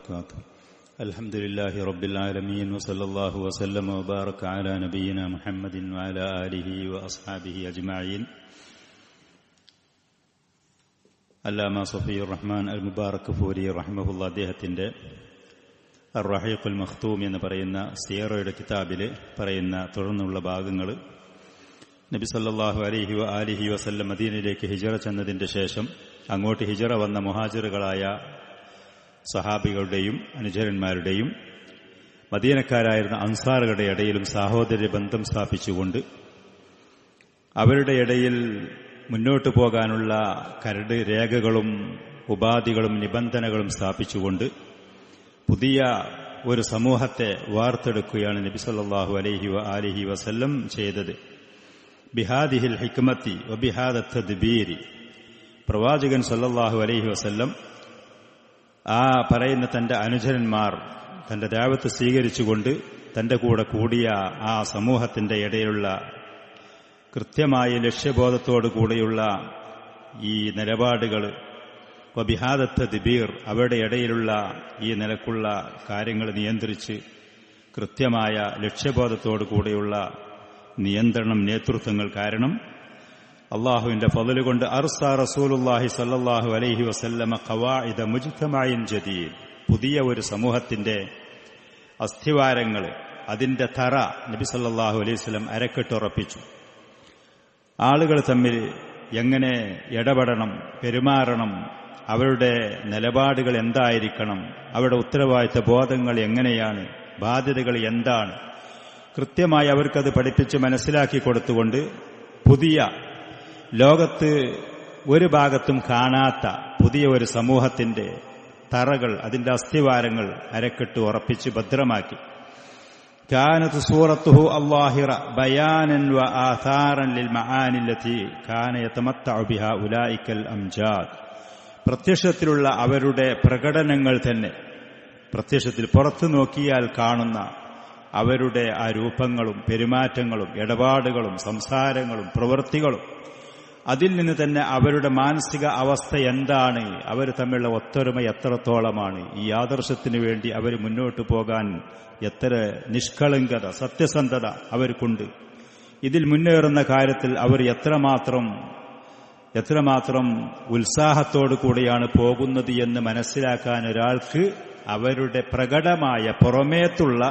الحمد لله رب العالمين وصلى الله وسلم وبارك على نبينا محمد وعلى آله وأصحابه أجمعين. അല്ലാമ സഫിയുർ റഹ്മാൻ അൽ മുബാറക് ഫൂരി റഹിമഹുല്ലാ അദ്ദേഹത്തിന്റെ അർ-റഹീഖുൽ മഖ്തൂം എന്ന് പറയുന്ന സിയറയുടെ കിതാബിൽ പറയുന്ന തുടർന്നുള്ള ഭാഗങ്ങൾ നബി സല്ലല്ലാഹു അലൈഹി വആലിഹി വസല്ലം മദീനയിലേക്ക് ഹിജ്റ ചെന്നതിന്റെ ശേഷം അങ്ങോട്ട് ഹിജ്റ വന്ന മുഹാജിറുകളായ സഹാബികളുടെയും അനുചരന്മാരുടെയും മദീനക്കാരായിരുന്ന അൻസാറുകളുടെ ഇടയിലും സാഹോദര്യ ബന്ധം സ്ഥാപിച്ചുകൊണ്ട് അവരുടെ ഇടയിൽ മുന്നോട്ടു പോകാനുള്ള കരട് രേഖകളും ഉപാധികളും നിബന്ധനകളും സ്ഥാപിച്ചുകൊണ്ട് പുതിയ ഒരു സമൂഹത്തെ വാർത്തെടുക്കുകയാണ് നബി സല്ലല്ലാഹു അലൈഹി വആലിഹി വസല്ലം ചെയ്തത്. ബിഹാദിഹിൽ ഹിക്മത്തി വബിഹാദത്ത് തദ്ബീരി. പ്രവാചകൻ സല്ലല്ലാഹു അലൈഹി വസല്ലം ആ പറയുന്ന തന്റെ അനുചരന്മാർ തന്റെ ദഅവത്ത് സ്വീകരിച്ചുകൊണ്ട് തന്റെ കൂടെ കൂടിയ ആ സമൂഹത്തിന്റെ ഇടയിലുള്ള കൃത്യമായ ലക്ഷ്യബോധത്തോടു കൂടിയുള്ള ഈ നിലപാടുകൾ വബിഹാദത്ത് തദ്ബീർ അവരുടെ ഇടയിലുള്ള ഈ നിലക്കുള്ള കാര്യങ്ങൾ നിയന്ത്രിച്ച് കൃത്യമായ ലക്ഷ്യബോധത്തോടു കൂടിയുള്ള നിയന്ത്രണം നേതൃത്വങ്ങൾ കാരണം അള്ളാഹുവിന്റെ ഫളല് കൊണ്ട് അർസാ റസൂലുള്ളാഹി സ്വല്ലല്ലാഹു അലൈഹി വസല്ലമ ഖവാഇദ മുജ്തമഇൻ ജദീദ്. പുതിയ ഒരു സമൂഹത്തിന്റെ അസ്ഥിവാരങ്ങൾ അതിന്റെ തറ നബി സല്ലല്ലാഹു അലൈഹി വസല്ലം അരക്കിട്ടുറപ്പിച്ചു. ആളുകൾ തമ്മിൽ എങ്ങനെ ഇടപെടണം, പെരുമാറണം, അവരുടെ നിലപാടുകൾ എന്തായിരിക്കണം, അവരുടെ ഉത്തരവാദിത്ത ബോധങ്ങൾ എങ്ങനെയാണ്, ബാധ്യതകൾ എന്താണ്, കൃത്യമായി അവർക്കത് പഠിപ്പിച്ച് മനസ്സിലാക്കി കൊടുത്തുകൊണ്ട് പുതിയ ലോകത്ത് ഒരു ഭാഗത്തും കാണാത്ത പുതിയ ഒരു സമൂഹത്തിന്റെ തറകൾ അതിന്റെ അസ്ഥിവാരങ്ങൾ അരക്കിട്ട് ഉറപ്പിച്ച് ഭദ്രമാക്കി. കാനത്ത് സൂറത്തുഹു അല്ലാഹിറ ബയാനൻ വ ആഥാറൻ ലിൽ മആനി ലത്തി കാന യതമത്തഉ ബിഹാ ഉലൈകൽ അംജാദ്. പ്രത്യക്ഷത്തിലുള്ള അവരുടെ പ്രകടനങ്ങൾ തന്നെ, പ്രത്യക്ഷത്തിൽ പുറത്തു നോക്കിയാൽ കാണുന്ന അവരുടെ ആ രൂപങ്ങളും പെരുമാറ്റങ്ങളും ഇടപാടുകളും സംസാരങ്ങളും പ്രവൃത്തികളും, അതിൽ നിന്ന് തന്നെ അവരുടെ മാനസിക അവസ്ഥ എന്താണ്, അവർ തമ്മിലുള്ള ഒത്തൊരുമ എത്രത്തോളമാണ്, ഈ ആദർശത്തിനു വേണ്ടി അവർ മുന്നോട്ടു പോകാൻ എത്ര നിഷ്കളങ്കത സത്യസന്ധത അവർക്കുണ്ട്, ഇതിൽ മുന്നേറുന്ന കാര്യത്തിൽ അവർ എത്രമാത്രം ഉത്സാഹത്തോടു കൂടിയാണ് പോകുന്നത് എന്ന് മനസ്സിലാക്കാൻ ഒരാൾക്ക് അവരുടെ പ്രകടമായ പുറമേത്തുള്ള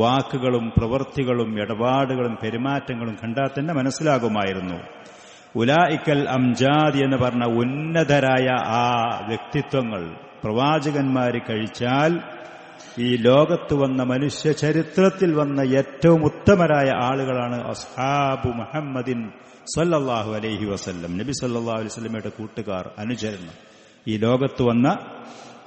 വാക്കുകളും പ്രവൃത്തികളും ഇടപാടുകളും പെരുമാറ്റങ്ങളും കണ്ടാൽ തന്നെ മനസ്സിലാകുമായിരുന്നു. ഉലൈകൽ അംജാദ് എന്ന് പറഞ്ഞ ഉന്നതരായ ആ വ്യക്തിത്വങ്ങൾ പ്രവാചകന്മാര് കഴിച്ചാൽ ഈ ലോകത്ത് വന്ന മനുഷ്യ ചരിത്രത്തിൽ വന്ന ഏറ്റവും ഉത്തമരായ ആളുകളാണ് അസ്ഹാബു മുഹമ്മദിൻ സല്ലല്ലാഹു അലൈഹി വസല്ലം. നബി സല്ലല്ലാഹു അലൈഹി വസല്ലമയുടെ കൂട്ടുകാർ, അനുചരന്മാർ. ഈ ലോകത്ത് വന്ന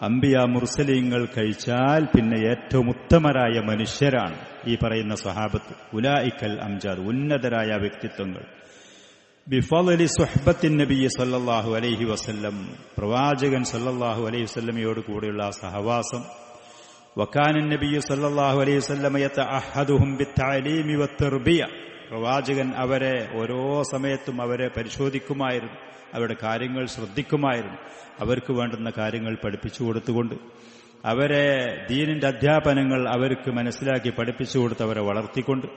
അംബിയ മുർസലീങ്ങൾ കഴിച്ചാൽ പിന്നെ ഏറ്റവും ഉത്തമരായ മനുഷ്യരാണ് ഈ പറയുന്ന സ്വഹാബത്ത്. ഉലൈകൽ അംജാദ്, ഉന്നതരായ വ്യക്തിത്വങ്ങൾ. ബിഫളലി സുഹ്ബത്തിൻ നബി സല്ലല്ലാഹു അലൈഹി വസല്ലം, പ്രവാചകൻ സല്ലല്ലാഹു അലൈഹി വസല്ലമയോട് കൂടെയുള്ള സഹവാസം. വകാന നബി സല്ലല്ലാഹു അലൈഹി വസല്ലം യതഅഹദുഹും ബിത്തഅലീമി വത്തർബിയ. പ്രവാചകൻ അവരെ ഓരോ സമയത്തും അവരെ പരിശോധിക്കുമായിരുന്നു, അവരുടെ കാര്യങ്ങൾ ശ്രദ്ധിക്കുമായിരുന്നു, അവർക്ക് വേണ്ടുന്ന കാര്യങ്ങൾ പഠിപ്പിച്ചു കൊടുത്തുകൊണ്ട് അവരെ ദീനിന്റെ അധ്യാപനങ്ങൾ അവർക്ക് മനസ്സിലാക്കി പഠിപ്പിച്ചു കൊടുത്ത് അവരെ വളർത്തിക്കൊണ്ട്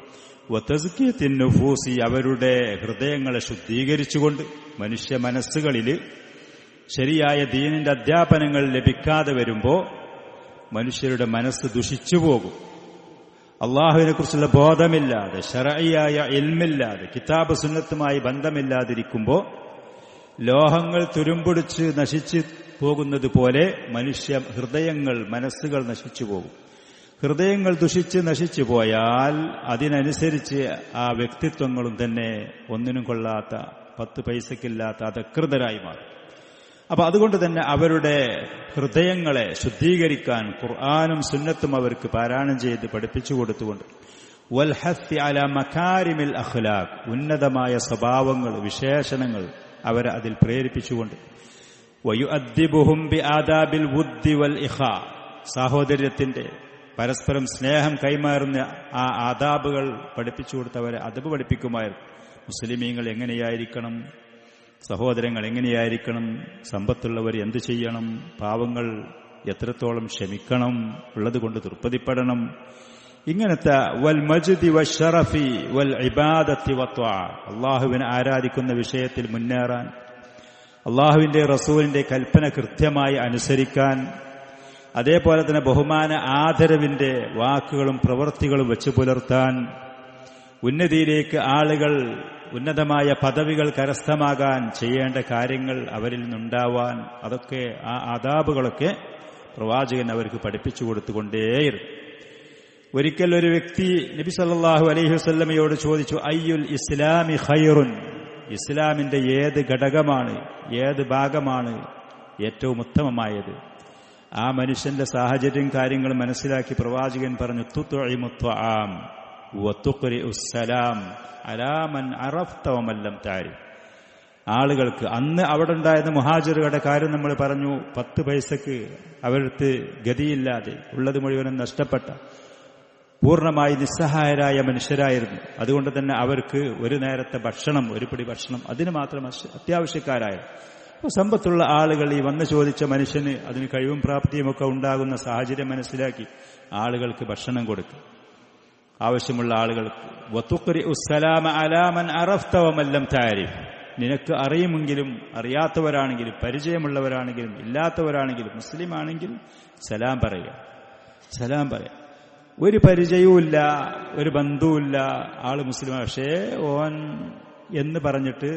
വതസ്കിയത്തിൻ നുഫൂസി, അവരുടെ ഹൃദയങ്ങളെ ശുദ്ധീകരിച്ചുകൊണ്ട്. മനുഷ്യ മനസ്സുകളിൽ ശരിയായ ദീനിന്റെ അധ്യാപനങ്ങൾ ലഭിക്കാതെ വരുമ്പോൾ മനുഷ്യരുടെ മനസ്സ് ദുഷിച്ചുപോകും. അള്ളാഹുവിനെ കുറിച്ചുള്ള ബോധമില്ലാതെ, ശർഈയായ ഇൽമില്ലാതെ, കിതാബ് സുന്നത്തുമായി ബന്ധമില്ലാതിരിക്കുമ്പോൾ ലോഹങ്ങൾ തുരുമ്പൊടിച്ച് നശിച്ചു പോകുന്നത് പോലെ മനുഷ്യ ഹൃദയങ്ങൾ, മനസ്സുകൾ നശിച്ചു പോകും. ഹൃദയങ്ങൾ ദുഷിച്ച് നശിച്ചു പോയാൽ അതിനനുസരിച്ച് ആ വ്യക്തിത്വങ്ങളും തന്നെ ഒന്നിനും കൊള്ളാത്ത, 10 പൈസക്കില്ലാത്ത അധകൃതരായി മാറും. അപ്പൊ അതുകൊണ്ട് തന്നെ അവരുടെ ഹൃദയങ്ങളെ ശുദ്ധീകരിക്കാൻ ഖുർആനും സുന്നത്തും അവർക്ക് പാരായണം ചെയ്ത് പഠിപ്പിച്ചു കൊടുത്തുകൊണ്ട് വൽഹത്തി അലാ മകാരിമിൽ അഖ്ലാഖ്, ഉന്നതമായ സ്വഭാവങ്ങൾ, വിശേഷണങ്ങൾ അവരെ അതിൽ പ്രേരിപ്പിച്ചുകൊണ്ട് വയുഅദ്ദിബുഹും ബിആദാബിൽ വുദ്ദി വൽ ഇഖാ, സാഹോദര്യത്തിന്റെ പരസ്പരം സ്നേഹം കൈമാറുന്ന ആ ആദാബുകൾ പഠിപ്പിച്ചു കൊടുത്തവരെ അദബ് പഠിപ്പിക്കുമായിരുന്നു. മുസ്ലിമീങ്ങൾ എങ്ങനെയായിരിക്കണം, സഹോദരങ്ങൾ എങ്ങനെയായിരിക്കണം, സമ്പത്തുള്ളവർ എന്തു ചെയ്യണം, പാവങ്ങൾ എത്രത്തോളം ക്ഷമിക്കണം, ഉള്ളത് കൊണ്ട് തൃപ്തിപ്പെടണം. ഇങ്ങനത്തെ വൽ മജ്ദി വശറഫി വൽ ഇബാദത്തി വത്വഅ, അള്ളാഹുവിനെ ആരാധിക്കുന്ന വിഷയത്തിൽ മുന്നേറാൻ, അള്ളാഹുവിന്റെ റസൂലിന്റെ കൽപ്പന കൃത്യമായി അനുസരിക്കാൻ, അതേപോലെ തന്നെ ബഹുമാന ആദരവിന്റെ വാക്കുകളും പ്രവൃത്തികളും വെച്ചു പുലർത്താൻ, ഉന്നതിയിലേക്ക് ആളുകൾ ഉന്നതമായ പദവികൾ കരസ്ഥമാകാൻ ചെയ്യേണ്ട കാര്യങ്ങൾ അവരിൽ നിന്നുണ്ടാവാൻ, അതൊക്കെ ആ ആദാബുകളൊക്കെ പ്രവാചകൻ അവർക്ക് പഠിപ്പിച്ചു കൊടുത്തുകൊണ്ടേയിരുന്നു. ഒരിക്കൽ ഒരു വ്യക്തി നബി സല്ലല്ലാഹു അലൈഹി വസല്ലമയോട് ചോദിച്ചു, അയ്യുൽ ഇസ്ലാമി ഖൈറുൻ, ഇസ്ലാമിന്റെ ഏത് ഘടകമാണ്, ഏത് ഭാഗമാണ് ഏറ്റവും ഉത്തമമായത്? ആ മനുഷ്യന്റെ സാഹചര്യം കാര്യങ്ങൾ മനസ്സിലാക്കി പ്രവാചകൻ പറഞ്ഞു, തുത്ഇമു ത്വആം വതുഖ്രിഉസ് സലാം അലാ മൻ അറഫ്ത വമൻ ലം തഅരിഫ്. ആളുകൾക്ക് അന്ന് അവിടെ ഉണ്ടായിരുന്ന മുഹാജിറുകളുടെ കാര്യം നമ്മൾ പറഞ്ഞു. 10 പൈസക്ക് അവർക്ക് ഗതിയില്ലാതെ ഉള്ളത് മുഴുവനും നഷ്ടപ്പെട്ട പൂർണ്ണമായി നിസ്സഹായരായ മനുഷ്യരായിരുന്നു. അതുകൊണ്ട് തന്നെ അവർക്ക് ഒരു നേരത്തെ ഭക്ഷണം, ഒരു പിടി ഭക്ഷണം അതിന് മാത്രം അത്യാവശ്യക്കാരായിരുന്നു. അപ്പോൾ സമ്പത്തുള്ള ആളുകൾ ഈ വന്ന് ചോദിച്ച മനുഷ്യന് അതിന് കഴിവും പ്രാപ്തിയുമൊക്കെ ഉണ്ടാകുന്ന സാഹചര്യം മനസ്സിലാക്കി ആളുകൾക്ക് ഭക്ഷണം കൊടുക്കും, ആവശ്യമുള്ള ആളുകൾക്ക്. വതുഖ്രിഉസ് സലാമ അലാ മൻ അറഫ്ത വമൻ ലം തഅരിഫ്, നിനക്ക് അറിയുമെങ്കിലും അറിയാത്തവരാണെങ്കിലും പരിചയമുള്ളവരാണെങ്കിലും ഇല്ലാത്തവരാണെങ്കിലും മുസ്ലിം ആണെങ്കിൽ സലാം പറയുക, സലാം പറയാം. ഒരു പരിചയവുമില്ല, ഒരു ബന്ധവുമില്ല, ആള് മുസ്ലിമാണ്, പക്ഷേ ഓൻ എന്ന് പറഞ്ഞിട്ട്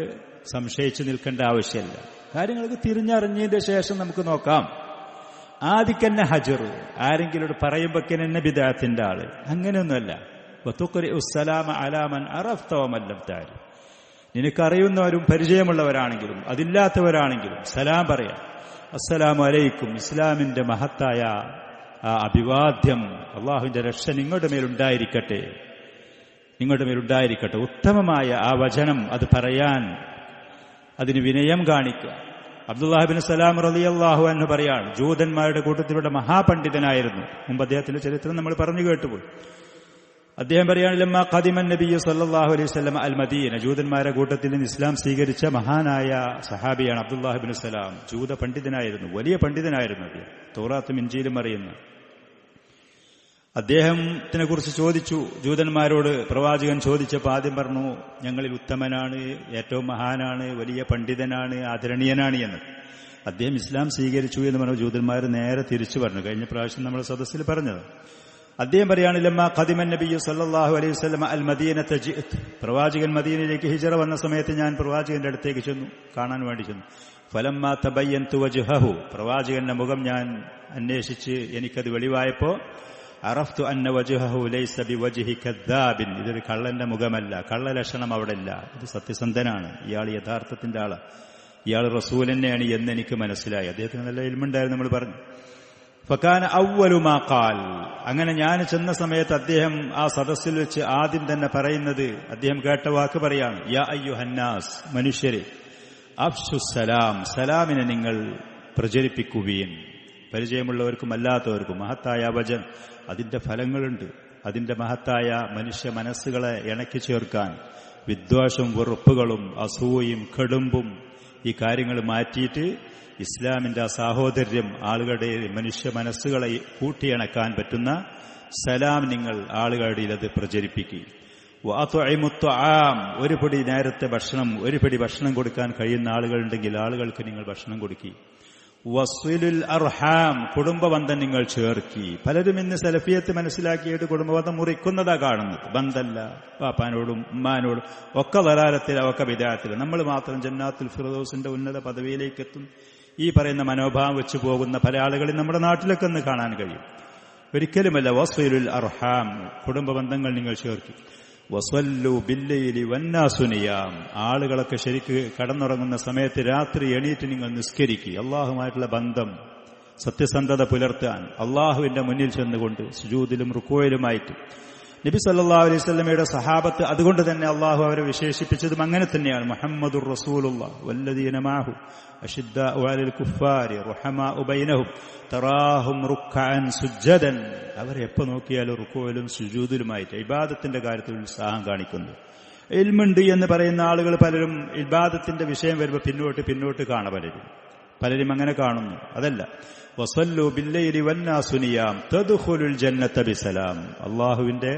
സംശയിച്ചു നിൽക്കേണ്ട ആവശ്യമില്ല. കാര്യങ്ങൾക്ക് തിരിഞ്ഞറിഞ്ഞതിന്റെ ശേഷം നമുക്ക് നോക്കാം. ആദിക്കന്നെ ഹജർ, ആരെങ്കിലും പറയുമ്പോഴേക്കെന്നെ ബിദഅത്തിന്റെ ആള്, അങ്ങനെയൊന്നുമല്ല. വതുഖ്രിഉസ് സലാമ അലാ മൻ അറഫ്ത വമൻ ലം തഅരിഫ്, നിനക്കറിയുന്നവരും പരിചയമുള്ളവരാണെങ്കിലും അതില്ലാത്തവരാണെങ്കിലും സലാം പറയാം. അസ്സലാമു അലൈക്കും, ഇസ്ലാമിന്റെ മഹത്തായ ആ അഭിവാദ്യം, അള്ളാഹുവിന്റെ രക്ഷ നിങ്ങളുടെ മേലുണ്ടായിരിക്കട്ടെ, നിങ്ങളുടെ മേലുണ്ടായിരിക്കട്ടെ. ഉത്തമമായ ആ വചനം അത് പറയാൻ, അതിന് വിനയം കാണിക്കുക. അബ്ദുല്ലാഹി ഇബ്നു സലാം റളിയല്ലാഹു അൻഹു പറയാണ്, ജൂതന്മാരുടെ കൂട്ടത്തിലൂടെ മഹാപണ്ഡിതനായിരുന്നു. മുമ്പ് അദ്ദേഹത്തിന്റെ ചരിത്രം നമ്മൾ പറഞ്ഞു കേട്ടുപോയി. അദ്ദേഹം പറയാണ്, ലമ്മാ ഖദിമൻ നബിയ്യു സല്ലല്ലാഹു അലൈഹി വസല്ലം അൽ മദീന, ജൂതന്മാരുടെ കൂട്ടത്തിൽ നിന്ന് ഇസ്ലാം സ്വീകരിച്ച മഹാനായ സഹാബിയാണ് അബ്ദുല്ലാഹി ഇബ്നു സലാം. ജൂത പണ്ഡിതനായിരുന്നു, വലിയ പണ്ഡിതനായിരുന്നു. അദ്ദേഹം തൗറാത്തും ഇൻജീലും അറിയുന്ന അദ്ദേഹത്തിനെ കുറിച്ച് ചോദിച്ചു ജൂതന്മാരോട്. പ്രവാചകൻ ചോദിച്ചപ്പോൾ ആദ്യം പറഞ്ഞു, ഞങ്ങളിൽ ഉത്തമനാണ്, ഏറ്റവും മഹാനാണ്, വലിയ പണ്ഡിതനാണ്, ആദരണീയനാണ് എന്ന്. അദ്ദേഹം ഇസ്ലാം സ്വീകരിച്ചു എന്ന് പറഞ്ഞു. ജൂതന്മാർ നേരെ തിരിച്ചു പറഞ്ഞു. കഴിഞ്ഞ പ്രാവശ്യം നമ്മൾ സദസ്സിൽ പറഞ്ഞത്. അദ്ദേഹം പറയാണ്, ലമ്മാ ഖദിമൻ നബിയ്യു സല്ലല്ലാഹു അലൈഹി വസല്ലം അൽ മദീനത ജിഅ്തു, പ്രവാചകൻ മദീനയിലേക്ക് ഹിജ്റ വന്ന സമയത്ത് ഞാൻ പ്രവാചകന്റെ അടുത്തേക്ക് ചെന്നു, കാണാൻ വേണ്ടി ചെന്നു. ഫലമ്മാ തബയ്യൻതു വജ്ഹഹു, പ്രവാചകന്റെ മുഖം ഞാൻ അന്വേഷിച്ച് എനിക്കത് വെളിവായപ്പോ, അറഫ്തു അന്ന വജ്ഹഹു ലൈസ ബിവജ്ഹി കദ്ദാബിൻ, ഇതൊരു കള്ളന്റെ മുഖമല്ല, കള്ളലക്ഷണം അവിടെ ഇല്ല, ഇത് സത്യസന്ധനാണ്, ഇയാൾ യഥാർത്ഥത്തിന്റെ ആള്, ഇയാൾ റസൂൽ തന്നെയാണ് എന്ന് എനിക്ക് മനസ്സിലായി. അദ്ദേഹത്തിന് നല്ല ഇൽമുണ്ടായിരുന്നു, നമ്മൾ പറഞ്ഞു. ഫകാന അവ്വലു മാ ഖാൽ, അങ്ങനെ ഞാൻ ചെന്ന സമയത്ത് അദ്ദേഹം ആ സദസ്സിൽ വെച്ച് ആദ്യം തന്നെ പറയുന്നത്, അദ്ദേഹം കേട്ട വാക്ക് പറയാണ്, യാ അയ്യുഹന്നാസ്, മനുഷ്യരെ, അഫ്ശുസ്സലാം, സലാമിനെ നിങ്ങൾ പ്രചരിപ്പിക്കുകയും, പരിചയമുള്ളവർക്കും അല്ലാത്തവർക്കും. മഹത്തായ വചനം, അതിന്റെ ഫലങ്ങളുണ്ട്. അതിന്റെ മഹത്തായ മനുഷ്യ മനസ്സുകളെ ഇണക്കി ചേർക്കാൻ വിദ്വേഷവും വെറുപ്പുകളും അസൂയയും കടുമ്പും ഈ കാര്യങ്ങൾ മാറ്റിയിട്ട് ഇസ്ലാമിന്റെ ആ സാഹോദര്യം ആളുകളുടെ മനുഷ്യ മനസ്സുകളെ കൂട്ടിയിണക്കാൻ പറ്റുന്ന സലാം നിങ്ങൾ ആളുകളുടെ അത് പ്രചരിപ്പിക്കുക. വഅത്ഇമു ത്വആം, ഒരു പിടി നേരത്തെ ഭക്ഷണം, ഒരു പിടി ഭക്ഷണം കൊടുക്കാൻ കഴിയുന്ന ആളുകളുണ്ടെങ്കിൽ ആളുകൾക്ക് നിങ്ങൾ ഭക്ഷണം കൊടുക്കുക. വസ്വിലുൽ അർഹാം, കുടുംബബന്ധം നിങ്ങൾ ചേർക്കി. പലരും ഇന്ന് സലഫിയത്ത് മനസ്സിലാക്കിയിട്ട് കുടുംബബന്ധം മുറിക്കുന്നതാ കാണുന്നത്. ബന്ധമല്ല, പാപ്പാനോടും ഉമ്മാനോടും ഒക്കെ ദലാലത്തില, ഒക്കെ ബിദഅത്തില. നമ്മൾ മാത്രം ജന്നാത്തുൽ ഫിർദൗസിന്റെ ഉന്നത പദവിയിലേക്ക് എത്തും. ഈ പറയുന്ന മനോഭാവം വെച്ചു പോകുന്ന പല ആളുകളും നമ്മുടെ നാട്ടിലൊക്കെ ഒന്ന് കാണാൻ കഴിയും. ഒരിക്കലുമല്ല. വസ്വിലുൽ അർഹാം, കുടുംബബന്ധങ്ങൾ നിങ്ങൾ ചേർക്കി. വസല്ലു ബില്ലൈലി വന്നാസു നിയാം, ആളുകളൊക്കെ ശരിക്ക് കടന്നുറങ്ങുന്ന സമയത്ത് രാത്രി എണീറ്റ് നിങ്ങൾ നിസ്കരിക്കുക. അള്ളാഹുമായിട്ടുള്ള ബന്ധം, സത്യസന്ധത പുലർത്താൻ അള്ളാഹുവിന്റെ മുന്നിൽ ചെന്നുകൊണ്ട് സുജൂദിലും റുക്കൂയിലുമായിട്ട്. നബി സല്ലല്ലാഹു അലൈഹി വസല്ലമയുടെ സഹാബത്ത് അതുകൊണ്ട് തന്നെ അള്ളാഹു അവരെ വിശേഷിപ്പിച്ചതും അങ്ങനെ തന്നെയാണ്. മുഹമ്മദുർ റസൂലുള്ളാഹ് വല്ലദീന മഅഹു അശിദ്ദാഉ അലൽ കുഫാരി റുഹമാഉ ബൈനഹും തറാഹും റുക്അൻ സുജ്ജദൻ, അവരെ എപ്പോൾ നോക്കിയാലും റുക്കൂയിലും സുജൂദിലുമായിട്ട് ഇബാദത്തിന്റെ കാര്യത്തിൽ ഉത്സാഹം കാണിക്കുന്നു. ഇൽമുണ്ട് എന്ന് പറയുന്ന ആളുകൾ പലരും ഇബാദത്തിന്റെ വിഷയം വരുമ്പോൾ പിന്നോട്ട് കാണ പലരും പലരും അങ്ങനെ കാണുന്നു. അതല്ല, വസല്ലു ബില്ലൈലി വന്നാസു നിയാം തദ്ഖുലുൽ ജന്നത ബിസലാം. അള്ളാഹുവിന്റെ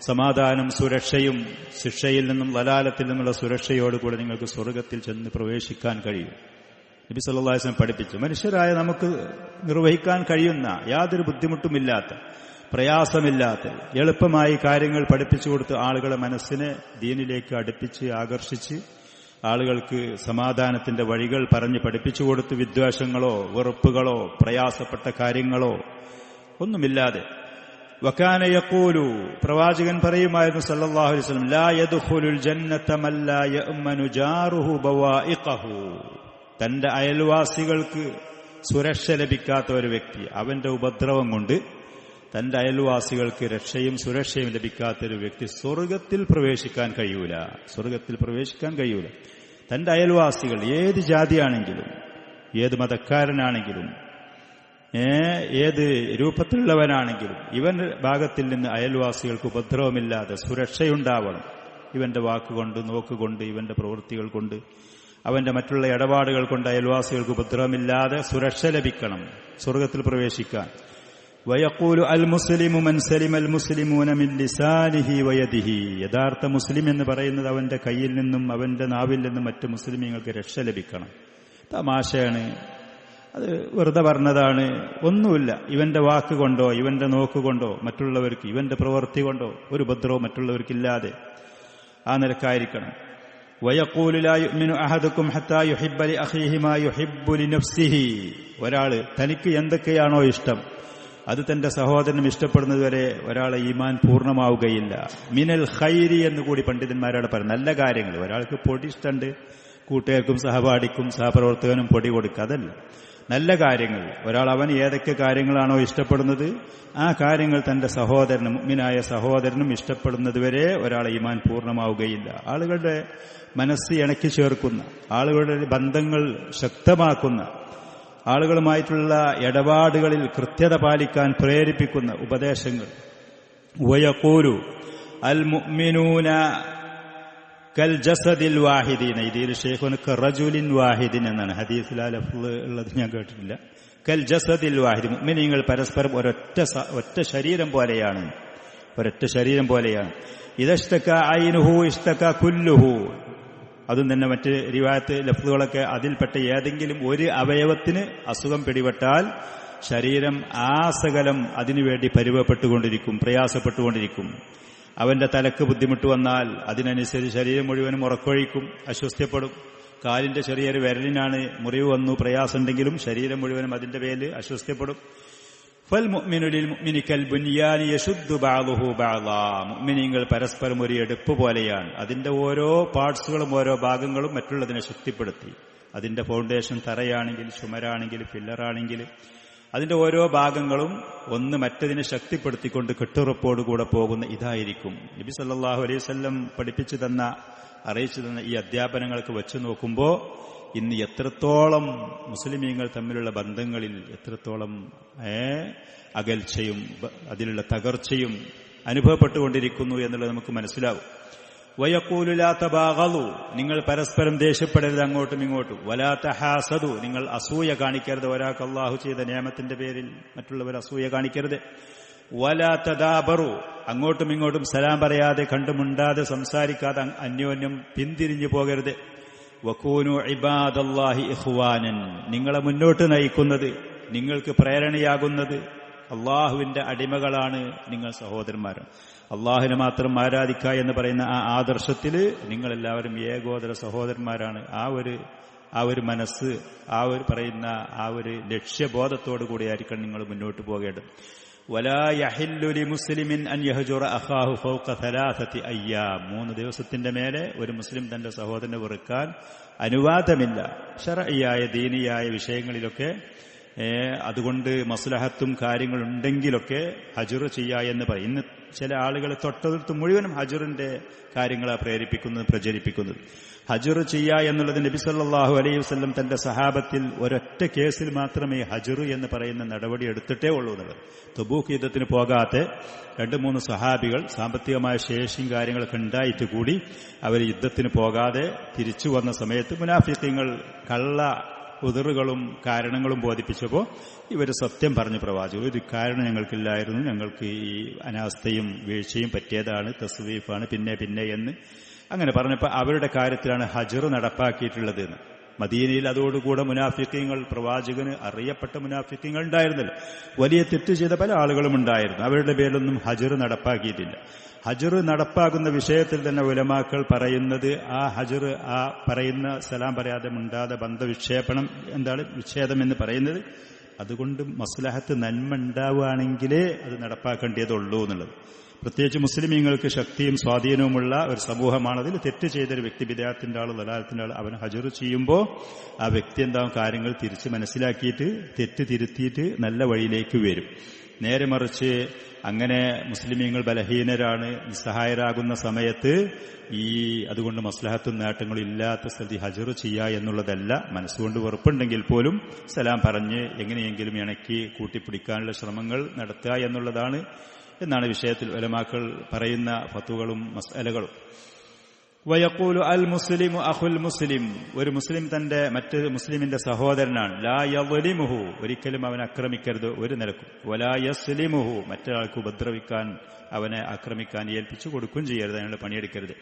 സമാധാനം, സുരക്ഷയും ശിക്ഷയിൽ നിന്നും ലലാലത്തിൽ നിന്നുള്ള സുരക്ഷയോടുകൂടെ നിങ്ങൾക്ക് സ്വർഗത്തിൽ ചെന്ന് പ്രവേശിക്കാൻ കഴിയും. നബി സല്ലല്ലാഹു അലൈഹി വസല്ലം പഠിപ്പിച്ചു. മനുഷ്യരായ നമുക്ക് നിർവഹിക്കാൻ കഴിയുന്ന, യാതൊരു ബുദ്ധിമുട്ടുമില്ലാത്ത, പ്രയാസമില്ലാത്ത, എളുപ്പമായി കാര്യങ്ങൾ പഠിപ്പിച്ചു കൊടുത്ത് ആളുകളെ മനസ്സിനെ ദീനിലേക്ക് അടുപ്പിച്ച് ആകർഷിച്ച് ആളുകൾക്ക് സമാധാനത്തിന്റെ വഴികൾ പറഞ്ഞ് പഠിപ്പിച്ചു കൊടുത്ത് വിദ്വേഷങ്ങളോ വെറുപ്പുകളോ പ്രയാസപ്പെട്ട കാര്യങ്ങളോ ഒന്നുമില്ലാതെ. വകാന യഖൂലു, പ്രവാചകൻ പറയുമായിരുന്നു സല്ലല്ലാഹു അലൈഹി വസല്ലം, ലാ യദ്ഖുലുൽ ജന്നത മൻ ലാ യഅ്മനു ജാറുഹു ബവാഇഖഹു. തന്റെ അയൽവാസികൾക്ക് സുരക്ഷ ലഭിക്കാത്ത ഒരു വ്യക്തി, അവന്റെ ഉപദ്രവം കൊണ്ട് തന്റെ അയൽവാസികൾക്ക് രക്ഷയും സുരക്ഷയും ലഭിക്കാത്ത ഒരു വ്യക്തി സ്വർഗത്തിൽ പ്രവേശിക്കാൻ കഴിയൂല. സ്വർഗത്തിൽ പ്രവേശിക്കാൻ കഴിയൂല. തന്റെ അയൽവാസികൾ ഏത് ജാതിയാണെങ്കിലും, ഏത് മതക്കാരനാണെങ്കിലും, ഏത് രൂപത്തിലുള്ളവനാണെങ്കിലും, ഇവന്റെ ഭാഗത്തിൽ നിന്ന് അയൽവാസികൾക്ക് ഉപദ്രവമില്ലാതെ സുരക്ഷയുണ്ടാവണം. ഇവന്റെ വാക്കുകൊണ്ട്, നോക്കുകൊണ്ട്, ഇവന്റെ പ്രവൃത്തികൾ കൊണ്ട്, അവന്റെ മറ്റുള്ള ഇടപാടുകൾ കൊണ്ട് അയൽവാസികൾക്ക് ഉപദ്രവമില്ലാതെ സുരക്ഷ ലഭിക്കണം സ്വർഗത്തിൽ പ്രവേശിക്കാൻ. വയഖൂലു അൽ മുസ്ലിമു മൻ സലിമൽ മുസ്ലിമൂന മിൻ ലിസാനിഹി വയദിഹി. യഥാർത്ഥ മുസ്ലിം എന്ന് പറയുന്നത് അവന്റെ കയ്യിൽ നിന്നും അവന്റെ നാവിൽ നിന്നും മറ്റു മുസ്ലിമീങ്ങൾക്ക് രക്ഷ ലഭിക്കണം. തമാശയാണ്, അത് വെറുതെ പറഞ്ഞതാണ്, ഒന്നുമില്ല. ഇവന്റെ വാക്കുകൊണ്ടോ ഇവന്റെ നോക്കുകൊണ്ടോ മറ്റുള്ളവർക്ക്, ഇവന്റെ പ്രവൃത്തി കൊണ്ടോ ഒരു ഉപദ്രവം മറ്റുള്ളവർക്കില്ലാതെ ആ നിലക്കായിരിക്കണം. വയഖൂലു ലാ യുഅ്മിനു അഹദുക്കും ഹത്താ യുഹിബ്ബ ലിഅഖീഹി മാ യുഹിബ്ബു ലിനഫ്സിഹി. ഒരാൾ തനിക്ക് എന്തൊക്കെയാണോ ഇഷ്ടം അത് തന്റെ സഹോദരനും ഇഷ്ടപ്പെടുന്നതുവരെ ഒരാളെ ഈമാൻ പൂർണ്ണമാവുകയില്ല. മിനൽ ഖൈരി എന്ന് കൂടി പണ്ഡിതന്മാരോട് പറയും. നല്ല കാര്യങ്ങൾ, ഒരാൾക്ക് പൊടി ഇഷ്ടമുണ്ട്, കൂട്ടുകാർക്കും സഹപാഠിക്കും സഹപ്രവർത്തകനും പൊടി കൊടുക്കുക, അതല്ല. നല്ല കാര്യങ്ങൾ, ഒരാൾ അവൻ ഏതൊക്കെ കാര്യങ്ങളാണോ ഇഷ്ടപ്പെടുന്നത് ആ കാര്യങ്ങൾ തന്റെ സഹോദരനും, മുഅ്മിനായ സഹോദരനും ഇഷ്ടപ്പെടുന്നതുവരെ ഒരാളെ ഈമാൻ പൂർണ്ണമാവുകയില്ല. ആളുകളുടെ മനസ്സ് ഇണക്കി ചേർക്കുന്ന, ആളുകളുടെ ബന്ധങ്ങൾ ശക്തമാക്കുന്ന, ആളുകളുമായിട്ടുള്ള ഇടപാടുകളിൽ കൃത്യത പാലിക്കാൻ പ്രേരിപ്പിക്കുന്ന ഉപദേശങ്ങൾ. വയഖൂലു അൽ മുഅ്മിനൂന കൽ ജസദിൽ വാഹിദീന. ഇതിൽ ശൈഖുന കറജുലിൻ വാഹിദിൻ എന്നാണ് ഹദീസിൽ ആ ലഫ്ള് ഉള്ളത്, ഞാൻ കേട്ടിട്ടില്ല. കൽ ജസദിൽ വാഹിദ്, മുഅ്മിനീങ്ങൾ പരസ്പരം ഒരൊറ്റ ശരീരം പോലെയാണ്, ഒരൊറ്റ ശരീരം പോലെയാണ്. ഇദഷ്തക ഐനുഹു ഇഷ്തക കുല്ലുഹു. അതും തന്നെ മറ്റ് റിവായത്ത് ലഫ്ളുകളൊക്കെ അതിൽപ്പെട്ട ഏതെങ്കിലും ഒരു അവയവത്തിന് അസുഖം പിടിപെട്ടാൽ ശരീരം ആസകലം അതിനുവേണ്ടി പരിവപ്പെട്ടുകൊണ്ടിരിക്കും, പ്രയാസപ്പെട്ടുകൊണ്ടിരിക്കും. അവന്റെ തലക്ക് ബുദ്ധിമുട്ട് വന്നാൽ അതിനനുസരിച്ച് ശരീരം മുഴുവനും ഉറക്കൊഴിക്കും, അസ്വസ്ഥപ്പെടും. കാലിന്റെ ചെറിയൊരു വിരലിനാണ് മുറിവ് വന്നു, പ്രയാസമുണ്ടെങ്കിലും ശരീരം മുഴുവനും അതിന്റെ പേരിൽ അസ്വസ്ഥപ്പെടും. ഫൽ മുഅ്മിനു ലിൽ മുഅ്മിനി കൽ ബുനിയാനി യശുദ്ദു ബഅദുഹു ബഅദാ. മുഅ്മിനീങ്ങൾ പരസ്പരം ഒരു എടുപ്പ് പോലെയാണ്. അതിന്റെ ഓരോ പാർട്സുകളും ഓരോ ഭാഗങ്ങളും മറ്റുള്ളതിനെ ശക്തിപ്പെടുത്തി, അതിന്റെ ഫൗണ്ടേഷൻ തറയാണെങ്കിൽ, ചുമരാണെങ്കിൽ, പില്ലറാണെങ്കിൽ, അതിന്റെ ഓരോ ഭാഗങ്ങളും ഒന്ന് മറ്റതിനെ ശക്തിപ്പെടുത്തിക്കൊണ്ട് കെട്ടുറപ്പോടുകൂടെ പോകുന്ന ഇതായിരിക്കും. നബി സല്ലല്ലാഹു അലൈഹി വസല്ലം പഠിപ്പിച്ചു തന്ന, അറിയിച്ചു തന്ന ഈ അധ്യാപനങ്ങൾക്ക് വെച്ചു നോക്കുമ്പോൾ ഇന്ന് എത്രത്തോളം മുസ്ലിമീങ്ങൾ തമ്മിലുള്ള ബന്ധങ്ങളിൽ എത്രത്തോളം അകൽച്ചയും അതിലുള്ള തകർച്ചയും അനുഭവപ്പെട്ടുകൊണ്ടിരിക്കുന്നു എന്നുള്ളത് നമുക്ക് മനസ്സിലാവും. വയഖൂലു ലാ തബാഗളു, നിങ്ങൾ പരസ്പരം ദേഷ്യപ്പെടരുത് അങ്ങോട്ടും ഇങ്ങോട്ടും. വലാ തഹാസദു, നിങ്ങൾ അസൂയ കാണിക്കരുത്. ഒരാൾക്ക് അല്ലാഹു ചെയ്ത നിയമത്തിന്റെ പേരിൽ മറ്റുള്ളവർ അസൂയ കാണിക്കരുത്. വലാ തദാബറു, അങ്ങോട്ടും ഇങ്ങോട്ടും സലാം പറയാതെ, കണ്ടുമുണ്ടാതെ, സംസാരിക്കാതെ അന്യോന്യം പിന്തിരിഞ്ഞു പോകരുത്. വകൂനു ഇബാദല്ലാഹി ഇഖ്വാനൻ, നിങ്ങളെ മുന്നോട്ട് നയിക്കുന്നത്, നിങ്ങൾക്ക് പ്രേരണയാകുന്നത് അള്ളാഹുവിന്റെ അടിമകളാണ് നിങ്ങൾ, സഹോദരന്മാരാണ്. അള്ളാഹുവിനെ മാത്രം ആരാധിക്കുക എന്ന് പറയുന്ന ആ ആദർശത്തിൽ നിങ്ങളെല്ലാവരും ഏകോദര സഹോദരന്മാരാണ്. ആ ഒരു മനസ്സ്, ആ ഒരു പറയുന്ന ആ ഒരു ലക്ഷ്യബോധത്തോടു കൂടിയായിരിക്കണം നിങ്ങൾ മുന്നോട്ട് പോകേണ്ടത്. വലാ യഹില്ലു ലിമുസ്ലിമിൻ അൻ യഹ്ജുറ അഖാഹു ഫൗക സലാസതി അയ്യാം. 3 ദിവസത്തിന്റെ മേലെ ഒരു മുസ്ലിം തന്റെ സഹോദരനെ വെറുക്കാൻ അനുവാദമില്ല. ശർഈയായ ദീനിയായ വിഷയങ്ങളിലൊക്കെ അതുകൊണ്ട് മസ്ലഹത്തും കാര്യങ്ങളുണ്ടെങ്കിലൊക്കെ ഹജുർ ചെയ്യുക എന്ന് പറയും. ഇന്ന് ചില ആളുകൾ തൊട്ടടുത്ത് മുഴുവനും ഹജുറിന്റെ കാര്യങ്ങളാണ് പ്രേരിപ്പിക്കുന്നത്, പ്രചരിപ്പിക്കുന്നത്. ഹജുർ ചെയ്യുക എന്നുള്ളത് നബി സല്ലല്ലാഹു അലൈഹി വസല്ലം തന്റെ സഹാബത്തിൽ ഒരൊറ്റ കേസിൽ മാത്രമേ ഹജുർ എന്ന് പറയുന്ന നടപടി എടുത്തിട്ടേ ഉള്ളൂ എന്നുള്ളത്. തബൂക്ക് യുദ്ധത്തിന് പോകാത്ത 2-3 സഹാബികൾ സാമ്പത്തികമായ ശേഷിയും കാര്യങ്ങളൊക്കെ ഉണ്ടായിട്ട് കൂടി അവർ യുദ്ധത്തിന് പോകാതെ തിരിച്ചു വന്ന സമയത്ത് മുനാഫിഖീങ്ങൾ കള്ള ഉദറുകളും കാരണങ്ങളും ബോധിപ്പിച്ചപ്പോൾ ഇവർ സത്യം പറഞ്ഞു പ്രവാചകർ, ഒരു കാരണം ഞങ്ങൾക്കില്ലായിരുന്നു, ഞങ്ങൾക്ക് ഈ അനാസ്ഥയും വീഴ്ചയും പറ്റിയതാണ്, തസ്വീഫാണ്, പിന്നെ എന്ന് അങ്ങനെ പറഞ്ഞപ്പോൾ അവരുടെ കാര്യത്തിലാണ് ഹജ്ർ നടപ്പാക്കിയിട്ടുള്ളത്. മദീനയിൽ അതോടുകൂടെ മുനാഫിക്കീങ്ങൾ, പ്രവാചകന് അറിയപ്പെട്ട മുനാഫിക്കീങ്ങൾ ഉണ്ടായിരുന്നില്ല. വലിയ തെറ്റ് ചെയ്ത പല ആളുകളും ഉണ്ടായിരുന്നു. അവരുടെ പേരിലൊന്നും ഹജ്ർ നടപ്പാക്കിയിട്ടില്ല. ഹജ്ർ നടപ്പാക്കുന്ന വിഷയത്തിൽ തന്നെ ഉലമാക്കൾ പറയുന്നത്, ആ ഹജ്ർ, ആ പറയുന്ന സലാം പറയാതെ മുണ്ടാതെ ബന്ധവിക്ഷേപണം, എന്താണ് വിച്ഛേദം എന്ന് പറയുന്നത്, അതുകൊണ്ട് മസ്ലഹത്ത് നന്മ ഉണ്ടാവുകയാണെങ്കിലേ അത് നടപ്പാക്കേണ്ടതുള്ളൂ എന്നുള്ളത്. പ്രത്യേകിച്ച് മുസ്ലിമീങ്ങൾക്ക് ശക്തിയും സ്വാധീനവുമുള്ള ഒരു സമൂഹമാണ്. അതിൽ തെറ്റ് ചെയ്തൊരു വ്യക്തി, ബിദഅത്തിന്റെ ആൾ, ദലാലത്തിന്റെ ആൾ, അവൻ ഹജ്ർ ചെയ്യുമ്പോൾ ആ വ്യക്തി എന്താവും കാര്യങ്ങൾ തിരിച്ച് മനസ്സിലാക്കിയിട്ട് തെറ്റ് തിരുത്തിയിട്ട് നല്ല വഴിയിലേക്ക് വരും. നേരെ മറിച്ച് അങ്ങനെ മുസ്ലിമീങ്ങൾ ബലഹീനരാണ്, നിസ്സഹായരാകുന്ന സമയത്ത് അതുകൊണ്ട് മസ്ലഹത്തും നേട്ടങ്ങളും ഇല്ലാത്ത സ്ഥലത്ത് ഹജ്ർ ചെയ്യുക എന്നുള്ളതല്ല. മനസ്സുകൊണ്ട് വെറുപ്പുണ്ടെങ്കിൽ പോലും സലാം പറഞ്ഞ് എങ്ങനെയെങ്കിലും ഇണക്കി കൂട്ടിപ്പിടിക്കാനുള്ള ശ്രമങ്ങൾ നടത്തുക എന്നുള്ളതാണ് എന്നാണ് വിഷയത്തിൽ ഉലമാക്കൾ പറയുന്ന ഫത്വകളും മസ്അലകളും. വയഖൂലു അൽ മുസ്ലിമു അഖുൽ മുസ്ലിം, ഒരു മുസ്ലിം തന്റെ മറ്റൊരു മുസ്ലിമിന്റെ സഹോദരനാണ്. ലാ യദ്ലിമുഹു, ഒരിക്കലും അവനെ ആക്രമിക്കരുത് ഒരു നിലക്കും. വലാ യസ്ലിമുഹു, മറ്റൊരാൾക്ക് ഉപദ്രവിക്കാൻ, അവനെ ആക്രമിക്കാൻ ഏൽപ്പിച്ചു കൊടുക്കുകയും ചെയ്യരുത്, അയാൾ പണിയെടുക്കരുത്.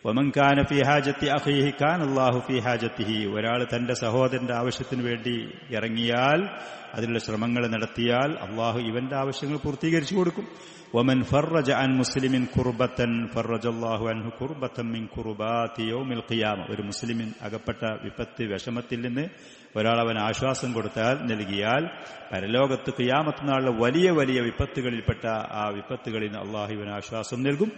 വമൻ കാന ഫീ ഹാജത്തി അഖീഹി കാന അല്ലാഹു ഫീ ഹാജത്തിഹി, ഒരാൾ തന്റെ സഹോദരന്റെ ആവശ്യത്തിന് വേണ്ടി ഇറങ്ങിയാൽ, അതിനുള്ള ശ്രമങ്ങൾ നടത്തിയാൽ അള്ളാഹു ഇവന്റെ ആവശ്യങ്ങൾ പൂർത്തീകരിച്ചു കൊടുക്കും. വമൻ ഫറജ അൻ മുസ്ലിമിൻ കുർബത്തൻ ഫറജല്ലാഹു അൻഹു കുർബത്തൻ മിൻ കുർബാതി യൗമിൽ ഖിയാമ, ഒരു മുസ്ലിമിൻ അകപ്പെട്ട വിപത്ത് വിഷമത്തിൽ നിന്ന് ഒരാൾ അവൻ ആശ്വാസം കൊടുത്താൽ, നൽകിയാൽ, പരലോകത്ത് ഖിയാമത്ത് നാളിലെ വലിയ വലിയ വിപത്തുകളിൽപ്പെട്ട ആ വിപത്തുകളിൽ അള്ളാഹു ഇവന് ആശ്വാസം നൽകും.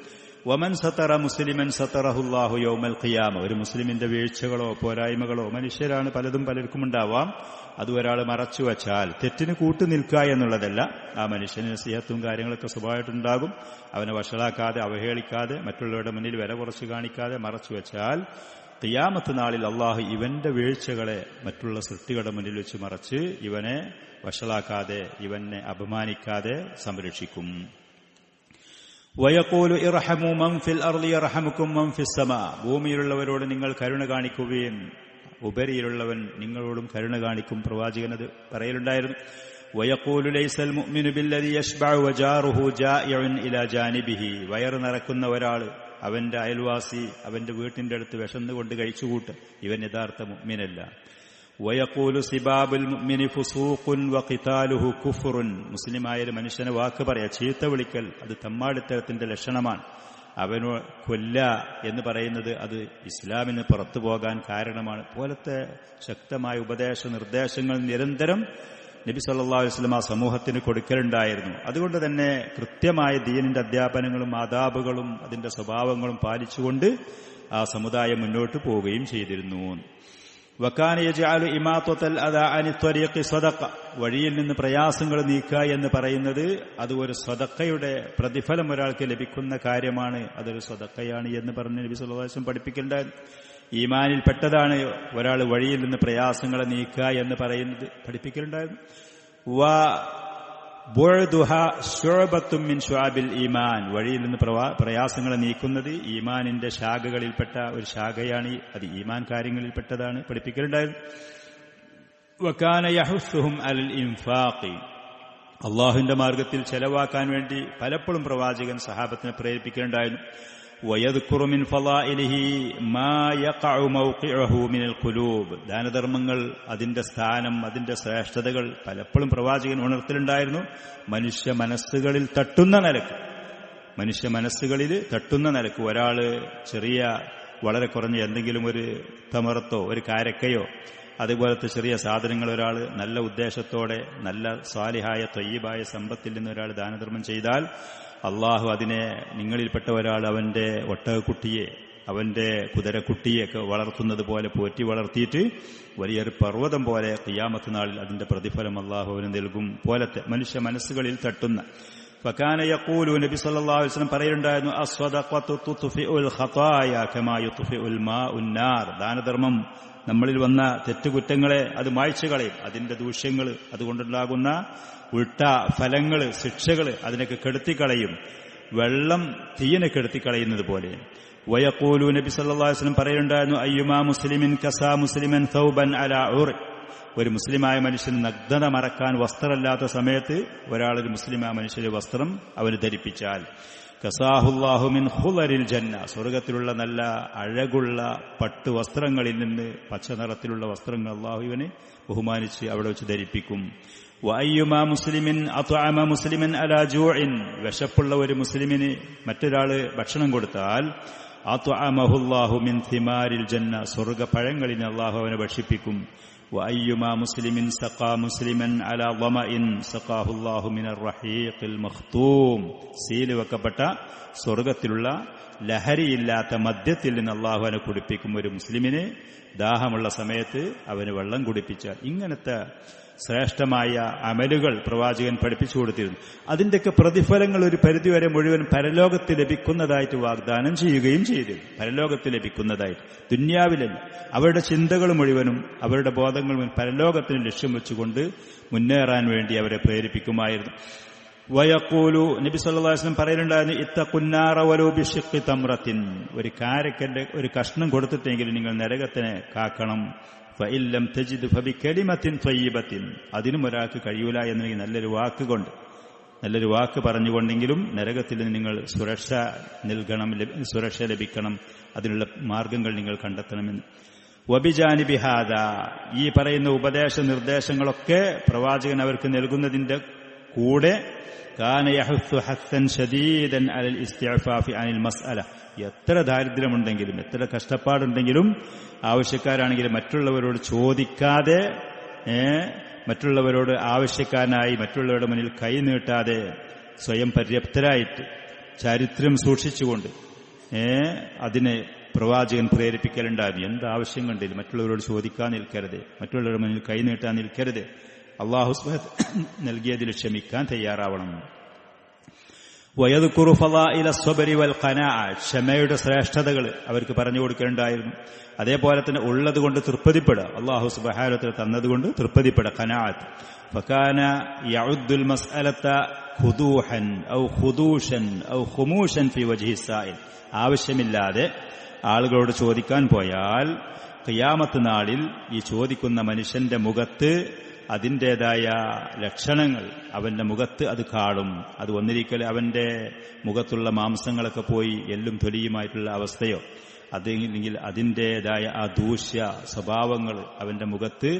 വമൻ സതറ മുസ്ലിമൻ സതറഹുല്ലാഹു യൗമൽ ഖിയാമ, ഒരു മുസ്ലിമിന്റെ വീഴ്ചകളോ പോരായ്മകളോ, മനുഷ്യരാണ്, പലതും പലർക്കും ഉണ്ടാവാം, അത് ഒരാൾ മറച്ചു വച്ചാൽ, തെറ്റിന് കൂട്ടു നിൽക്കുക എന്നുള്ളതല്ല, ആ മനുഷ്യന് നസീഹത്തും കാര്യങ്ങളൊക്കെ സ്വഭാവമായിട്ടുണ്ടാകും. അവനെ വഷളാക്കാതെ, അവഹേളിക്കാതെ, മറ്റുള്ളവരുടെ മുന്നിൽ വില കുറച്ച് കാണിക്കാതെ മറച്ചു വച്ചാൽ, ഖിയാമത്ത് നാളിൽ അള്ളാഹു ഇവന്റെ വീഴ്ചകളെ മറ്റുള്ള സൃഷ്ടികളുടെ മുന്നിൽ വെച്ച് മറച്ച് ഇവനെ വഷളാക്കാതെ, ഇവനെ അപമാനിക്കാതെ സംരക്ഷിക്കും. വയഖൂലു ഇർഹമു മൻ ഫിൽ അർളി യർഹമുക്കും മൻ ഫിസ് സമാ, ഭൂമിയിലുള്ളവരോട് നിങ്ങൾ കരുണ കാണിക്കുകയും ഉപരിയിലുള്ളവൻ നിങ്ങളോടും കരുണ കാണിക്കും, പ്രവാചകനത് പറയലുണ്ടായിരുന്നു. വയഖൂലു ലൈസൽ മുഅ്മിനു ബില്ലദി യശ്ബഉ വജാറുഹു ജാഇഉൻ ഇലാ ജാനിബിഹി, വയറ് നിറക്കുന്ന ഒരാൾ, അവന്റെ അയൽവാസി അവന്റെ വീട്ടിന്റെ അടുത്ത് വിശന്നുകൊണ്ട് കഴിച്ചുകൂട്ട്, ഇവൻ യഥാർത്ഥ മുഅ്മിനല്ല. വയഖൂലു സിബാബുൽ മുഅ്മിനി ഫുസൂഖുൻ വഖിതാലുഹു കുഫ്റുൻ, മുസ്ലിമായ ഒരു മനുഷ്യനെ വാക്ക് പറയാ, ചീത്ത വിളിക്കൽ, അത് തമ്മാടിത്തരത്തിന്റെ ലക്ഷണമാണ്. അവനോ കൊല്ല എന്ന് പറയുന്നത് അത് ഇസ്ലാമിന് പുറത്തു പോകാൻ കാരണമാണ്. പോലത്തെ ശക്തമായ ഉപദേശ നിർദ്ദേശങ്ങൾ നിരന്തരം നബി സല്ലല്ലാഹു അലൈഹി വസല്ലം ആ സമൂഹത്തിന് കൊടുക്കലുണ്ടായിരുന്നു. അതുകൊണ്ട് തന്നെ കൃത്യമായ ദീനിന്റെ അധ്യാപനങ്ങളും ആദാബുകളും അതിന്റെ സ്വഭാവങ്ങളും പാലിച്ചുകൊണ്ട് ആ സമുദായം മുന്നോട്ട് പോവുകയും ചെയ്തിരുന്നു. വകാന യജഅലു ഇമാതത്തൽ അദാ അനി ത്വരീഖി സദഖ, വഴിയിൽ നിന്ന് പ്രയാസങ്ങൾ നീക്കുക എന്ന് പറയുന്നത് അത് ഒരു സദഖയുടെ പ്രതിഫലം ഒരാൾക്ക് ലഭിക്കുന്ന കാര്യമാണ്, അതൊരു സദഖയാണ് എന്ന് പറഞ്ഞ് നബി സല്ലല്ലാഹു അലൈഹി വസല്ലം പഠിപ്പിക്കലുണ്ടായിരുന്നു. ഈമാനിൽ പെട്ടതാണ് ഒരാൾ വഴിയിൽ നിന്ന് പ്രയാസങ്ങളെ നീക്കുക എന്ന് പറയുന്നത്, പഠിപ്പിക്കലുണ്ടായിരുന്നു. ഈമാൻ, വഴിയിൽ നിന്ന് പ്രയാസങ്ങളെ നീക്കുന്നത് ഈമാനിന്റെ ശാഖകളിൽപ്പെട്ട ഒരു ശാഖയാണ്, അത് ഈമാൻ കാര്യങ്ങളിൽപ്പെട്ടതാണ്, പഠിപ്പിക്കലുണ്ടായിരുന്നു. വകാന യഹുസ്സുഹും അലൽ ഇൻഫാഖി, അള്ളാഹുവിന്റെ മാർഗത്തിൽ ചെലവാക്കാൻ വേണ്ടി പലപ്പോഴും പ്രവാചകൻ സഹാബത്തിനെ പ്രേരിപ്പിക്കലുണ്ടായിരുന്നു. വയദ്കുറു മിൻ ഫളാഇലിഹി മാ യഖഉ മൗഖിഉഹു മിനൽ ഖുലൂബ്, ദാനധർമ്മങ്ങൾ, അതിന്റെ സ്ഥാനം, അതിന്റെ ശ്രേഷ്ഠതകൾ പലപ്പോഴും പ്രവാചകൻ ഉണർത്തലുണ്ടായിരുന്നു. മനുഷ്യ മനസ്സുകളിൽ തട്ടുന്ന നിലക്ക് ഒരാള് ചെറിയ വളരെ കുറഞ്ഞ എന്തെങ്കിലും ഒരു തമറത്തോ ഒരു കാരക്കയോ അതുപോലത്തെ ചെറിയ സാധനങ്ങൾ ഒരാൾ നല്ല ഉദ്ദേശത്തോടെ നല്ല സ്വാലിഹായ ത്വയ്യിബായ സമ്പത്തിൽ നിന്ന് ഒരാൾ ദാനധർമ്മം ചെയ്താൽ അള്ളാഹു അതിനെ, നിങ്ങളിൽപ്പെട്ട ഒരാൾ അവന്റെ ഒട്ടകക്കുട്ടിയെ, അവന്റെ കുതിരക്കുട്ടിയൊക്കെ വളർത്തുന്നത് പോലെ പോറ്റി വളർത്തിയിട്ട് വലിയൊരു പർവ്വതം പോലെ ഖിയാമത്ത് നാളിൽ അതിന്റെ പ്രതിഫലം അള്ളാഹു അവന് നൽകും. പോലത്തെ മനുഷ്യ മനസ്സുകളിൽ തട്ടുന്ന. ഫകാന യഖൂലു, നബി സല്ലല്ലാഹു അലൈഹി വസല്ലം പറയുന്നുണ്ടായിരുന്നു, അസ്സദഖത്തു തുത്ഫിഉൽ ഖതായ കമാ യുത്ഫിഉൽ മാഉൻ നാർ, ദാനധർമ്മം നമ്മളിൽ വന്ന തെറ്റുകുറ്റങ്ങളെ അത് മായ്ച്ചു കളയും, അതിന്റെ ദൂഷ്യങ്ങൾ, അതുകൊണ്ടുണ്ടാകുന്ന ഉൾട്ട ഫലങ്ങൾ, ശിക്ഷകൾ അതിനൊക്കെ കെടുത്തിക്കളയും, വെള്ളം തീയനെ കെടുത്തിക്കളയുന്നത് പോലെ. വയഖൂലു, നബി സല്ലല്ലാഹു അലൈഹി വസല്ലം പറയുന്നുണ്ടായിരുന്നു, അയ്യുമാ മുസ്ലിമിൻ കസാ മുസ്ലിമൻ സൗബൻ അലാ ഉർ, ഒരു മുസ്ലിമായ മനുഷ്യന് നഗ്നത മറക്കാൻ വസ്ത്രമില്ലാത്ത സമയത്ത് ഒരാളൊരു മുസ്ലിമായ മനുഷ്യന്റെ വസ്ത്രം അവന് ധരിപ്പിച്ചാൽ കസാഹുല്ലാഹു മിൻ ഖുലരിൽ ജന്ന, സ്വർഗത്തിലുള്ള നല്ല അഴകുള്ള പട്ടു വസ്ത്രങ്ങളിൽ നിന്ന് പച്ച നിറത്തിലുള്ള വസ്ത്രങ്ങൾ അള്ളാഹു ഇവനെ ബഹുമാനിച്ച് അവിടെ വെച്ച് ധരിപ്പിക്കും. വഅയ്യുമാ മുസ്ലിമിൻ അത്അമ മുസ്ലിമൻ അലാ ജൂഇൻ, വിശപ്പുള്ള ഒരു മുസ്ലിമിന് മറ്റൊരാള് ഭക്ഷണം കൊടുത്താൽ അത്അമഹുല്ലാഹു മിൻ തിമാരിൽ ജന്ന, സ്വർഗ പഴങ്ങളിൽ അള്ളാഹു അവനെ ഭക്ഷിപ്പിക്കും. വഅയ്യുമാ മുസ്ലിമിൻ സഖാ മുസ്ലിമൻ അലാ ളമഇൻ സഖാഹുല്ലാഹു മിനർ റഹീഖിൽ മഖ്തൂം, സീൽ വെക്കപ്പെട്ട സ്വർഗത്തിലുള്ള ലഹരിയില്ലാത്ത മദ്യത്തിൽ നിന്ന് അള്ളാഹു അവനെ കുടിപ്പിക്കും. ഒരു മുസ്ലിമിന് ദാഹമുള്ള സമയത്ത് അവന് വെള്ളം കുടിപ്പിച്ചാൽ ഇങ്ങനത്തെ ശ്രേഷ്ഠമായ അമലുകൾ പ്രവാചകൻ പഠിപ്പിച്ചു കൊടുത്തിരുന്നു. അതിന്റെയൊക്കെ പ്രതിഫലങ്ങൾ ഒരു പരിധിവരെ മുഴുവൻ പരലോകത്ത് ലഭിക്കുന്നതായിട്ട് വാഗ്ദാനം ചെയ്യുകയും ചെയ്തു. പരലോകത്ത് ലഭിക്കുന്നതായിട്ട്, ദുന്യാവിലല്ല. അവരുടെ ചിന്തകൾ മുഴുവനും അവരുടെ ബോധങ്ങൾ മുഴുവൻ പരലോകത്തിന് ലക്ഷ്യം വെച്ചുകൊണ്ട് മുന്നേറാൻ വേണ്ടി അവരെ പ്രേരിപ്പിക്കുമായിരുന്നു. വയഖൂലു, നബി സല്ലല്ലാഹു അലൈഹി വസല്ലം പറയുന്നുണ്ടായിരുന്നു, ഇത്തഖുന്നാറ വലൂ ബിശിഖ്ഖി തംറത്തിൻ, ഒരു കാരക്കന്റെ ഒരു കഷ്ണം കൊടുത്തിട്ടെങ്കിലും നിങ്ങൾ നരകത്തിനെ കാക്കണം. ഫഇല്ലം തജിദ് ഫബികലിമത്തിൻ ത്വയ്യിബത്തിൻ, അതിനും ഒരാൾക്ക് കഴിയൂല എന്നെങ്കിൽ നല്ലൊരു വാക്കുകൊണ്ട്, നല്ലൊരു വാക്ക് പറഞ്ഞുകൊണ്ടെങ്കിലും നരകത്തിൽ നിങ്ങൾ സുരക്ഷ നൽകണം, സുരക്ഷ ലഭിക്കണം. അതിനുള്ള മാർഗങ്ങൾ നിങ്ങൾ കണ്ടെത്തണമെന്ന്. വബിജാനിബി ഹാദാ, ഈ പറയുന്ന ഉപദേശ നിർദ്ദേശങ്ങളൊക്കെ പ്രവാചകൻ അവർക്ക് നൽകുന്നതിന്റെ കൂടെ കാന യഹ്സു ഹസ്സൻ ശദീദൻ അലൽ ഇസ്തിഅഫാഫി അനിൽ മസ്അല, എത്ര ദാരിദ്ര്യമുണ്ടെങ്കിലും എത്ര കഷ്ടപ്പാടുണ്ടെങ്കിലും ആവശ്യക്കാരാണെങ്കിലും മറ്റുള്ളവരോട് ചോദിക്കാതെ, മറ്റുള്ളവരോട് ആവശ്യക്കാരനായി മറ്റുള്ളവരുടെ മുന്നിൽ കൈ നീട്ടാതെ സ്വയം പര്യാപ്തരായിട്ട് ചാരിത്രം സൂക്ഷിച്ചുകൊണ്ട് അതിനെ പ്രവാചകൻ പ്രേരിപ്പിക്കലുണ്ടായിരുന്നു. എന്താവശ്യം കണ്ടില്ല മറ്റുള്ളവരോട് ചോദിക്കാൻ നിൽക്കരുത്, മറ്റുള്ളവരുടെ മുന്നിൽ കൈ നീട്ടാൻ നിൽക്കരുത്. അല്ലാഹു സുബ്ഹാനഹു നൽകിയതിൽ ക്ഷമിക്കാൻ തയ്യാറാവണം. വയദ്കുറു ഫളാഇല സ്വബരി വൽ ഖനാഅ, ക്ഷമയുടെ ശ്രേഷ്ഠതകൾ അവർക്ക് പറഞ്ഞു കൊടുക്കേണ്ടായിരുന്നു. അതേപോലെ തന്നെ ഉള്ളത് കൊണ്ട് തൃപ്തിപ്പെടുക, അല്ലാഹു സുബ്ഹാനഹു വ തആല തന്നതുകൊണ്ട് തൃപ്തിപ്പെടുക, ഖനാഅത്ത്. ഫകാന യഉദ്ദുൽ മസ്അലത ഖുദൂഹൻ ഔ ഖുദൂഷൻ ഔ ഖുമൂഷൻ ഫി വജ്ഹി സായിൽ, ആവശ്യമില്ലാതെ ആളുകളോട് ചോദിക്കാൻ പോയാൽ ഖിയാമത്ത് നാളിൽ ഈ ചോദിക്കുന്ന മനുഷ്യന്റെ മുഖത്ത് അതിൻ്റെതായ ലക്ഷണങ്ങൾ, അവന്റെ മുഖത്ത് അത് കാണും. അത് ഒന്നിരിക്കൽ അവന്റെ മുഖത്തുള്ള മാംസങ്ങളൊക്കെ പോയി എല്ലും തൊലിയുമായിട്ടുള്ള അവസ്ഥയോ, അല്ലെങ്കിൽ അതിൻ്റെതായ ആ ദൂഷ്യ സ്വഭാവങ്ങൾ അവന്റെ മുഖത്ത്,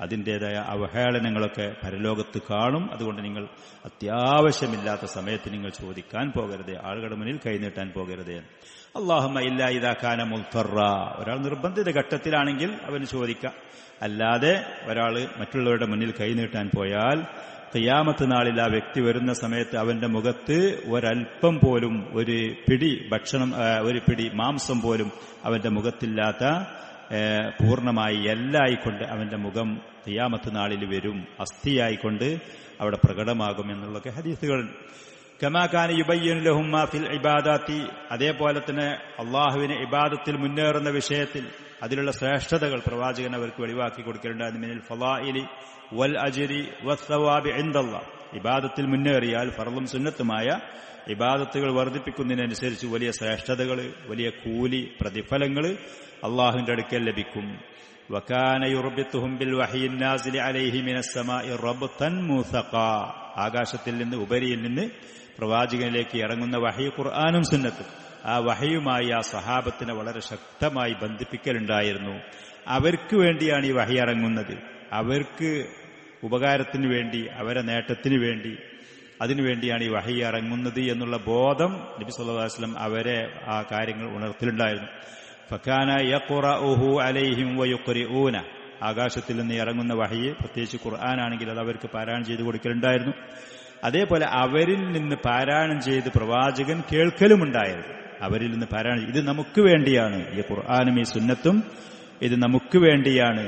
അതിൻ്റെതായ അവഹേളനങ്ങളൊക്കെ പരലോകത്ത് കാണും. അതുകൊണ്ട് നിങ്ങൾ അത്യാവശ്യമില്ലാത്ത സമയത്ത് നിങ്ങൾ ചോദിക്കാൻ പോകരുത്, ആളുകളുടെ മുന്നിൽ കൈനീട്ടാൻ പോകരുത്. അല്ലാഹുമ്മ ഇല്ലാ ഇദാ കാന മുൽത്തറ, ഒരാൾ നിർബന്ധിത ഘട്ടത്തിലാണെങ്കിൽ അവന് ചോദിക്കാം. അല്ലാതെ ഒരാൾ മറ്റുള്ളവരുടെ മുന്നിൽ കൈനീട്ടാൻ പോയാൽ ഖിയാമത്ത് നാളിൽ ആ വ്യക്തി വരുന്ന സമയത്ത് അവന്റെ മുഖത്ത് ഒരൽപ്പം പോലും, ഒരു പിടി ഭക്ഷണം, ഒരു പിടി മാംസം പോലും അവന്റെ മുഖത്തില്ലാത്ത പൂർണ്ണമായി എല്ലായിക്കൊണ്ട് അവന്റെ മുഖം ഖിയാമത്ത് നാളിൽ വരും, അസ്ഥിയായിക്കൊണ്ട് അവിടെ പ്രകടമാകും എന്നുള്ളൊക്കെ ഹദീസുകൾ. കമാ കാന യുബയ്യിനു ലഹും മാ ഫിൽ ഇബാദാത്തി, അതേപോലെ തന്നെ അള്ളാഹുവിനെ ഇബാദത്തിൽ മുന്നേറുന്ന വിഷയത്തിൽ അതിലുള്ള ശ്രേഷ്ഠതകൾ പ്രവാചകൻ അവർക്ക് വെളിവാക്കി കൊടുക്കലുണ്ടായിരുന്നു. മിനൽ ഫളാഇലി വൽ അജ്രി വസ്സവാബി ഇൻദല്ലാഹ്, ഇബാദത്തിൽ മുന്നേറിയാൽ ഫർളും സുന്നത്തുമായ ഇബാദത്തുകൾ വർദ്ധിപ്പിക്കുന്നതിനനുസരിച്ച് വലിയ ശ്രേഷ്ഠതകൾ, വലിയ കൂലി, പ്രതിഫലങ്ങൾ അള്ളാഹുവിന്റെ അടുക്കൽ ലഭിക്കും. വകാന യുർബിത്തുഹും ബിൽ വഹയ്യിൻ നാസിലി അലൈഹി മിനസ് സമാഇ റബ്തൻ മുസഖാ, ആകാശത്തിൽ നിന്ന് ഉപരിയിൽ നിന്ന് പ്രവാചകനിലേക്ക് ഇറങ്ങുന്ന വഹി ഖുർആനും സുന്നത്തും, ആ വഹയുമായി ആ സഹാബത്തിനെ വളരെ ശക്തമായി ബന്ധിപ്പിക്കലുണ്ടായിരുന്നു. അവർക്ക് വേണ്ടിയാണ് ഈ വഹി ഇറങ്ങുന്നത്, അവർക്ക് ഉപകാരത്തിന് വേണ്ടി, അവരെ നേട്ടത്തിന് വേണ്ടി, അതിനുവേണ്ടിയാണ് ഈ വഹി ഇറങ്ങുന്നത് എന്നുള്ള ബോധം നബി സല്ലല്ലാഹു അലൈഹി വസല്ലം അവരെ ആ കാര്യങ്ങൾ ഉണർത്തിലുണ്ടായിരുന്നു. ഫകാന യഖറഉഹു അലൈഹിം വയുഖ്രിഊന, ആകാശത്തിൽ നിന്ന് ഇറങ്ങുന്ന വഹി, പ്രത്യേകിച്ച് ഖുർആനാണെങ്കിൽ അത് അവർക്ക് പാരായണം ചെയ്തു കൊടുക്കലുണ്ടായിരുന്നു. അതേപോലെ അവരിൽ നിന്ന് പാരായണം ചെയ്ത് പ്രവാചകൻ കേൾക്കലുമുണ്ടായിരുന്നു. അവരിൽ നിന്ന് പാരായണം, ഇത് നമുക്ക് വേണ്ടിയാണ്, ഈ ഖുർആനും ഈ സുന്നത്തും ഇത് നമുക്ക് വേണ്ടിയാണ്,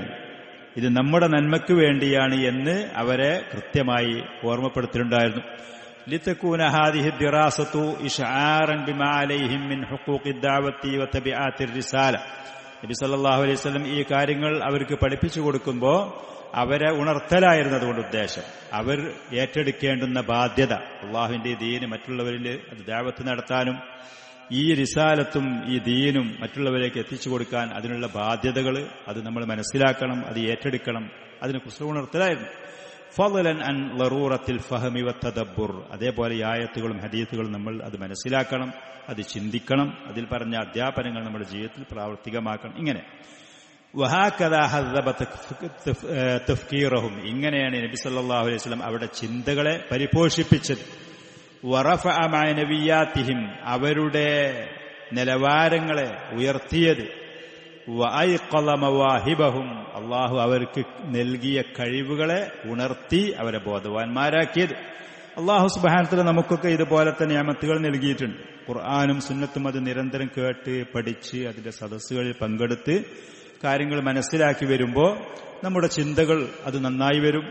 ഇത് നമ്മുടെ നന്മയ്ക്ക് വേണ്ടിയാണ് എന്ന് അവരെ കൃത്യമായി ഓർമ്മപ്പെടുത്തിയിട്ടുണ്ടായിരുന്നു. ലിതകൂന ഹാദിഹി ദിറാസതു ഇശ്ആറൻ ബിമാ അലൈഹിം മിൻ ഹുഖൂഖി ദഅവത്തി വതബിആത്തിർ റിസാല, നബി സല്ലല്ലാഹു അലൈഹി വസല്ലം ഈ കാര്യങ്ങൾ അവർക്ക് പഠിപ്പിച്ചു കൊടുക്കുമ്പോൾ അവരെ ഉണർത്തലായിരുന്നതുകൊണ്ട് ഉദ്ദേശം, അവർ ഏറ്റെടുക്കേണ്ടുന്ന ബാധ്യത, അള്ളാഹുവിന്റെ ദീന് മറ്റുള്ളവരിൽ അത് ദഅവത്ത് നടത്താനും ഈ റിസാലത്തും ഈ ദീനും മറ്റുള്ളവരിലേക്ക് എത്തിച്ചു കൊടുക്കാൻ അതിനുള്ള ബാധ്യതകൾ അത് നമ്മൾ മനസ്സിലാക്കണം, അത് ഏറ്റെടുക്കണം. അതിനെ കുറിച്ച് ഉണർത്തലായിരുന്നു. ഫളലൻ അൻ ലറൂറത്തിൽ ഫഹമി വത്തദബ്ബുർ. അതേപോലെ ഈ ആയത്തുകളും ഹദീസുകളും നമ്മൾ അത് മനസ്സിലാക്കണം, അത് ചിന്തിക്കണം, അതിൽ പറഞ്ഞ അധ്യാപനങ്ങൾ നമ്മുടെ ജീവിതത്തിൽ പ്രാവർത്തികമാക്കണം. ഇങ്ങനെ വഹാകദാ ഹദബ തഫ്കീറഹും, ഇങ്ങനെയാണ് നബി സല്ലല്ലാഹു അലൈഹി വസല്ലം അവരുടെ ചിന്തകളെ പരിപോഷിപ്പിച്ചത്. വറഫഅ മഅ നബിയാതിഹിം, അവരുടെ നിലവാരങ്ങളെ ഉയർത്തിയത്. വഅയ്ഖള മവാഹിബഹും, അല്ലാഹു അവർക്ക് നൽകിയ കഴിവുകളെ ഉണർത്തി അവരെ ബോധവാന്മാരാക്കിയത്. അല്ലാഹു സുബ്ഹാനഹു വ തആല നമുക്കൊക്കെ ഇതുപോലെ തന്നെ നിഅമത്തുകൾ നൽകിയിട്ടുണ്ട്. ഖുർആനും സുന്നത്തും അത് നിരന്തരം കേട്ട് പഠിച്ച് അതിന്റെ സദസ്സുകളിൽ പങ്കെടുത്ത് കാര്യങ്ങൾ മനസ്സിലാക്കി വരുമ്പോൾ നമ്മുടെ ചിന്തകൾ അത് നന്നായി വരും.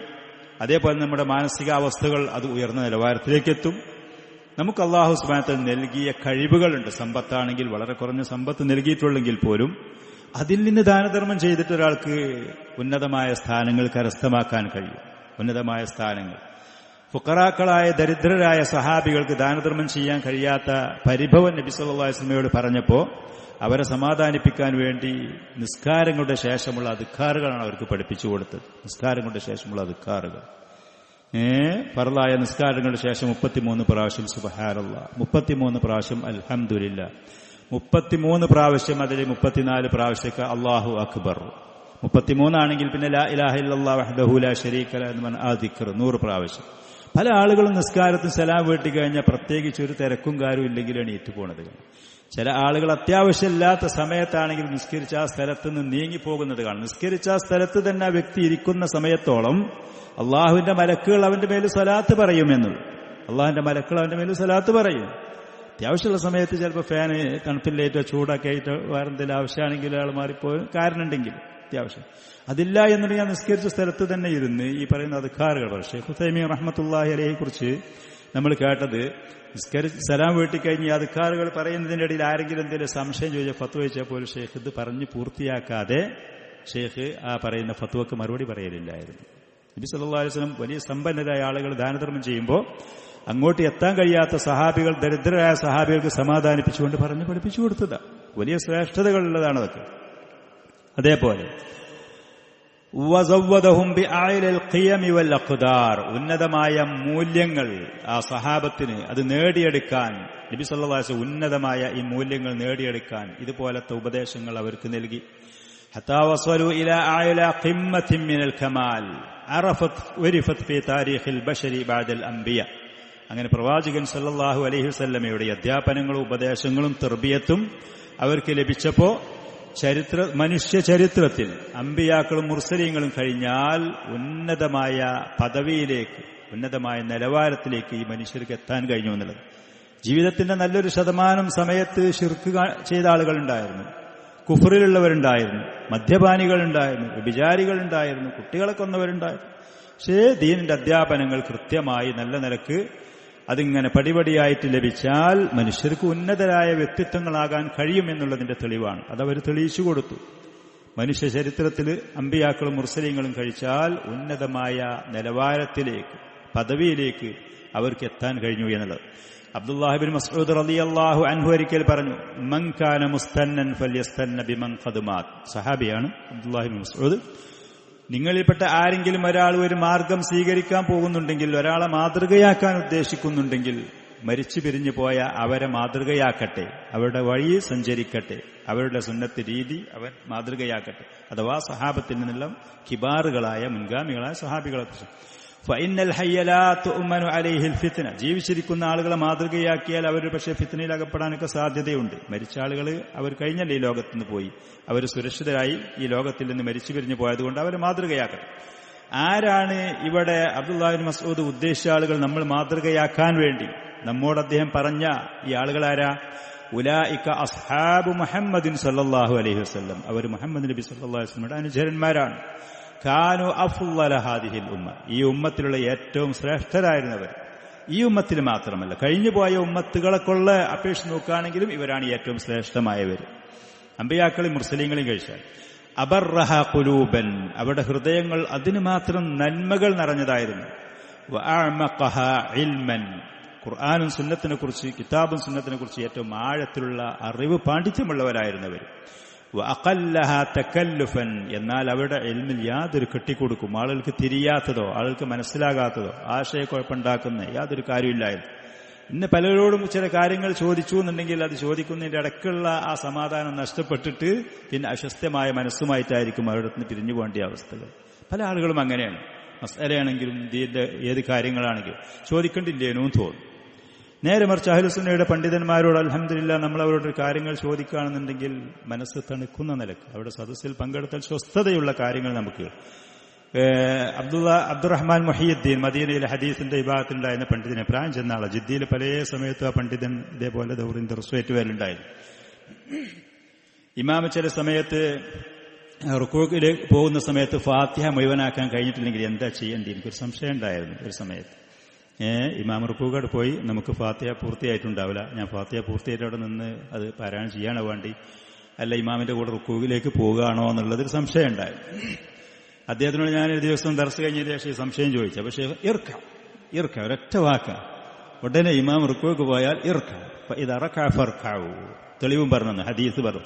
അതേപോലെ നമ്മുടെ മാനസികാവസ്ഥകൾ അത് ഉയർന്ന നിലവാരത്തിലേക്കെത്തും. നമുക്ക് അല്ലാഹു സുബ്ഹാനഹു വ തആല നൽകിയ കഴിവുകളുണ്ട്. സമ്പത്താണെങ്കിൽ വളരെ കുറഞ്ഞ സമ്പത്ത് നൽകിയിട്ടുള്ളെങ്കിൽ പോലും അതിൽ നിന്ന് ദാനധർമ്മം ചെയ്തിട്ട് ഒരാൾക്ക് ഉന്നതമായ സ്ഥാനങ്ങൾ കരസ്ഥമാക്കാൻ കഴിയും. ഉന്നതമായ സ്ഥാനങ്ങൾ. ഫുഖറാക്കളായ ദരിദ്രരായ സഹാബികൾക്ക് ദാനധർമ്മം ചെയ്യാൻ കഴിയാത്ത പരിഭവം നബി സല്ലല്ലാഹു അലൈഹി വസല്ലമയോട് പറഞ്ഞപ്പോൾ അവരെ സമാധാനിപ്പിക്കാൻ വേണ്ടി നിസ്കാരങ്ങളുടെ ശേഷമുള്ള അദ്കാറുകളാണ് അവർക്ക് പഠിപ്പിച്ചു കൊടുത്തത്. നിസ്കാരങ്ങളുടെ ശേഷമുള്ള അദ്കാറുകൾ, ഫർളായ നിസ്കാരങ്ങളുടെ ശേഷം 33 പ്രാവശ്യം സുബ്ഹാനല്ലാഹ്, 33 പ്രാവശ്യം അൽഹംദുലില്ലാഹ്, 33 പ്രാവശ്യം, അതിൽ 34 പ്രാവശ്യമൊക്കെ അല്ലാഹു അക്ബർ. 33 ആണെങ്കിൽ പിന്നെ ലാ ഇലാഹ ഇല്ലല്ലാഹു വഹ്ദഹു ലാ ശരീക ലഹു എന്ന് പറഞ്ഞ ആ ദിക്ർ 100 പ്രാവശ്യം. പല ആളുകളും നിസ്കാരത്തിന് സലാം വീട്ടി കഴിഞ്ഞാൽ പ്രത്യേകിച്ച് ഒരു തിരക്കും കാര്യവും ഇല്ലെങ്കിൽ എണീറ്റ് പോണത്. ചില ആളുകൾ അത്യാവശ്യമില്ലാത്ത സമയത്താണെങ്കിൽ നിസ്കരിച്ച ആ സ്ഥലത്ത് നിന്ന് നീങ്ങിപ്പോകുന്നത് കാണും. നിസ്കരിച്ച ആ സ്ഥലത്ത് തന്നെ ആ വ്യക്തി ഇരിക്കുന്ന സമയത്തോളം അള്ളാഹുവിന്റെ മലക്കുകൾ അവന്റെ മേൽ സ്വലാത്ത് പറയുമെന്നുള്ളൂ. അള്ളാഹുവിന്റെ മലക്കുകൾ അവന്റെ മേൽ സ്വലാത്ത് പറയും. അത്യാവശ്യമുള്ള സമയത്ത് ചിലപ്പോൾ ഫാന് തണുപ്പില്ലേറ്റോ ചൂടൊക്കെ ആയിട്ട് വേറെ എന്തെങ്കിലും ആവശ്യമാണെങ്കിൽ ആൾ മാറിപ്പോയി കാരണമുണ്ടെങ്കിൽ അത്യാവശ്യം. അതില്ല എന്നുണ്ടെങ്കിൽ നിസ്കരിച്ച സ്ഥലത്ത് തന്നെ ഇരുന്ന് ഈ പറയുന്ന അദ്കാറുകൾ പറയും. ഷെയ്ഖ് ഉസൈമീൻ റഹ്മത്തുള്ളാഹി അലൈഹിയെ കുറിച്ച് നമ്മൾ കേട്ടത്, സലാം വീട്ടി കഴിഞ്ഞ് ഈ അദ്കാറുകൾ പറയുന്നതിന്റെ ഇടയിൽ ആരെങ്കിലും എന്തെങ്കിലും സംശയം ചോദിച്ചാൽ ഫത്വ ചോദിച്ചാൽ പോലും ഷെയ്ഖ് ഇത് പറഞ്ഞ് പൂർത്തിയാക്കാതെ ഷെയ്ഖ് ആ പറയുന്ന ഫത്വക്ക് മറുപടി പറയലില്ലായിരുന്നു. നബി സല്ലല്ലാഹു അലൈഹി വസല്ലം വലിയ സമ്പന്നരായ ആളുകൾ ദാനധർമ്മം ചെയ്യുമ്പോൾ അങ്ങോട്ട് എത്താൻ കഴിയാത്ത സഹാബികൾ, ദരിദ്രരായ സഹാബികൾക്ക് സമാധാനിപ്പിച്ചുകൊണ്ട് പറഞ്ഞ് പഠിപ്പിച്ചു കൊടുത്തതാ. വലിയ ശ്രേഷ്ഠതകളുള്ളതാണ് അതൊക്കെ. അതേപോലെ ഉന്നതമായ മൂല്യങ്ങൾ ആ സഹാബത്തിന് അത് നേടിയെടുക്കാൻ നബി സല്ലല്ലാഹു അലൈഹി വസല്ലം ഉന്നതമായ ഈ മൂല്യങ്ങൾ നേടിയെടുക്കാൻ ഇതുപോലത്തെ ഉപദേശങ്ങൾ അവർക്ക് നൽകി. ഹത്താ വസലു ഇലാ അഅ്ലാ ഖിമ്മത്തിൻ മിനൽ കമാൽ അറഫത് വരിഫത് ഫീ താരീഖിൽ ബശരി ബഅദൽ അംബിയ. അങ്ങനെ പ്രവാചകൻ സല്ലല്ലാഹു അലൈഹി വസല്ലമയുടെ അധ്യാപനങ്ങളും ഉപദേശങ്ങളും തർബിയത്തും അവർക്ക് ലഭിച്ചപ്പോൾ മനുഷ്യ ചരിത്രത്തിൽ അമ്പിയാക്കളും മുർസലീങ്ങളും കഴിഞ്ഞാൽ ഉന്നതമായ പദവിയിലേക്ക്, ഉന്നതമായ നിലവാരത്തിലേക്ക് ഈ മനുഷ്യർക്ക് എത്താൻ കഴിഞ്ഞു എന്നുള്ളത്. ജീവിതത്തിന്റെ നല്ലൊരു ശതമാനം സമയത്ത് ശിർക്ക് ചെയ്ത ആളുകളുണ്ടായിരുന്നു, കുഫറിലുള്ളവരുണ്ടായിരുന്നു, മദ്യപാനികളുണ്ടായിരുന്നു, വ്യഭിചാരികളുണ്ടായിരുന്നു, കുട്ടികളെ കൊന്നവരുണ്ടായിരുന്നു. പക്ഷേ ദീനിന്റെ അധ്യാപനങ്ങൾ കൃത്യമായി നല്ല നിലക്ക് അതിങ്ങനെ പടിപടിയായിട്ട് ലഭിച്ചാൽ മനുഷ്യർക്ക് ഉന്നതരായ വ്യക്തിത്വങ്ങളാകാൻ കഴിയുമെന്നുള്ളതിന്റെ തെളിവാണ്. അതവർ തെളിയിച്ചു കൊടുത്തു. മനുഷ്യ ചരിത്രത്തിൽ അമ്പിയാക്കളും മുർസലീങ്ങളും കഴിച്ചാൽ ഉന്നതമായ നിലവാരത്തിലേക്ക്, പദവിയിലേക്ക് അവർക്ക് എത്താൻ കഴിഞ്ഞു എന്നുള്ളത്. അബ്ദുല്ലാഹി ബിൻ മസ്ഊദ് റളിയല്ലാഹു അൻഹു ഒരിക്കൽ പറഞ്ഞു, മൻ കാന മുസ്തന്നൻ ഫല്യസ്തന്ന ബിമൻ ഖദ് മാത്. സഹാബിയാണ് അബ്ദുല്ലാഹി ബിൻ മസ്ഊദ്. നിങ്ങളിൽപ്പെട്ട ആരെങ്കിലും ഒരാൾ ഒരു മാർഗം സ്വീകരിക്കാൻ പോകുന്നുണ്ടെങ്കിൽ, ഒരാളെ മാതൃകയാക്കാൻ ഉദ്ദേശിക്കുന്നുണ്ടെങ്കിൽ മരിച്ചു പിരിഞ്ഞു പോയ അവരെ മാതൃകയാക്കട്ടെ, അവരുടെ വഴി സഞ്ചരിക്കട്ടെ, അവരുടെ സുന്നത്ത് രീതി അവൻ മാതൃകയാക്കട്ടെ. അഥവാ സഹാബത്തിൽ നിന്നുള്ള കിബാറുകളായ മുൻഗാമികളായ സഹാബികളെ കുറിച്ച്. ഫഇന്നൽ ഹയ്യ ലാ തുഅ്മനു അലൈഹിൽ ഫിത്ന. ജീവിച്ചിരിക്കുന്ന ആളുകളെ മാതൃകയാക്കിയാൽ അവർ പക്ഷേ ഫിത്നയിൽ അകപ്പെടാനൊക്കെ സാധ്യതയുണ്ട്. മരിച്ച ആളുകൾ അവർ കഴിഞ്ഞല്ലേ ഈ ലോകത്ത് നിന്ന് പോയി, അവർ സുരക്ഷിതരായി ഈ ലോകത്തിൽ നിന്ന് മരിച്ചു പിരിഞ്ഞു പോയതുകൊണ്ട് അവരെ മാതൃകയാക്കട്ടെ. ആരാണ് ഇവിടെ അബ്ദുല്ലാഹി ബിൻ മസ്ഊദ് ഉദ്ദേശിച്ച ആളുകൾ നമ്മൾ മാതൃകയാക്കാൻ വേണ്ടി നമ്മോട് അദ്ദേഹം പറഞ്ഞ ഈ ആളുകളാരാ? ഉലൈക അസ്ഹാബു മുഹമ്മദിൻ സല്ലല്ലാഹു അലൈഹി വസല്ലം. അവർ മുഹമ്മദ് നബി സല്ലല്ലാഹു അലൈഹി വസല്ലമയുടെ അനുചരന്മാരാണ്. കാനു അഫ്ളല ഹാദിഹിൽ ഉമ്മ. ഈ ഉമ്മത്തിലുള്ള ഏറ്റവും ശ്രേഷ്ഠരായിരുന്നവർ. ഈ ഉമ്മത്തിൽ മാത്രമല്ല, കഴിഞ്ഞുപോയ ഉമ്മത്തുകളെക്കുള്ള അപേക്ഷിച്ച് നോക്കുകയാണെങ്കിലും ഇവരാണ് ഏറ്റവും ശ്രേഷ്ഠമായവർ. അമ്പിയാക്കളെയും മുർസലീങ്ങളെയും കഴിച്ചാൽ. അബർറഹ ഖുലൂബൻ. അവരുടെ ഹൃദയങ്ങൾ അതിന് മാത്രം നന്മകൾ നിറഞ്ഞതായിരുന്നു. വഅഅമഖഹ ഇൽമൻ. ഖുർആനും സുന്നത്തിനെ കുറിച്ച്, കിതാബും സുന്നത്തിനെ കുറിച്ച് ഏറ്റവും ആഴത്തിലുള്ള അറിവ് പാണ്ഡിത്യമുള്ളവരായിരുന്നവർ. വഅഖല്ലഹ തകല്ലുഫൻ, എന്നാൽ അവരുടെ ഇൽമിൽ യാതൊരു കെട്ടിക്കൊടുക്കും, ആളുകൾക്ക് തിരിയാത്തതോ ആളുകൾക്ക് മനസ്സിലാകാത്തതോ ആശയക്കുഴപ്പമുണ്ടാക്കുന്ന യാതൊരു കാര്യമില്ലായിരുന്നു. ഇന്ന് പലരോടും ചില കാര്യങ്ങൾ ചോദിച്ചു എന്നുണ്ടെങ്കിൽ അത് ചോദിക്കുന്നതിന്റെ ഇടയ്ക്കുള്ള ആ സമാധാനം നഷ്ടപ്പെട്ടിട്ട് പിന്നെ അസ്വസ്ഥമായ മനസ്സുമായിട്ടായിരിക്കും അവരുടെ നിന്ന് പിരിഞ്ഞു പോകേണ്ട അവസ്ഥകൾ. പല ആളുകളും അങ്ങനെയാണ്. മസ്അലയാണെങ്കിലും ദീന്റെ ഏത് കാര്യങ്ങളാണെങ്കിലും ചോദിക്കണ്ടില്ലേനോ തോന്നും. നേരെ മറിച്ച് അഹ്ലുസുന്നയുടെ പണ്ഡിതന്മാരോട് അൽഹംദുലില്ലാഹ് നമ്മൾ അവരോട് കാര്യങ്ങൾ ചോദിക്കുകയാണെന്നുണ്ടെങ്കിൽ മനസ്സ് തണുക്കുന്ന നിലക്ക് അവരുടെ സദസ്സിൽ പങ്കെടുത്താൽ സ്വസ്ഥതയുള്ള കാര്യങ്ങൾ നമുക്ക്. അബ്ദുറഹ്മാൻ മുഹിയുദ്ദീൻ മദീനയിലെ ഹദീസിന്റെ വിഭാഗത്തിലുണ്ടായിരുന്ന പണ്ഡിതനെ, പ്രായം ചെന്ന ആള്, ജിദ്ദിയിൽ പല സമയത്തും ആ പണ്ഡിതൻ ഇതേപോലെ ദൗറിന്റെ റിസ്വേറ്റ് വരലുണ്ടായിരുന്നു. ഇമാമ് ചില സമയത്ത് റുക്കൂഇലേക്ക് പോകുന്ന സമയത്ത് ഫാത്തിഹ മുഴുവനാക്കാൻ കഴിഞ്ഞിട്ടില്ലെങ്കിൽ എന്താ ചെയ്യേണ്ടി എനിക്കൊരു സംശയം ഉണ്ടായിരുന്നു ഒരു സമയത്ത്. ഇമാം റുക്കൂഅോട് പോയി നമുക്ക് ഫാത്തിഹ പൂർത്തിയായിട്ടുണ്ടാവില്ല, ഞാൻ ഫാത്തിഹ പൂർത്തിയായിട്ട് അവിടെ നിന്ന് അത് പാരായണം ചെയ്യാനോ വേണ്ടി അല്ല ഇമാമിന്റെ കൂടെ റുക്കൂഇലേക്ക് പോകുകയാണോ എന്നുള്ളതൊരു സംശയം ഉണ്ടായിരുന്നു. അദ്ദേഹത്തിനോട് ഞാൻ ഒരു ദിവസം ദർസ് കഴിഞ്ഞതിന് ശേഷം ഈ സംശയം ചോദിച്ചു. പക്ഷേ ഇർക്ക ഒരൊറ്റ വാക്ക, ഉടനെ ഇമാം റുക്കൂക്ക് പോയാൽ ഇർക്ക ഫർഖഉ, തെളിവും പറഞ്ഞു, ഹദീസ് പറഞ്ഞു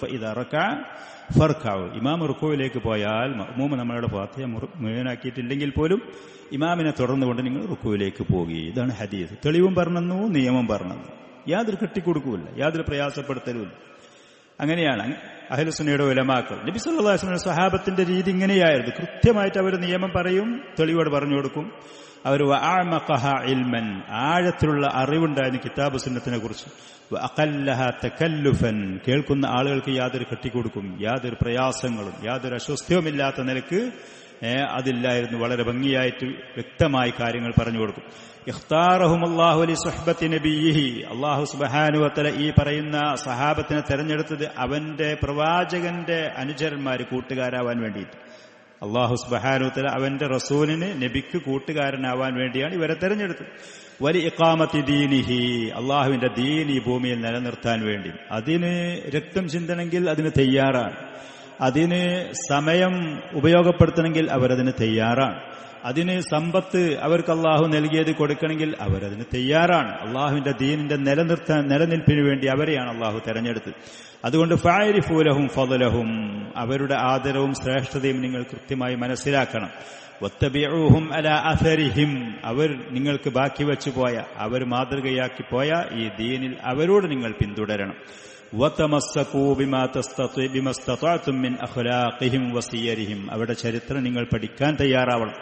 ഫർഖഉ. ഇമാം റുക്കൂയിലേക്ക് പോയാൽ മഅ്മൂം നമ്മളുടെ ഫാത്തിഹ മുഴുവനാക്കിയിട്ടില്ലെങ്കിൽ പോലും ഇമാമിനെ തുടർന്നുകൊണ്ട് നിങ്ങൾ റുക്കൂയിലേക്ക് പോകുക. ഇതാണ് ഹദീസ്. തെളിവും പറഞ്ഞു, നിയമം പറഞ്ഞു, യാതൊരു കെട്ടിക്കൊടുക്കൂല്ല, യാതൊരു പ്രയാസപ്പെടുത്തലുമില്ല. അങ്ങനെയാണ് അഹ്ലുസുന്നയുടെ ഉലമാക്കൾ. നബി സല്ലല്ലാഹു അലൈഹി വസല്ലം സ്വഹാബത്തിന്റെ രീതി ഇങ്ങനെയായിരുന്നു. കൃത്യമായിട്ട് അവർ നിയമം പറയും, തെളിവോട് പറഞ്ഞു കൊടുക്കും. അവർ വഅഅമഖഹ ഇൽമൻ, ആഴത്തിലുള്ള അറിവുണ്ടായിരുന്നു കിതാബ് സുന്നത്തിനെ കുറിച്ച്. വഅഖല്ലഹ തകല്ലുഫൻ, കേൾക്കുന്ന ആളുകൾക്ക് യാതൊരു കെട്ടിക്കൊടുക്കും, യാതൊരു പ്രയാസങ്ങളും യാതൊരു അസ്വസ്ഥവുമില്ലാത്ത നിലക്ക് അതില്ലായിരുന്നു. വളരെ ഭംഗിയായിട്ട് വ്യക്തമായി കാര്യങ്ങൾ പറഞ്ഞു കൊടുക്കും. ഇഖ്താറഹുമുല്ലാഹു ലിസുഹ്ബത്തി നബിയിഹി, അല്ലാഹു സുബ്ഹാനഹു വ തആല ഈ പറയുന്ന സഹാബത്തിനെ തെരഞ്ഞെടുത്തത് അവന്റെ പ്രവാചകന്റെ അനുചരന്മാര് കൂട്ടുകാരാവാൻ വേണ്ടിയിട്ട്. അല്ലാഹു സുബ്ഹാനഹു വ തആല അവന്റെ റസൂലിന് നബിക്ക് കൂട്ടുകാരനാവാൻ വേണ്ടിയാണ് ഇവരെ തെരഞ്ഞെടുത്തത്. വലി ഇഖാമത്തി ദീനിഹി, അള്ളാഹുവിന്റെ ദീൻ ഈ ഭൂമിയിൽ നിലനിർത്താൻ വേണ്ടി. അതിന് രക്തം ചിന്തണമെങ്കിൽ അതിന് തയ്യാറാണ്, അതിന് സമയം ഉപയോഗപ്പെടുത്തണമെങ്കിൽ അവരതിന് തയ്യാറാണ്, അതിന് സമ്പത്ത് അവർക്ക് അള്ളാഹു നൽകിയത് കൊടുക്കണമെങ്കിൽ അവരതിന് തയ്യാറാണ്. അള്ളാഹുവിന്റെ ദീനിന്റെ നിലനിൽപ്പിന് വേണ്ടി അവരെയാണ് അള്ളാഹു തെരഞ്ഞെടുത്തത്. അതുകൊണ്ട് ഫഅരിഫൂ ലഹും ഫളലഹും, അവരുടെ ആദരവും ശ്രേഷ്ഠതയും നിങ്ങൾ കൃത്യമായി മനസ്സിലാക്കണം. വത്തബിഊഹും അലാ അസരിഹിം, അവർ നിങ്ങൾക്ക് ബാക്കി വെച്ചു പോയ, അവർ മാതൃകയാക്കി പോയ ഈ ദീനിൽ അവരോട് നിങ്ങൾ പിന്തുടരണം. വതമസ്സകൂ ബിമാ ഇസ്തതഅതും മിൻ അഖ്ലാഖിഹിം വസിയരിഹിം, അവരുടെ ചരിത്രം നിങ്ങൾ പഠിക്കാൻ തയ്യാറാവണം.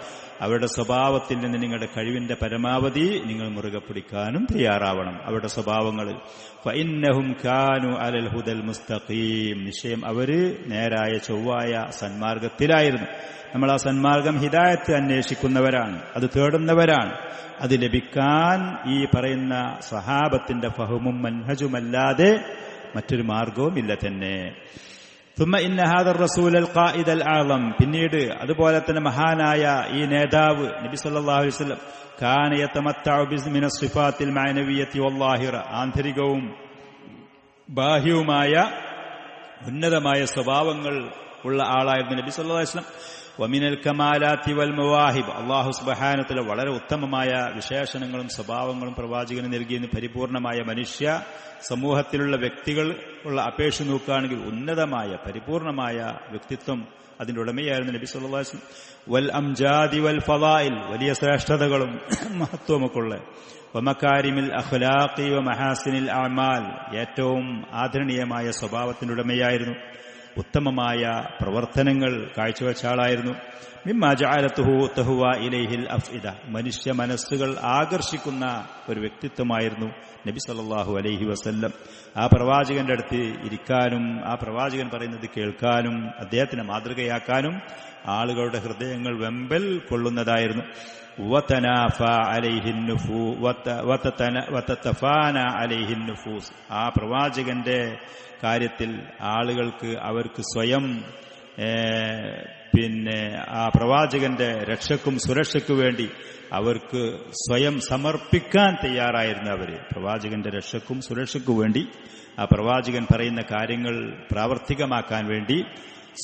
അവരുടെ സ്വഭാവത്തിൽ നിന്ന് നിങ്ങളുടെ കഴിവിന്റെ പരമാവധി നിങ്ങൾ മുറുകെ പിടിക്കാനും തയ്യാറാവണം. അവരുടെ സ്വഭാവങ്ങളിൽ ഫഇന്നഹും കാനൂ അലൽ ഹുദൽ മുസ്തഖീം, നിശ്ചയം അവര് നേരായ ചൊവ്വായ സന്മാർഗത്തിലായിരുന്നു. നമ്മൾ ആ സന്മാർഗം ഹിദായത്ത് അന്വേഷിക്കുന്നവരാണ്, അത് തേടുന്നവരാണ്. അത് ലഭിക്കാൻ ഈ പറയുന്ന സഹാബത്തിന്റെ ഫഹമും മൻഹജുമല്ലാതെ മറ്റൊരു മാർഗവും ഇല്ല തന്നെ. ثم إن هذا الرسول القائد الأعظم, പിന്നീട് അതുപോലെ തന്നെ മഹാനായ ഈ നേതാവ് നബി സല്ലല്ലാഹു അലൈഹി വസല്ലം കാന യതമത്തഉ ബിസ്മിന സിഫാത്തിൽ മഅനവിയ്യത്തി വല്ലാഹിറ, ആന്തരികവും ബാഹ്യവുമായ ഉന്നതമായ സ്വഭാവങ്ങൾ ഉള്ള ആളായിരുന്നു നബി സല്ലല്ലാഹു അലൈഹി വസല്ലം. വമിനൽ കമാലാത്തി വൽ മവാഹിബ്, അല്ലാഹു സുബ്ഹാനഹു വ തആല വളരെ ഉത്തമമായ വിശേഷണങ്ങളും സ്വഭാവങ്ങളും പ്രവാചകന് നൽകിയെന്ന് പരിപൂർണമായ മനുഷ്യ സമൂഹത്തിലുള്ള വ്യക്തികൾ ഉള്ള അപേക്ഷ നോക്കുകയാണെങ്കിൽ ഉന്നതമായ പരിപൂർണമായ വ്യക്തിത്വം അതിന്റെ ഉടമയായിരുന്നു നബി സല്ലല്ലാഹു അലൈഹി വസല്ലം. വൽ അംജാദി വൽ ഫളായിൽ, വലിയ ശ്രേഷ്ഠതകളും മഹത്വമൊക്കെ ഉള്ള. വമകാരിമിൽ അഖ്ലാഖി വ മഹാസിനിൽ അഅമാൽ, ഏറ്റവും ആദരണീയമായ സ്വഭാവത്തിന്റെ ഉടമയായിരുന്നു, ഉത്തമമായ പ്രവർത്തനങ്ങൾ കാഴ്ചവെച്ച ആളായിരുന്നു. മിമ്മാ ജഅലതുഹു തഹ്വ ഇലൈഹിൽ അഫ്ഇദ, മനുഷ്യ മനസ്സുകൾ ആകർഷിക്കുന്ന ഒരു വ്യക്തിത്വമായിരുന്നു നബി സല്ലല്ലാഹു അലൈഹി വസല്ലം. ആ പ്രവാചകന്റെ അടുത്ത് ഇരിക്കാനും ആ പ്രവാചകൻ പറയുന്നത് കേൾക്കാനും അദ്ദേഹത്തിനെ മാതൃകയാക്കാനും ആളുകളുടെ ഹൃദയങ്ങൾ വെമ്പൽ കൊള്ളുന്നതായിരുന്നു. ആ പ്രവാചകന്റെ കാര്യത്തിൽ ആളുകൾക്ക് അവർക്ക് സ്വയം ആ പ്രവാചകന്റെ രക്ഷക്കും സുരക്ഷയ്ക്കു വേണ്ടി അവർക്ക് സ്വയം സമർപ്പിക്കാൻ തയ്യാറായിരുന്നു അവര്. പ്രവാചകന്റെ രക്ഷക്കും സുരക്ഷയ്ക്കു വേണ്ടി ആ പ്രവാചകൻ പറയുന്ന കാര്യങ്ങൾ പ്രാവർത്തികമാക്കാൻ വേണ്ടി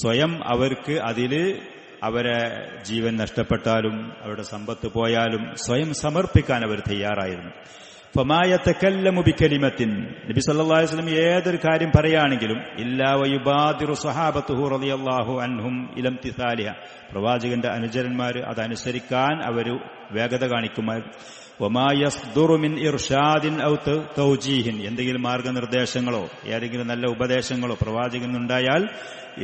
സ്വയം അവർക്ക് അതില് അവരെ ജീവൻ നഷ്ടപ്പെട്ടാലും അവരുടെ സമ്പത്ത് പോയാലും സ്വയം സമർപ്പിക്കാൻ അവർ തയ്യാറായിരുന്നു. ഫമാ യതകല്ലമു ബികലിമത്തിൻ, നബി സല്ലല്ലാഹു അലൈഹി വസല്ലം ഏതൊരു കാര്യം പറയുകയാണെങ്കിലും ഇല്ലാ വയുബാദിറു സ്വഹാബത്തുഹു റളിയല്ലാഹു അൻഹും ഇലാ ഇംതിസാലിഹ, പ്രവാചകന്റെ അനുചരന്മാർ അതനുസരിക്കാൻ അവർ വേഗത കാണിക്കുമായിരുന്നു. വമാ യസ്ദുറു മിൻ ഇർഷാദിൻ ഔ തൗജീഹിൻ, എന്തെങ്കിലും മാർഗനിർദ്ദേശങ്ങളോ ഏതെങ്കിലും നല്ല ഉപദേശങ്ങളോ പ്രവാചകൻ ഉണ്ടായാൽ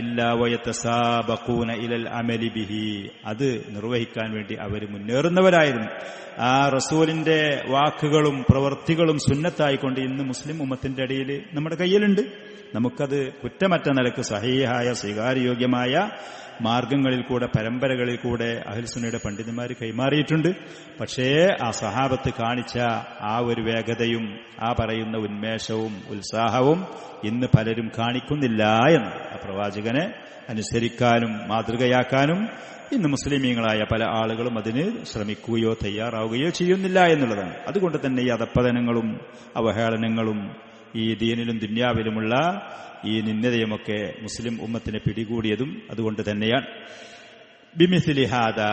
ഇല്ലാ വയതസാബഖൂന ഇലൽ അമലി ബിഹി, അത് നിർവഹിക്കാൻ വേണ്ടി അവർ മുന്നേറുന്നവരായിരുന്നു. ആ റസൂലിന്റെ വാക്കുകളും പ്രവൃത്തികളും സുന്നത്തായിക്കൊണ്ട് ഇന്ന് മുസ്ലിം ഉമ്മത്തിന്റെ ഇടയിൽ നമ്മുടെ കയ്യിലുണ്ട്. നമുക്കത് കുറ്റമറ്റ നിലക്ക് സഹീഹായ സ്വീകാര്യോഗ്യമായ മാർഗങ്ങളിൽ കൂടെ പരമ്പരകളിൽ കൂടെ അഹ്ലുസുന്നയുടെ പണ്ഡിതന്മാർ കൈമാറിയിട്ടുണ്ട്. പക്ഷേ ആ സഹാബത്ത് കാണിച്ച ആ ഒരു വേഗതയും ആ പറയുന്ന ഉന്മേഷവും ഉത്സാഹവും ഇന്ന് പലരും കാണിക്കുന്നില്ല എന്ന്. ആ പ്രവാചകനെ അനുസരിക്കാനും മാതൃകയാക്കാനും ഇന്ന് മുസ്ലിമീങ്ങളായ പല ആളുകളും അതിന് ശ്രമിക്കുകയോ തയ്യാറാവുകയോ ചെയ്യുന്നില്ല എന്നുള്ളതാണ്. അതുകൊണ്ട് തന്നെ ഈ അധപ്പതനങ്ങളും അവഹേളനങ്ങളും ഈ ദീനിലും ദുന്യാവിലുമുള്ള ഈ നിന്ദതയുമൊക്കെ മുസ്ലിം ഉമ്മത്തിനെ പിടികൂടിയതും അതുകൊണ്ട് തന്നെയാണ്. ബിമിസ്ലി ഹാദാ,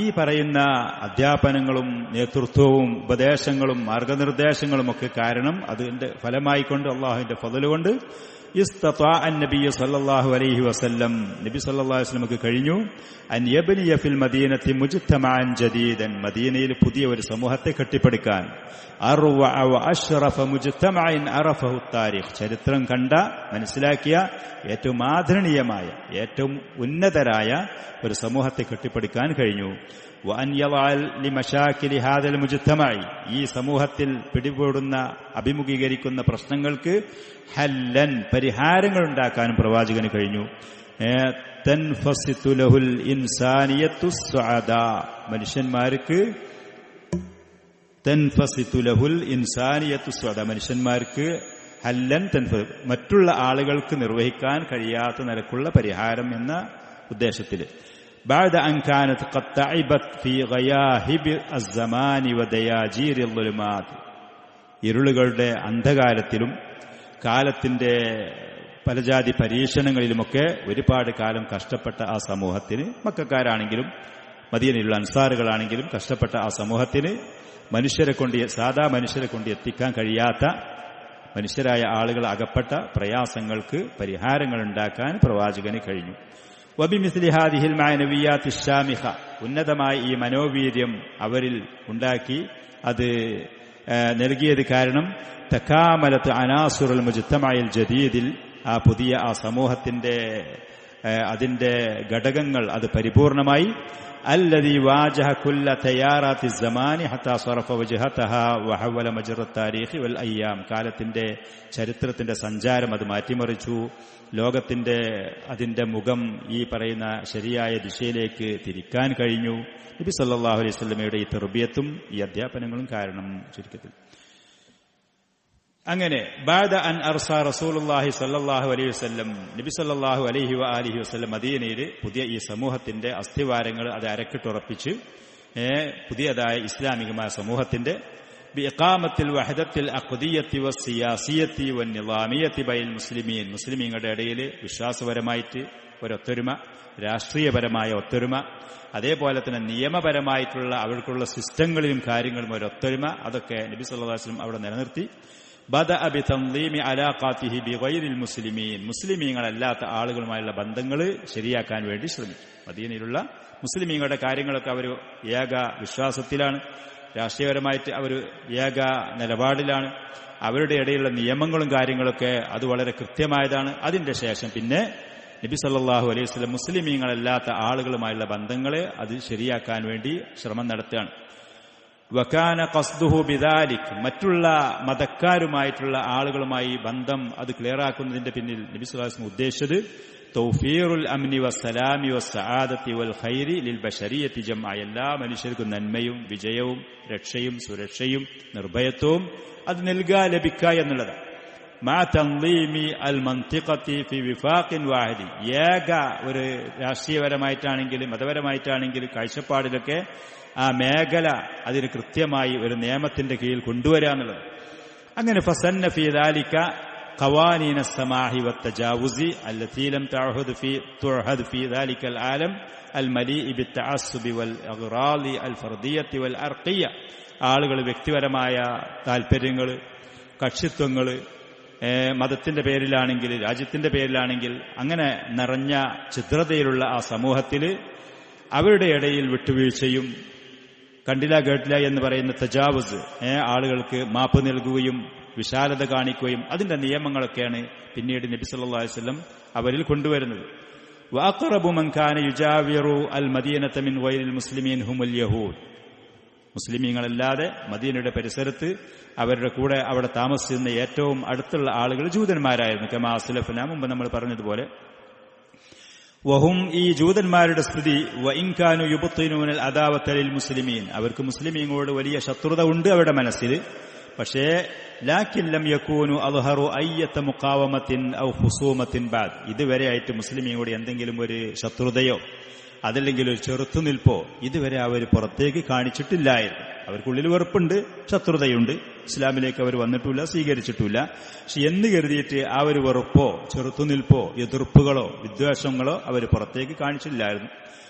ഈ പറയുന്ന അധ്യാപനങ്ങളും നേതൃത്വവും ഉപദേശങ്ങളും മാർഗനിർദ്ദേശങ്ങളുമൊക്കെ കാരണം അതിന്റെ ഫലമായിക്കൊണ്ട് അള്ളാഹുവിന്റെ ഫضل കൊണ്ട് ഇസ്തതാഅ അൻ-നബിയ്യ സല്ലല്ലാഹു അലൈഹി വസല്ലം, നബി സല്ലല്ലാഹു അലൈഹി വസല്ലമക്ക് കഴിഞ്ഞു അൻ യബ്നിയ ഫിൽ മദീനത്തി മുജ്തമഅൻ ജദീദൻ, മദീനയിൽ പുതിയ ഒരു സമൂഹത്തെ കെട്ടിപ്പടുക്കാൻ. അർവഅ വ അശ്റഫ മുജ്തമഅൻ അറഫഹു താരിഖ്, ചരിത്രം കണ്ട മനസ്സിലാക്കിയ ഏറ്റവും ആദരണീയമായ ഏറ്റവും ഉന്നതരായ ഒരു സമൂഹത്തെ കെട്ടിപ്പടുക്കാൻ കഴിഞ്ഞു. വഅൻ യളഅ ലിമശാകിലി ഹാദൽ മുജ്തമഇ, ഈ സമൂഹത്തിൽ പിടിപെടുന്ന അഭിമുഖീകരിക്കുന്ന പ്രശ്നങ്ങൾക്ക് ഹല്ലൻ, പരിഹാരങ്ങൾ ഉണ്ടാക്കാനും പ്രവാചകന് കഴിഞ്ഞു. തൻഫസിതു ലഹുൽ ഇൻസാനിയത്തു സ്സഅദാ, മനുഷ്യന്മാർക്ക് തൻഫസിതു ലഹുൽ ഇൻസാനിയത്തു സ്സഅദാ, മനുഷ്യന്മാർക്ക് ഹല്ലൻ മറ്റുള്ള ആളുകൾക്ക് നിർവഹിക്കാൻ കഴിയാത്ത നിലക്കുള്ള പരിഹാരം എന്ന ഉദ്ദേശത്തിൽ. بعد أن كانت قد تعبت في غياهب الزمان ودياجير الظلمات, ഇരുളുകളുടെ അന്ധകാരത്തിലും കാലത്തിന്റെ പലജാതി പരീക്ഷണങ്ങളിലുമൊക്കെ ഒരുപാട് കാലം കഷ്ടപ്പെട്ട ആ സമൂഹത്തിന്, മക്കക്കാരാണെങ്കിലും മദീനയിലുള്ള അൻസാറുകളാണെങ്കിലും കഷ്ടപ്പെട്ട ആ സമൂഹത്തിന് സാധാ മനുഷ്യരെ കൊണ്ട് എത്തിക്കാൻ കഴിയാത്ത മനുഷ്യരായ ആളുകൾ അകപ്പെട്ട പ്രയാസങ്ങൾക്ക് പരിഹാരങ്ങൾ ഉണ്ടാക്കാൻ പ്രവാചകന് കഴിഞ്ഞു. വബിമിസ്ലി ഹാദിഹിൽ മഅനവിയാത്തി ശാമിഖ, ഉന്നതമായ ഈ മനോവീര്യം അവരിൽ ഉണ്ടാക്കി അത് നൽകിയത് കാരണം തകാമലത്ത് അനാസുറുൽ മുജ്തമഇൽ ജദീദിൽ, ആ പുതിയ ആ സമൂഹത്തിന്റെ അതിന്റെ ഘടകങ്ങൾ അത് പരിപൂർണമായി. അല്ലദീ വാജഹ കുല്ല തയാറാത്തി സമാനി ഹത്താ സറഫ വജ്ഹതഹ വഹവല മജ്റ താരീഖി വൽ അയ്യാം, കാലത്തിന്റെ ചരിത്രത്തിന്റെ സഞ്ചാരം അത് മാറ്റിമറിച്ചു. ലോകത്തിന്റെ അതിന്റെ മുഖം ഈ പറയുന്ന ശരിയായ ദിശയിലേക്ക് തിരിക്കാൻ കഴിഞ്ഞു. നബി സല്ലല്ലാഹു അലൈഹി വസല്ലമയുടെ ഈ തർബിയത്തും ഈ അധ്യാപനങ്ങളും കാരണം ചുരുക്കത്തിൽ. അങ്ങനെ ബഅദ അൻ അർസാ റസൂലുള്ളാഹി സ്വല്ലല്ലാഹു അലൈഹി വസല്ലം, നബി സല്ലല്ലാഹു അലൈഹി വആലിഹി വസല്ലം മദീനയിൽ പുതിയ ഈ സമൂഹത്തിന്റെ അസ്ഥിവാരങ്ങൾ അത് അരക്കിട്ടുറപ്പിച്ച് പുതിയതായ ഇസ്ലാമികമായ സമൂഹത്തിന്റെ ബിഇഖാമത്തിൽ വഹദത്തിൽ അഖ്ദിയ്യത്തി വസ്സിയാസിയത്തി വന്നിളാമിയത്തി ബൈൽ മുസ്ലിമീൻ, മുസ്ലിമീങ്ങളുടെ ഇടയിൽ വിശ്വാസപരമായിട്ട് ഒരൊത്തൊരുമ, രാഷ്ട്രീയപരമായ ഒത്തൊരുമ, അതേപോലെ തന്നെ നിയമപരമായിട്ടുള്ള അവർക്കുള്ള സിസ്റ്റങ്ങളിലും കാര്യങ്ങളും ഒരൊത്തൊരുമ, അതൊക്കെ നബി സല്ലല്ലാഹു അലൈഹി വസല്ലം അവിടെ നിലനിർത്തി. ബദഅ ബിതൻളീമി അലാഖാതിഹി ബിഗൈരിൽ മുസ്ലിമീൻ, മുസ്ലിമീങ്ങളല്ലാത്ത ആളുകളുമായുള്ള ബന്ധങ്ങൾ ശരിയാക്കാൻ വേണ്ടി ശ്രമിച്ചു. മദീനയിലുള്ള മുസ്ലിമീങ്ങളുടെ കാര്യങ്ങളൊക്കെ അവർ ഏക വിശ്വാസത്തിലാണ്, രാഷ്ട്രീയപരമായിട്ട് അവർ ഏക നിലപാടിലാണ്, അവരുടെ ഇടയിലുള്ള നിയമങ്ങളും കാര്യങ്ങളൊക്കെ അത് വളരെ കൃത്യമായതാണ്. അതിന്റെ ശേഷം പിന്നെ നബി സല്ലല്ലാഹു അലൈഹി വസല്ലം മുസ്ലിമീങ്ങളല്ലാത്ത ആളുകളുമായുള്ള ബന്ധങ്ങളെ അത് ശരിയാക്കാൻ വേണ്ടി ശ്രമം നടത്തുകയാണ്. വകാന ഖസ്ദുഹു ബിദാലിക്, മറ്റുള്ള മതക്കാരുമായിട്ടുള്ള ആളുകളുമായി ബന്ധം അത് ക്ലിയറാക്കുന്നതിന്റെ പിന്നിൽ നബി സല്ലല്ലാഹു അലൈഹി വസല്ലം ഉദ്ദേശിച്ചത് തൗഫീറുൽ അംനി വസ്സലാമി വസ്സആദത്തി വൽ ഖൈരി ലിൽ ബശരിയത്തി ജംഅ, എല്ലാ മനുഷ്യർക്കും നന്മയും വിജയവും രക്ഷയും സുരക്ഷയും നിർഭയത്വവും അത് ലഭിക്കുക എന്നുള്ളത്. മാ തൻളീമി അൽ മൻതിഖത്തി ഫി വിഫാഖിൻ വാഹിദി, ഏക ഒരു രാഷ്ട്രീയപരമായിട്ടാണെങ്കിലും മതപരമായിട്ടാണെങ്കിലും കാഴ്ചപ്പാടിലൊക്കെ ആ മേഖല അതിന് കൃത്യമായി ഒരു നിയമത്തിന്റെ കീഴിൽ കൊണ്ടുവരിക എന്നുള്ളത്. അങ്ങനെ ഫസന്ന ഫീ ദാലിക قوانين السماح والتجاوز التي لم تعهد في ذلك العالم المليء بالتعصب والأغراض الفردية والأرقية. ആളുകൾ വ്യക്തിപരമായ താൽപര്യങ്ങൾ, കക്ഷിത്വങ്ങൾ, മതത്തിന്റെ പേരിലാണെങ്കിൽ, രാജ്യത്തിന്റെ പേരിലാണെങ്കിൽ, അങ്ങനെ നിറഞ്ഞ ഛിദ്രതയിലുള്ള ആ സമൂഹത്തിൽ അവരുടെ ഇടയിൽ വിട്ടുവീഴ്ചയും കണ്ടില്ല കേട്ടില്ല എന്ന് പറയുന്ന തജാവുസ്, ആളുകൾക്ക് മാപ്പ് നൽകുകയും വിശാലത കാണിക്കുകയും അതിന്റെ നിയമങ്ങളൊക്കെയാണ് പിന്നീട് നബി സല്ലല്ലാഹു അലൈഹി വസല്ലം അവരിൽ കൊണ്ടുവരുന്നത്. വഅഖറബു മൻ കാന യുജാവിറു അൽ മദീനത മിൻ ഗൈരിൽ മുസ്ലിമീൻ ഹുമുൽ യഹൂദ്. മുസ്ലിമീങ്ങളല്ലാതെ മദീനയുടെ പരിസരത്ത് അവരുടെ കൂടെ അവിടെ താമസിക്കുന്ന ഏറ്റവും അടുത്തുള്ള ആളുകൾ ജൂതന്മാരായിരുന്നു. കമാ അസ്ലഫന, മുമ്പ് നമ്മൾ പറഞ്ഞതുപോലെ. വഹും, ഈ ജൂതന്മാരുടെ സ്ഥിതി, വഇൻ കാനു യുബ്തിനൂനൽ അദാവത ലിൽ മുസ്ലിമീൻ, അവർക്ക് മുസ്ലിമീങ്ങളോട് വലിയ ശത്രുത ഉണ്ട് അവരുടെ മനസ്സിൽ. പക്ഷേ ലാകിൻ ലം യകൂനു അദ്ഹറു അയ്യത മുഖാവമത്തിൻ ഔ ഖുസൂമത്തിൻ ബാദ്, ഇതുവരെ ആയിട്ട് മുസ്ലിമീങ്ങളോട് എന്തെങ്കിലും ഒരു ശത്രുതയോ അതല്ലെങ്കിൽ ഒരു ചെറുത്തുനിൽപ്പോ ഇതുവരെ അവർ പുറത്തേക്ക് കാണിച്ചിട്ടില്ലായിരുന്നു. അവർക്കുള്ളിൽ വെറുപ്പുണ്ട്, ശത്രുതയുണ്ട്, ഇസ്ലാമിലേക്ക് അവർ വന്നിട്ടില്ല, സ്വീകരിച്ചിട്ടില്ല. പക്ഷെ എന്ന് കരുതിയിട്ട് ആ ഒരു വെറുപ്പോ ചെറുത്തുനിൽപ്പോ എതിർപ്പുകളോ വിദ്വേഷങ്ങളോ അവർ പുറത്തേക്ക് കാണിച്ചില്ലായിരുന്നു.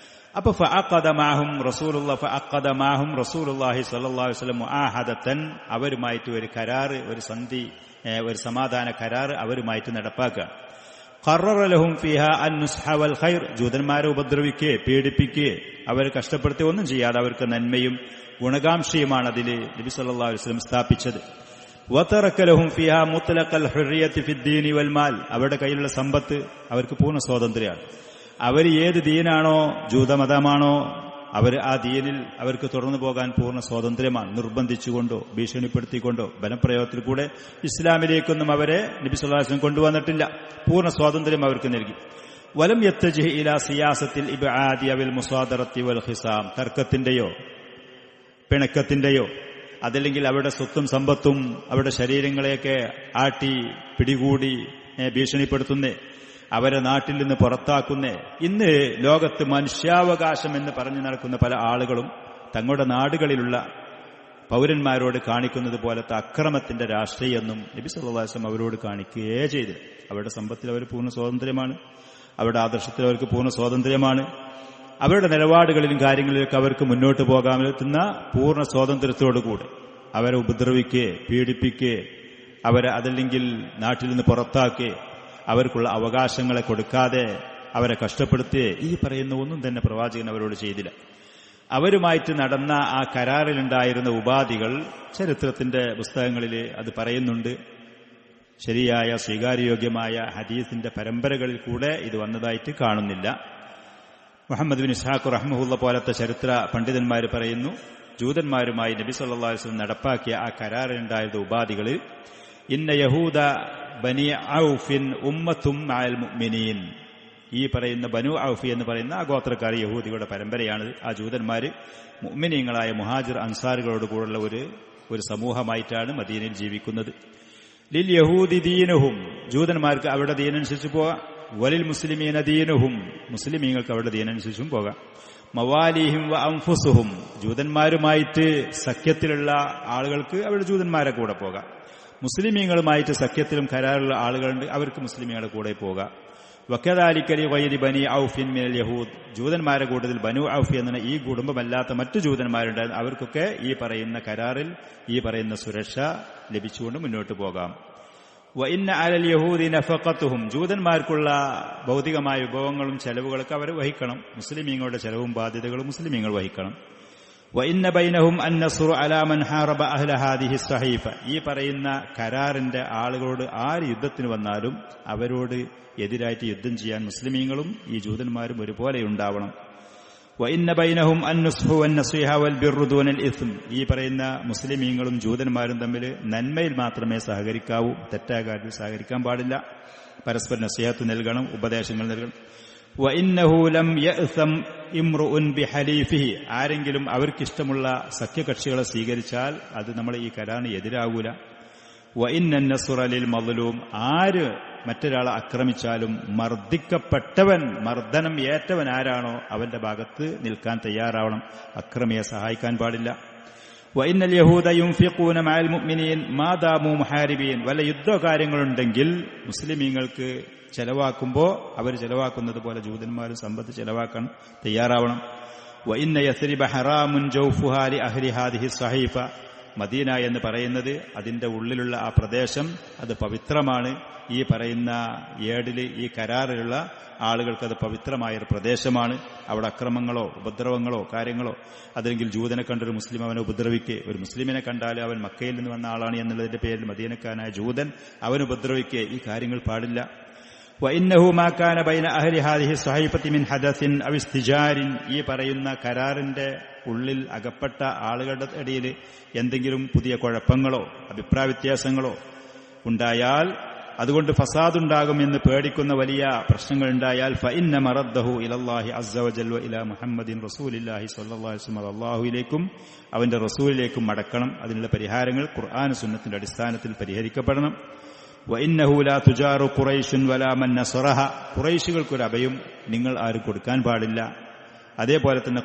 അപ്പൊ ഫഅഖദ മാഹും റസൂലുള്ളാഹി സ്വല്ലല്ലാഹു അലൈഹി വസല്ലം മുആഹദതൻ, അവരുമായിട്ട് ഒരു കരാറ്, ഒരു സന്ധി, ഒരു സമാധാന കരാറ് അവരുമായിട്ട് നടപ്പാക്കുക. ഖററ ലഹും ഫീഹാ അൻ-നുസ്ഹ വൽ ഖൈർ, ജൂതന്മാരെ ഉപദ്രവിക്കുകയെ പീഡിപ്പിക്കുകയെ അവരെ കഷ്ടപ്പെടുത്തി ഒന്നും ചെയ്യാതെ അവർക്ക് നന്മയും ഗുണകാംക്ഷയുമാണ് അതിൽ നബി സല്ലല്ലാഹു അലൈഹി വസല്ലം സ്ഥാപിച്ചത്. വതറക ലഹും ഫീഹാ മുത്ലഖൽ ഹുർരിയത്തി ഫിദ്ദീനി വൽ മാൽ, അവരുടെ കയ്യിലുള്ള സമ്പത്ത് അവർക്ക് പൂർണ്ണ സ്വാതന്ത്ര്യമാണ്. അവർ ഏത് ദീനാണോ, ജൂതമതമാണോ, അവർ ആ ദീനിൽ അവർക്ക് തുടർന്നു പോകാൻ പൂർണ്ണ സ്വാതന്ത്ര്യമാണ്. നിർബന്ധിച്ചുകൊണ്ടോ ഭീഷണിപ്പെടുത്തിക്കൊണ്ടോ ബലപ്രയോഗത്തിൽ കൂടെ ഇസ്ലാമിലേക്കൊന്നും അവരെ നബി സല്ലല്ലാഹു അലൈഹി വസല്ലം കൊണ്ടുവന്നിട്ടില്ല. പൂർണ്ണ സ്വാതന്ത്ര്യം അവർക്ക് നൽകി. വലം യത്തജിഹ് ഇലാ സിയാസത്തിൽ ഇബ്ആദി അവൽ മുസാദറത്തി വൽ ഖിസാം, തർക്കത്തിന്റെയോ പിണക്കത്തിന്റെയോ അതല്ലെങ്കിൽ അവരുടെ സ്വത്തും സമ്പത്തും അവരുടെ ശരീരങ്ങളെയൊക്കെ ആട്ടി പിടികൂടി ഭീഷണിപ്പെടുത്തുന്നേ, അവരെ നാട്ടിൽ നിന്ന് പുറത്താക്കുന്നേ. ഇന്ന് ലോകത്ത് മനുഷ്യാവകാശം എന്ന് പറഞ്ഞു നടക്കുന്ന പല ആളുകളും തങ്ങളുടെ നാടുകളിലുള്ള പൗരന്മാരോട് കാണിക്കുന്നത് പോലത്തെ അക്രമത്തിന്റെ രാഷ്ട്രീയമൊന്നും നബി സല്ലല്ലാഹു അലൈഹി വസല്ലം അവരോട് കാണിക്കുകയേ ചെയ്തില്ല. അവരുടെ സമ്പത്തിൽ അവർ പൂർണ്ണ സ്വാതന്ത്ര്യമാണ്, അവരുടെ ആദർശത്തിൽ അവർക്ക് പൂർണ്ണ സ്വാതന്ത്ര്യമാണ്, അവരുടെ നിലപാടുകളിലും കാര്യങ്ങളിലൊക്കെ അവർക്ക് മുന്നോട്ട് പോകാമെത്തുന്ന പൂർണ്ണ സ്വാതന്ത്ര്യത്തോടുകൂടെ അവരെ ഉപദ്രവിക്കുകയെ പീഡിപ്പിക്കുകയെ അവരെ അതല്ലെങ്കിൽ നാട്ടിൽ നിന്ന് പുറത്താക്കുകയെ അവർക്കുള്ള അവകാശങ്ങളെ കൊടുക്കാതെ അവരെ കഷ്ടപ്പെടുത്തുകയെ ഈ പറയുന്ന ഒന്നും തന്നെ പ്രവാചകൻ അവരോട് ചെയ്തില്ല. അവരുമായിട്ട് നടന്ന ആ കരാറിലുണ്ടായിരുന്ന ഉപാധികൾ ചരിത്രത്തിന്റെ പുസ്തകങ്ങളിൽ അത് പറയുന്നുണ്ട്. ശരിയായ സ്വീകാര്യോഗ്യമായ ഹദീസിന്റെ പരമ്പരകളിൽ കൂടെ ഇത് വന്നതായിട്ട് കാണുന്നില്ല. മുഹമ്മദ് ബിൻ ഇസ്ഹാഖ് റഹ്മഹുള്ള പോലത്തെ ചരിത്ര പണ്ഡിതന്മാർ പറയുന്നു, ജൂതന്മാരുമായി നബി സല്ലല്ലാഹു അലൈഹി വസല്ലം നടപ്പാക്കിയ ആ കരാറിലുണ്ടായിരുന്ന ഉപാധികൾ, ഇന്ന യഹൂദ ബനി ഔഫിൻ ഉമ്മത്തും മഅൽ മുഅ്മിനീൻ, ഈ പറയുന്ന ബനു ഔഫി എന്ന് പറയുന്ന ആ ഗോത്രക്കാർ യഹൂദികളുടെ പരമ്പരയാണ്. ആ ജൂതന്മാർ മുഅ്മിനീങ്ങളായ മുഹാജിർ അൻസാറുകളോട് കൂടെയുള്ള ഒരു സമൂഹമായിട്ടാണ് മദീനയിൽ ജീവിക്കുന്നത്. ലിൽ യഹൂദി ദീനുഹും, ജൂതന്മാർക്ക് അവരുടെ ദീനനുസരിച്ച് പോകാം. വലിൽ മുസ്ലിമീന ദീനുഹും, മുസ്ലിമീങ്ങൾക്ക് അവരുടെ ദീനനുസരിച്ചും പോകാം. മവാലിഹിം വ അൻഫുസുഹും, ജൂതന്മാരുമായിട്ട് സഖ്യത്തിലുള്ള ആളുകൾക്ക് അവരുടെ ജൂതന്മാരെ കൂടെ പോകാം. മുസ്ലിമീങ്ങളുമായിട്ട് സഖ്യത്തിലും കരാറുള്ള ആളുകളുണ്ട്, അവർക്ക് മുസ്ലിമീങ്ങളുടെ കൂടെ പോകാം. വക്കദാലിക്കലി ഗൈരി ബനി ഔഫിൻ മിനൽ യഹൂദ്, ജൂതന്മാരെ കൂട്ടത്തിൽ ബനു ഔഫ് എന്ന ഈ കുടുംബമല്ലാത്ത മറ്റു ജൂതന്മാരുണ്ടായിരുന്നു, അവർക്കൊക്കെ ഈ പറയുന്ന കരാറിൽ ഈ പറയുന്ന സുരക്ഷ ലഭിച്ചുകൊണ്ട് മുന്നോട്ട് പോകാം. വ ഇന്ന അലൽ യഹൂദി നഫഖത്തുഹും, ജൂതന്മാർക്കുള്ള ഭൗതികമായ വിഭവങ്ങളും ചെലവുകളൊക്കെ അവർ വഹിക്കണം. മുസ്ലിമീങ്ങളുടെ ചെലവും ബാധ്യതകളും മുസ്ലിമീങ്ങൾ വഹിക്കണം. വ ഇന്ന ബൈനഹും അൻ നസ്റു അലാ മൻ ഹാറബ അഹ്ല ഹാദിഹി സഹീഫ, ഈ പറയുന്ന കരാറിന്റെ ആളുകളോട് ആര് യുദ്ധത്തിന് വന്നാലും അവരോട് എതിരായിട്ട് യുദ്ധം ചെയ്യാൻ മുസ്ലിമീങ്ങളും ഈ ജൂതന്മാരും ഒരുപോലെ ഉണ്ടാവണം. വ ഇന്ന ബൈനഹും അൻ നുസ്ഹു വൻ നസീഹ വൽ ബിർറു ദൂനൽ ഇസ്ം, ഈ പറയുന്ന മുസ്ലിമീങ്ങളും ജൂതന്മാരും തമ്മിൽ നന്മയിൽ മാത്രമേ സഹകരിക്കാവൂ, തെറ്റായ കാര്യത്തിൽ സഹകരിക്കാൻ പാടില്ല. പരസ്പര നസീഹത്ത് നൽകണം, ഉപദേശങ്ങൾ നൽകണം. വ ഇന്നഹു ലം യഅ്സം ഇംറുഉൻ ബിഹലീഫിഹി, ആരെങ്കിലും അവർക്കിഷ്ടമുള്ള സഖ്യകക്ഷികളെ സ്വീകരിച്ചാൽ അത് നമ്മൾ ഈ കരാറിന് എതിരാകൂല. വ ഇന്നൻ നസ്റ ലിൽ മദ്ലൂം, ആര് മറ്റൊരാളെ ആക്രമിച്ചാലും മർദ്ദിക്കപ്പെട്ടവൻ, മർദ്ദനം ഏറ്റവൻ ആരാണോ അവന്റെ ഭാഗത്ത് നിൽക്കാൻ തയ്യാറാവണം, അക്രമിയെ സഹായിക്കാൻ പാടില്ല. വഇന്നൽ യഹൂദ യുൻഫിഖൂന മഅൽ മുഅ്മിനീൻ മാ ദാമു മുഹാരിബീൻ. വല്ല യുദ്ധകാര്യങ്ങളുണ്ടെങ്കിൽ മുസ്ലിമീങ്ങൾക്ക് ചെലവാക്കുമ്പോൾ അവർ ചെലവാക്കുന്നത് പോലെ ജൂതന്മാരും സമ്പത്ത് ചെലവാക്കാൻ തയ്യാറാവണം. വഇന്ന യസ്രിബ ഹറാമുൻ ജൗഫുഹാ ലി അഹ്ലി ഹാദിഹി സ്വഹീഫ. മദീന എന്ന് പറയുന്നത് അതിന്റെ ഉള്ളിലുള്ള ആ പ്രദേശം അത് പവിത്രമാണ്. ഈ പറയുന്ന ഏടില് ഈ കരാറിലുള്ള ആളുകൾക്ക് അത് പവിത്രമായൊരു പ്രദേശമാണ്. അവിടെ അക്രമങ്ങളോ ഉപദ്രവങ്ങളോ കാര്യങ്ങളോ, അതെങ്കിൽ ജൂതനെ കണ്ടൊരു മുസ്ലിം അവനെ ഉപദ്രവിക്കുക, ഒരു മുസ്ലിമിനെ കണ്ടാൽ അവൻ മക്കയിൽ നിന്ന് വന്ന ആളാണ് എന്നുള്ളതിന്റെ പേരിൽ മദീനക്കാരനായ ജൂതൻ അവൻ ഉപദ്രവിക്കുക, ഈ കാര്യങ്ങൾ പാടില്ല. വഇന്നഹു മാ കാന ബൈന അഹ്ലി ഹാദിഹി സ്വഹീഫത്തി മിൻ ഹദസിൻ അവ ഇസ്തിജാരിൻ. ഈ പറയുന്ന കരാറിന്റെ ഉള്ളിൽ അകപ്പെട്ട ആളുകളുടെ ഇടയിൽ എന്തെങ്കിലും പുതിയ കുഴപ്പങ്ങളോ അഭിപ്രായ വ്യത്യാസങ്ങളോ ഉണ്ടായാൽ, അതുകൊണ്ട് ഫസാദുണ്ടാകുമെന്ന് പേടിക്കുന്ന വലിയ പ്രശ്നങ്ങൾ ഉണ്ടായാൽ ഫഇന്ന മറദ്ദഹു ഇലല്ലാഹി അസ്സ വജല്ല ഇലാ മുഹമ്മദിൻ റസൂലില്ലാഹി സ്വല്ലല്ലാഹു അലൈഹി വസല്ലം, അല്ലാഹുവിലേക്കും അവന്റെ റസൂലിലേക്കും മടക്കണം. അതിനുള്ള പരിഹാരങ്ങൾ ഖുർആൻ സുന്നത്തിന്റെ അടിസ്ഥാനത്തിൽ പരിഹരിക്കപ്പെടണം. വഇന്നഹു ലാ തുജാറു ഖുറൈശുൻ വലാ മൻ നസറഹ. ഖുറൈശികൾക്കൊരു അഭയം നിങ്ങൾ ആരും കൊടുക്കാൻ പാടില്ല. അതേപോലെ തന്നെ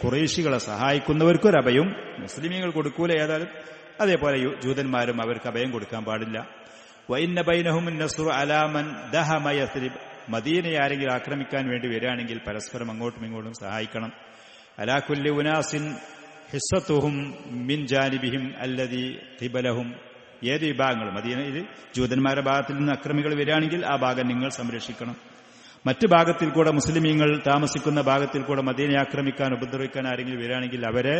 ഖുറൈശികളെ സഹായിക്കുന്നവർക്കൊരു അഭയം മുസ്ലിമീങ്ങൾ കൊടുക്കൂല ഏതായാലും. അതേപോലെ ജൂതന്മാരും അവർക്ക് അഭയം കൊടുക്കാൻ പാടില്ല. വഇന്ന ബൈനഹും നസ്റു അലാ മൻ ദഹമ യസ്രിബ്. മദീനയെ ആരെങ്കിലും ആക്രമിക്കാൻ വേണ്ടി വരികയാണെങ്കിൽ പരസ്പരം അങ്ങോട്ടും ഇങ്ങോട്ടും സഹായിക്കണം. അലാ കുല്ലി ഉനാസിൻ ഹിസ്സത്തുഹും മിൻ ജാനിബിഹിം അല്ലദീ ഖിബലഹും. ഏത് വിഭാഗങ്ങൾ മദീനയിൽ ജൂതന്മാരുടെ ഭാഗത്തിൽ നിന്ന് അക്രമികൾ വരികയാണെങ്കിൽ ആ ഭാഗം നിങ്ങൾ സംരക്ഷിക്കണം. മറ്റു ഭാഗത്തിൽ കൂടെ മുസ്ലിമീങ്ങൾ താമസിക്കുന്ന ഭാഗത്തിൽ കൂടെ മദീനയെ ആക്രമിക്കാൻ ഉപദ്രവിക്കാൻ ആരെങ്കിലും വരികയാണെങ്കിൽ അവരെ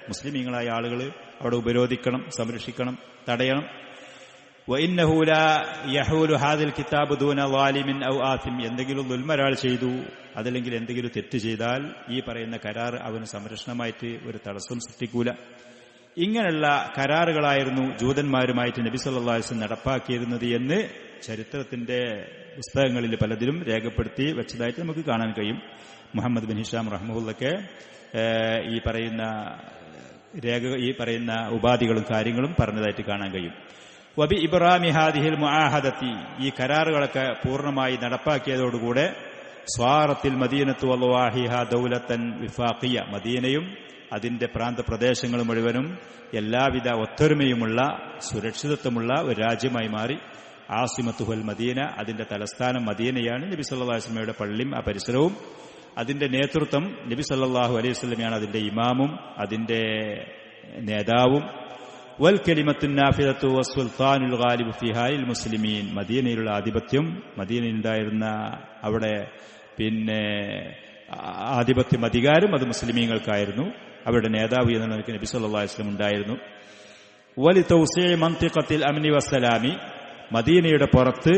മുസ്ലിമീങ്ങളായ ആളുകൾ അവിടെ ഉപരോധിക്കണം, സംരക്ഷിക്കണം, തടയണം. വഇന്നഹു ലാ യഹൂലു ഹാദിൽ കിതാബ് ദൂന വാലിമിൻ ഔ ആസിം. എന്തെങ്കിലും ദുൽമരാൾ ചെയ്തു, അതല്ലെങ്കിൽ എന്തെങ്കിലും തെറ്റ് ചെയ്താൽ ഈ പറയുന്ന കരാർ അവന് സംരക്ഷണമായിട്ട് ഒരു തടസ്സം സൃഷ്ടിക്കൂല. ഇങ്ങനെയുള്ള കരാറുകളായിരുന്നു ജൂതന്മാരുമായിട്ട് നബി സല്ലല്ലാഹു അലൈഹി വസല്ലം നടപ്പാക്കിയിരുന്നത് എന്ന് ചരിത്രത്തിന്റെ പുസ്തകങ്ങളിൽ പലതിലും രേഖപ്പെടുത്തി വെച്ചതായിട്ട് നമുക്ക് കാണാൻ കഴിയും. മുഹമ്മദ് ബിൻ ഹിഷാം റഹ്മഹുള്ളക്കെ ഈ പറയുന്ന ഉപാധികളും കാര്യങ്ങളും പറഞ്ഞതായിട്ട് കാണാൻ കഴിയും. വബി ഇബ്രാമി ഹാദിഹിൽ മുആഹദത്തി. ഈ കരാറുകളൊക്കെ പൂർണ്ണമായി നടപ്പാക്കിയതോടുകൂടെ സ്വാറത്തിൽ മദീനത്തു വളവാഹിഹ ദൗലത്തൻ വിഫാഖിയ. മദീനയും അതിന്റെ പ്രാന്തപ്രദേശങ്ങൾ മുഴുവനും എല്ലാവിധ ഒത്തൊരുമയുമുള്ള സുരക്ഷിതത്വമുള്ള ഒരു രാജ്യമായി മാറി. ആസിമത്തുൽ മദീന, അതിന്റെ തലസ്ഥാനം മദീനയാണ്. നബി സല്ലല്ലാഹു അലൈഹി വസല്ലമയുടെ പള്ളിയും ആ പരിസരവും അതിന്റെ നേതൃത്വം നബി സല്ലല്ലാഹു അലൈഹി വസല്ലമയാണ് അതിന്റെ ഇമാമും അതിന്റെ നേതാവും. വൽ കലിമത്തുൻ നാഫിദത്തു വസ്സുൽത്താനുൽ ഗാലിബു ഫിഹാ ലിൽ മുസ്ലിമീൻ. മദീനയിലുള്ള ആധിപത്യം, മദീനയിലുണ്ടായിരുന്ന അവിടെ ആധിപത്യം അധികാരം അത് മുസ്ലിമീങ്ങൾക്കായിരുന്നു. അവരുടെ നേതാവ് എന്ന നിലയ്ക്ക് നബി സല്ലല്ലാഹു അലൈഹി വസല്ലം ഉണ്ടായിരുന്നു. വലി തൗസീഇ മൻതിഖത്തിൽ അംനി വസ്സലാമി. മദീനയുടെ പുറത്ത്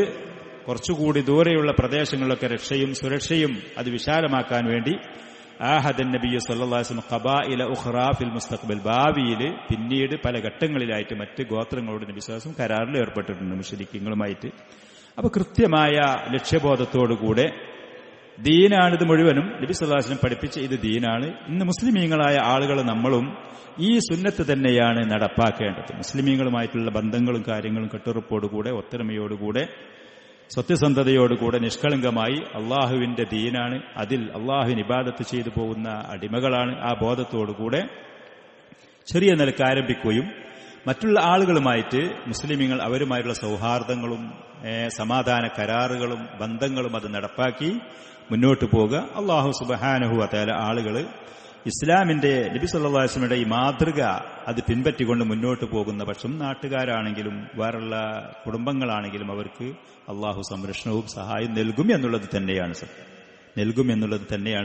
കുറച്ചുകൂടി ദൂരെയുള്ള പ്രദേശങ്ങളിലൊക്കെ രക്ഷയും സുരക്ഷയും അത് വിശാലമാക്കാൻ വേണ്ടി ആഹദൻ നബിയ്യ സല്ലല്ലാഹു അലൈഹി വസല്ലം ഖബായില ഉഖ്റാ ഫിൽ മുസ്തഖ്ബൽ. ഭാവിയിൽ പിന്നീട് പല ഘട്ടങ്ങളിലായിട്ട് മറ്റ് ഗോത്രങ്ങളോട് നബി സല്ലല്ലാഹു അലൈഹി വസല്ലം കരാറിൽ ഏർപ്പെട്ടിട്ടുണ്ട് മുശ്രിക്കുകളുമായിട്ട്. അപ്പൊ കൃത്യമായ ലക്ഷ്യബോധത്തോടുകൂടെ ദീനാണിത് മുഴുവനും. നബി സല്ലല്ലാഹു അലൈഹി വസല്ലം പഠിപ്പിച്ച ഇത് ദീനാണ്. ഇന്ന് മുസ്ലിമീങ്ങളായ ആളുകൾ നമ്മളും ഈ സുന്നത്ത് തന്നെയാണ് നടപ്പാക്കേണ്ടത്. മുസ്ലിമീങ്ങളുമായിട്ടുള്ള ബന്ധങ്ങളും കാര്യങ്ങളും കെട്ടുറപ്പോടുകൂടെ ഒത്തൊരുമയോടുകൂടെ സത്യസന്ധതയോടുകൂടെ നിഷ്കളങ്കമായി അള്ളാഹുവിന്റെ ദീനാണ്, അതിൽ അള്ളാഹുവിന് ഇബാദത്ത് ചെയ്തു പോകുന്ന അടിമകളാണ്. ആ ബോധത്തോടുകൂടെ ചെറിയ നിലക്ക് ആരംഭിക്കുകയും മറ്റുള്ള ആളുകളുമായിട്ട് മുസ്ലിമീങ്ങൾ അവരുമായുള്ള സൗഹാർദ്ദങ്ങളും സമാധാന കരാറുകളും ബന്ധങ്ങളും അത് നടപ്പാക്കി മുന്നോട്ട് പോകുക. അള്ളാഹു സുബ്ഹാനഹു വ തആല ആളുകൾ ഇസ്ലാമിന്റെ നബി സല്ലല്ലാഹു അലൈഹി വസല്ലമയുടെ ഈ മാതൃക അത് പിൻപറ്റിക്കൊണ്ട് മുന്നോട്ട് പോകുന്ന പക്ഷം നാട്ടുകാരാണെങ്കിലും വേറുള്ള കുടുംബങ്ങളാണെങ്കിലും അവർക്ക് അള്ളാഹു സംരക്ഷണവും സഹായം നൽകും എന്നുള്ളത് തന്നെയാണ്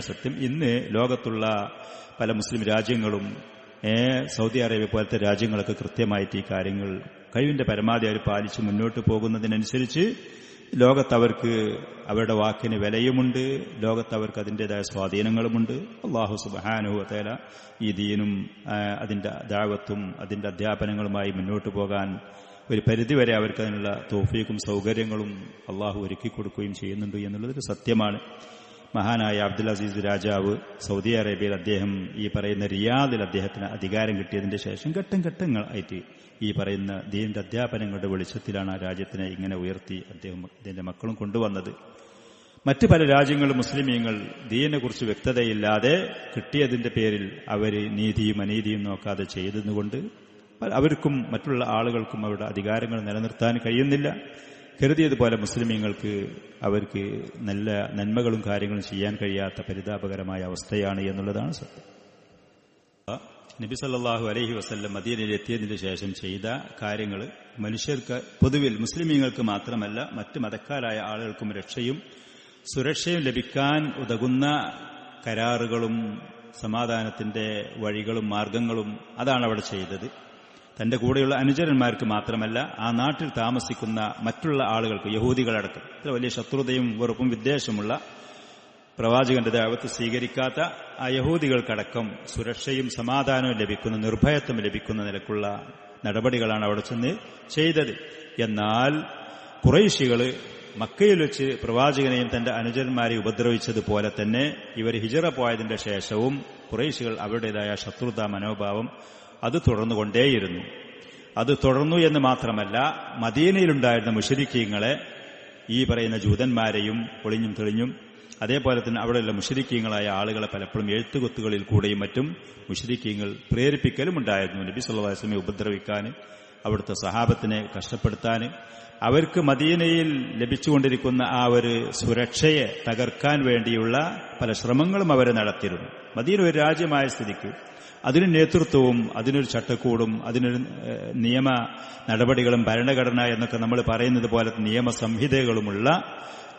സത്യം. ഇന്ന് ലോകത്തുള്ള പല മുസ്ലിം രാജ്യങ്ങളും സൗദി അറേബ്യ പോലത്തെ രാജ്യങ്ങളൊക്കെ കൃത്യമായിട്ട് ഈ കാര്യങ്ങൾ കഴിവിന്റെ പരമാവധി അവർ പാലിച്ച് മുന്നോട്ട് പോകുന്നതിനനുസരിച്ച് ലോകത്തവർക്ക് അവരുടെ വാക്കിന് വിലയുമുണ്ട്, ലോകത്തവർക്ക് അതിൻ്റെതായ സ്വാധീനങ്ങളുമുണ്ട്. അല്ലാഹു സുബ്ഹാനഹു വ തആല ഈ ദീനും അതിന്റെ ദഅവത്തും അതിന്റെ അധ്യാപനങ്ങളുമായി മുന്നോട്ട് പോകാൻ ഒരു പരിധിവരെ അവർക്ക് അതിനുള്ള തൗഫീഖും സൗകര്യങ്ങളും അള്ളാഹു ഒരുക്കി കൊടുക്കുകയും ചെയ്യുന്നുണ്ട് എന്നുള്ളതൊരു സത്യമാണ്. മഹാനായ അബ്ദുൽ അസീസ് രാജാവ് സൗദി അറേബ്യയിൽ അദ്ദേഹം ഈ പറയുന്ന റിയാദിൽ അദ്ദേഹത്തിന് അധികാരം കിട്ടിയതിന്റെ ശേഷം ഘട്ടങ്ങളായിട്ട് ഈ പറയുന്ന ദീനിന്റെ അധ്യാപനങ്ങളുടെ വെളിച്ചത്തിലാണ് ആ രാജ്യത്തിനെ ഇങ്ങനെ ഉയർത്തി അദ്ദേഹം ഇതിന്റെ മക്കളും കൊണ്ടുവന്നത്. മറ്റ് പല രാജ്യങ്ങളും മുസ്ലിമീങ്ങൾ ദീനിനെക്കുറിച്ച് വ്യക്തതയില്ലാതെ കിട്ടിയതിന്റെ പേരിൽ അവർ നീതിയും അനീതിയും നോക്കാതെ ചെയ്തതുകൊണ്ട് അവർക്കും മറ്റുള്ള ആളുകൾക്കും അവരുടെ അധികാരങ്ങൾ നിലനിർത്താൻ കഴിയുന്നില്ല. കരുതിയതുപോലെ മുസ്ലിമീങ്ങൾക്ക് അവർക്ക് നല്ല നന്മകളും കാര്യങ്ങളും ചെയ്യാൻ കഴിയാത്ത പരിതാപകരമായ അവസ്ഥയാണ് എന്നുള്ളതാണ് സത്യം. നബി സല്ലല്ലാഹു അലൈഹി വസല്ലം മദീനയിൽ എത്തിയതിനു ശേഷം ചെയ്ത കാര്യങ്ങൾ മനുഷ്യർക്ക് പൊതുവിൽ മുസ്ലിമീങ്ങൾക്ക് മാത്രമല്ല മറ്റ് മതക്കാരായ ആളുകൾക്കും രക്ഷയും സുരക്ഷയും ലഭിക്കാൻ ഉതകുന്ന കരാറുകളും സമാധാനത്തിന്റെ വഴികളും മാർഗങ്ങളും അതാണ് അവിടെ ചെയ്തത്. തന്റെ കൂടെയുള്ള അനുചരന്മാർക്ക് മാത്രമല്ല ആ നാട്ടിൽ താമസിക്കുന്ന മറ്റുള്ള ആളുകൾക്ക്, യഹൂദികളടക്കം, ഇത്ര വലിയ ശത്രുതയും വെറുപ്പും വിദ്വേഷമുള്ള പ്രവാചകന്റെ ദഅവത്ത് സ്വീകരിക്കാത്ത ആ യഹൂദികൾക്കടക്കം സുരക്ഷയും സമാധാനവും ലഭിക്കുന്ന, നിർഭയത്വം ലഭിക്കുന്ന നിലക്കുള്ള നടപടികളാണ് അവിടെ ചെന്ന് ചെയ്തത്. എന്നാൽ ഖുറൈശികള് മക്കയിൽ വെച്ച് പ്രവാചകനെയും തന്റെ അനുചരന്മാരെയും ഉപദ്രവിച്ചതുപോലെ തന്നെ ഇവർ ഹിജറ പോയതിന്റെ ശേഷവും ഖുറൈശികൾ അവരുടേതായ ശത്രുതാ മനോഭാവം അത് തുടർന്നുകൊണ്ടേയിരുന്നു. അത് തുടർന്നു എന്ന് മാത്രമല്ല, മദീനയിലുണ്ടായിരുന്ന മുശ്രിക്കീങ്ങളെ, ഈ പറയുന്ന ജൂതന്മാരെയും ഒളിഞ്ഞും തെളിഞ്ഞും, അതേപോലെ തന്നെ അവിടെയുള്ള മുശ്രിക്കീങ്ങളായ ആളുകളെ പലപ്പോഴും എഴുത്തുകുത്തുകളിൽ കൂടെയും മറ്റും മുശ്രിക്കീങ്ങൾ പ്രേരിപ്പിക്കലും ഉണ്ടായിരുന്നു. നബി സല്ലല്ലാഹു അലൈഹി വസല്ലമയെ ഉപദ്രവിക്കാൻ, അവിടുത്തെ സഹാബത്തിനെ കഷ്ടപ്പെടുത്താൻ, അവർക്ക് മദീനയിൽ ലഭിച്ചുകൊണ്ടിരിക്കുന്ന ആ ഒരു സുരക്ഷയെ തകർക്കാൻ വേണ്ടിയുള്ള പല ശ്രമങ്ങളും അവർ നടത്തിയിരുന്നു. മദീന ഒരു രാജ്യമായ സ്ഥിതിക്ക് അതിന് നേതൃത്വവും അതിനൊരു ചട്ടക്കൂടും അതിനൊരു നിയമ നടപടികളും ഭരണഘടന എന്നൊക്കെ നമ്മൾ പറയുന്നത് പോലെ നിയമ സംഹിതകളുമുള്ള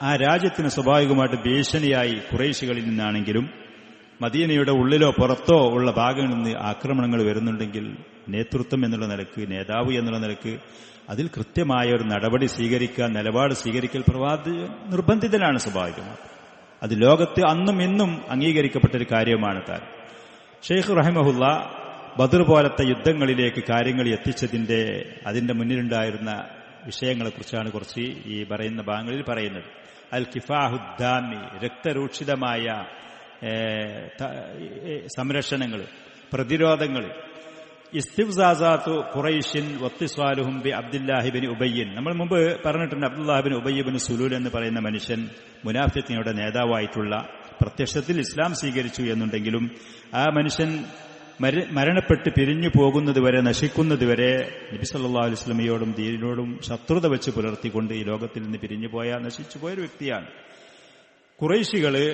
ആ രാജ്യത്തിന് സ്വാഭാവികമായിട്ട് ഭീഷണിയായി ഖുറൈശികളിൽ നിന്നാണെങ്കിലും മദീനയുടെ ഉള്ളിലോ പുറത്തോ ഉള്ള ഭാഗങ്ങളിൽ നിന്ന് ആക്രമണങ്ങൾ വരുന്നുണ്ടെങ്കിൽ നേതൃത്വം എന്നുള്ള നിലക്ക്, നേതാവ് എന്നുള്ള നിലക്ക് അതിൽ കൃത്യമായ ഒരു നടപടി സ്വീകരിക്കാൻ, നിലപാട് സ്വീകരിക്കൽ നിർബന്ധിതനാണ് സ്വാഭാവികമായി. അത് ലോകത്ത് അന്നും ഇന്നും അംഗീകരിക്കപ്പെട്ടൊരു കാര്യമാണ് താൻ. ഷെയ്ഖ് റഹിമഹുല്ല ബദർ പോലത്തെ യുദ്ധങ്ങളിലേക്ക് കാര്യങ്ങൾ എത്തിച്ചതിന്റെ അതിന്റെ മുന്നിലുണ്ടായിരുന്ന വിഷയങ്ങളെക്കുറിച്ചാണ് കുറച്ച് ഈ പറയുന്ന ഭാഗങ്ങളിൽ പറയുന്നത്. അൽ കിഫാഹുദ്ദാമി, രക്തരൂക്ഷിതമായ സംരക്ഷണങ്ങൾ, പ്രതിരോധങ്ങൾ, ഇസ്തിഫ്സാസാത്തു ഖുറൈശിൻ വത്തിസ്വാലുഹും ബി അബ്ദുല്ലാഹിബിൻ ഉബയ്യൻ. നമ്മൾ മുമ്പ് പറഞ്ഞിട്ടുണ്ട്, അബ്ദുല്ലാഹിബിൻ ഉബയ്യബിൻ സുലൂൽ എന്ന് പറയുന്ന മനുഷ്യൻ മുനാഫിഖിങ്ങളുടെ നേതാവായിട്ടുള്ള, പ്രത്യക്ഷത്തിൽ ഇസ്ലാം സ്വീകരിച്ചു എന്നുണ്ടെങ്കിലും ആ മനുഷ്യൻ മരണപ്പെട്ട് പിരിഞ്ഞു പോകുന്നതുവരെ, നശിക്കുന്നതുവരെ നബി സല്ലല്ലാഹു അലൈഹി വസല്ലമയോടും ദീനിനോടും ശത്രുത വെച്ച് പുലർത്തിക്കൊണ്ട് ഈ ലോകത്തിൽ നിന്ന് പിരിഞ്ഞുപോയ, നശിച്ചുപോയൊരു വ്യക്തിയാണ്. ഖുറൈശികള്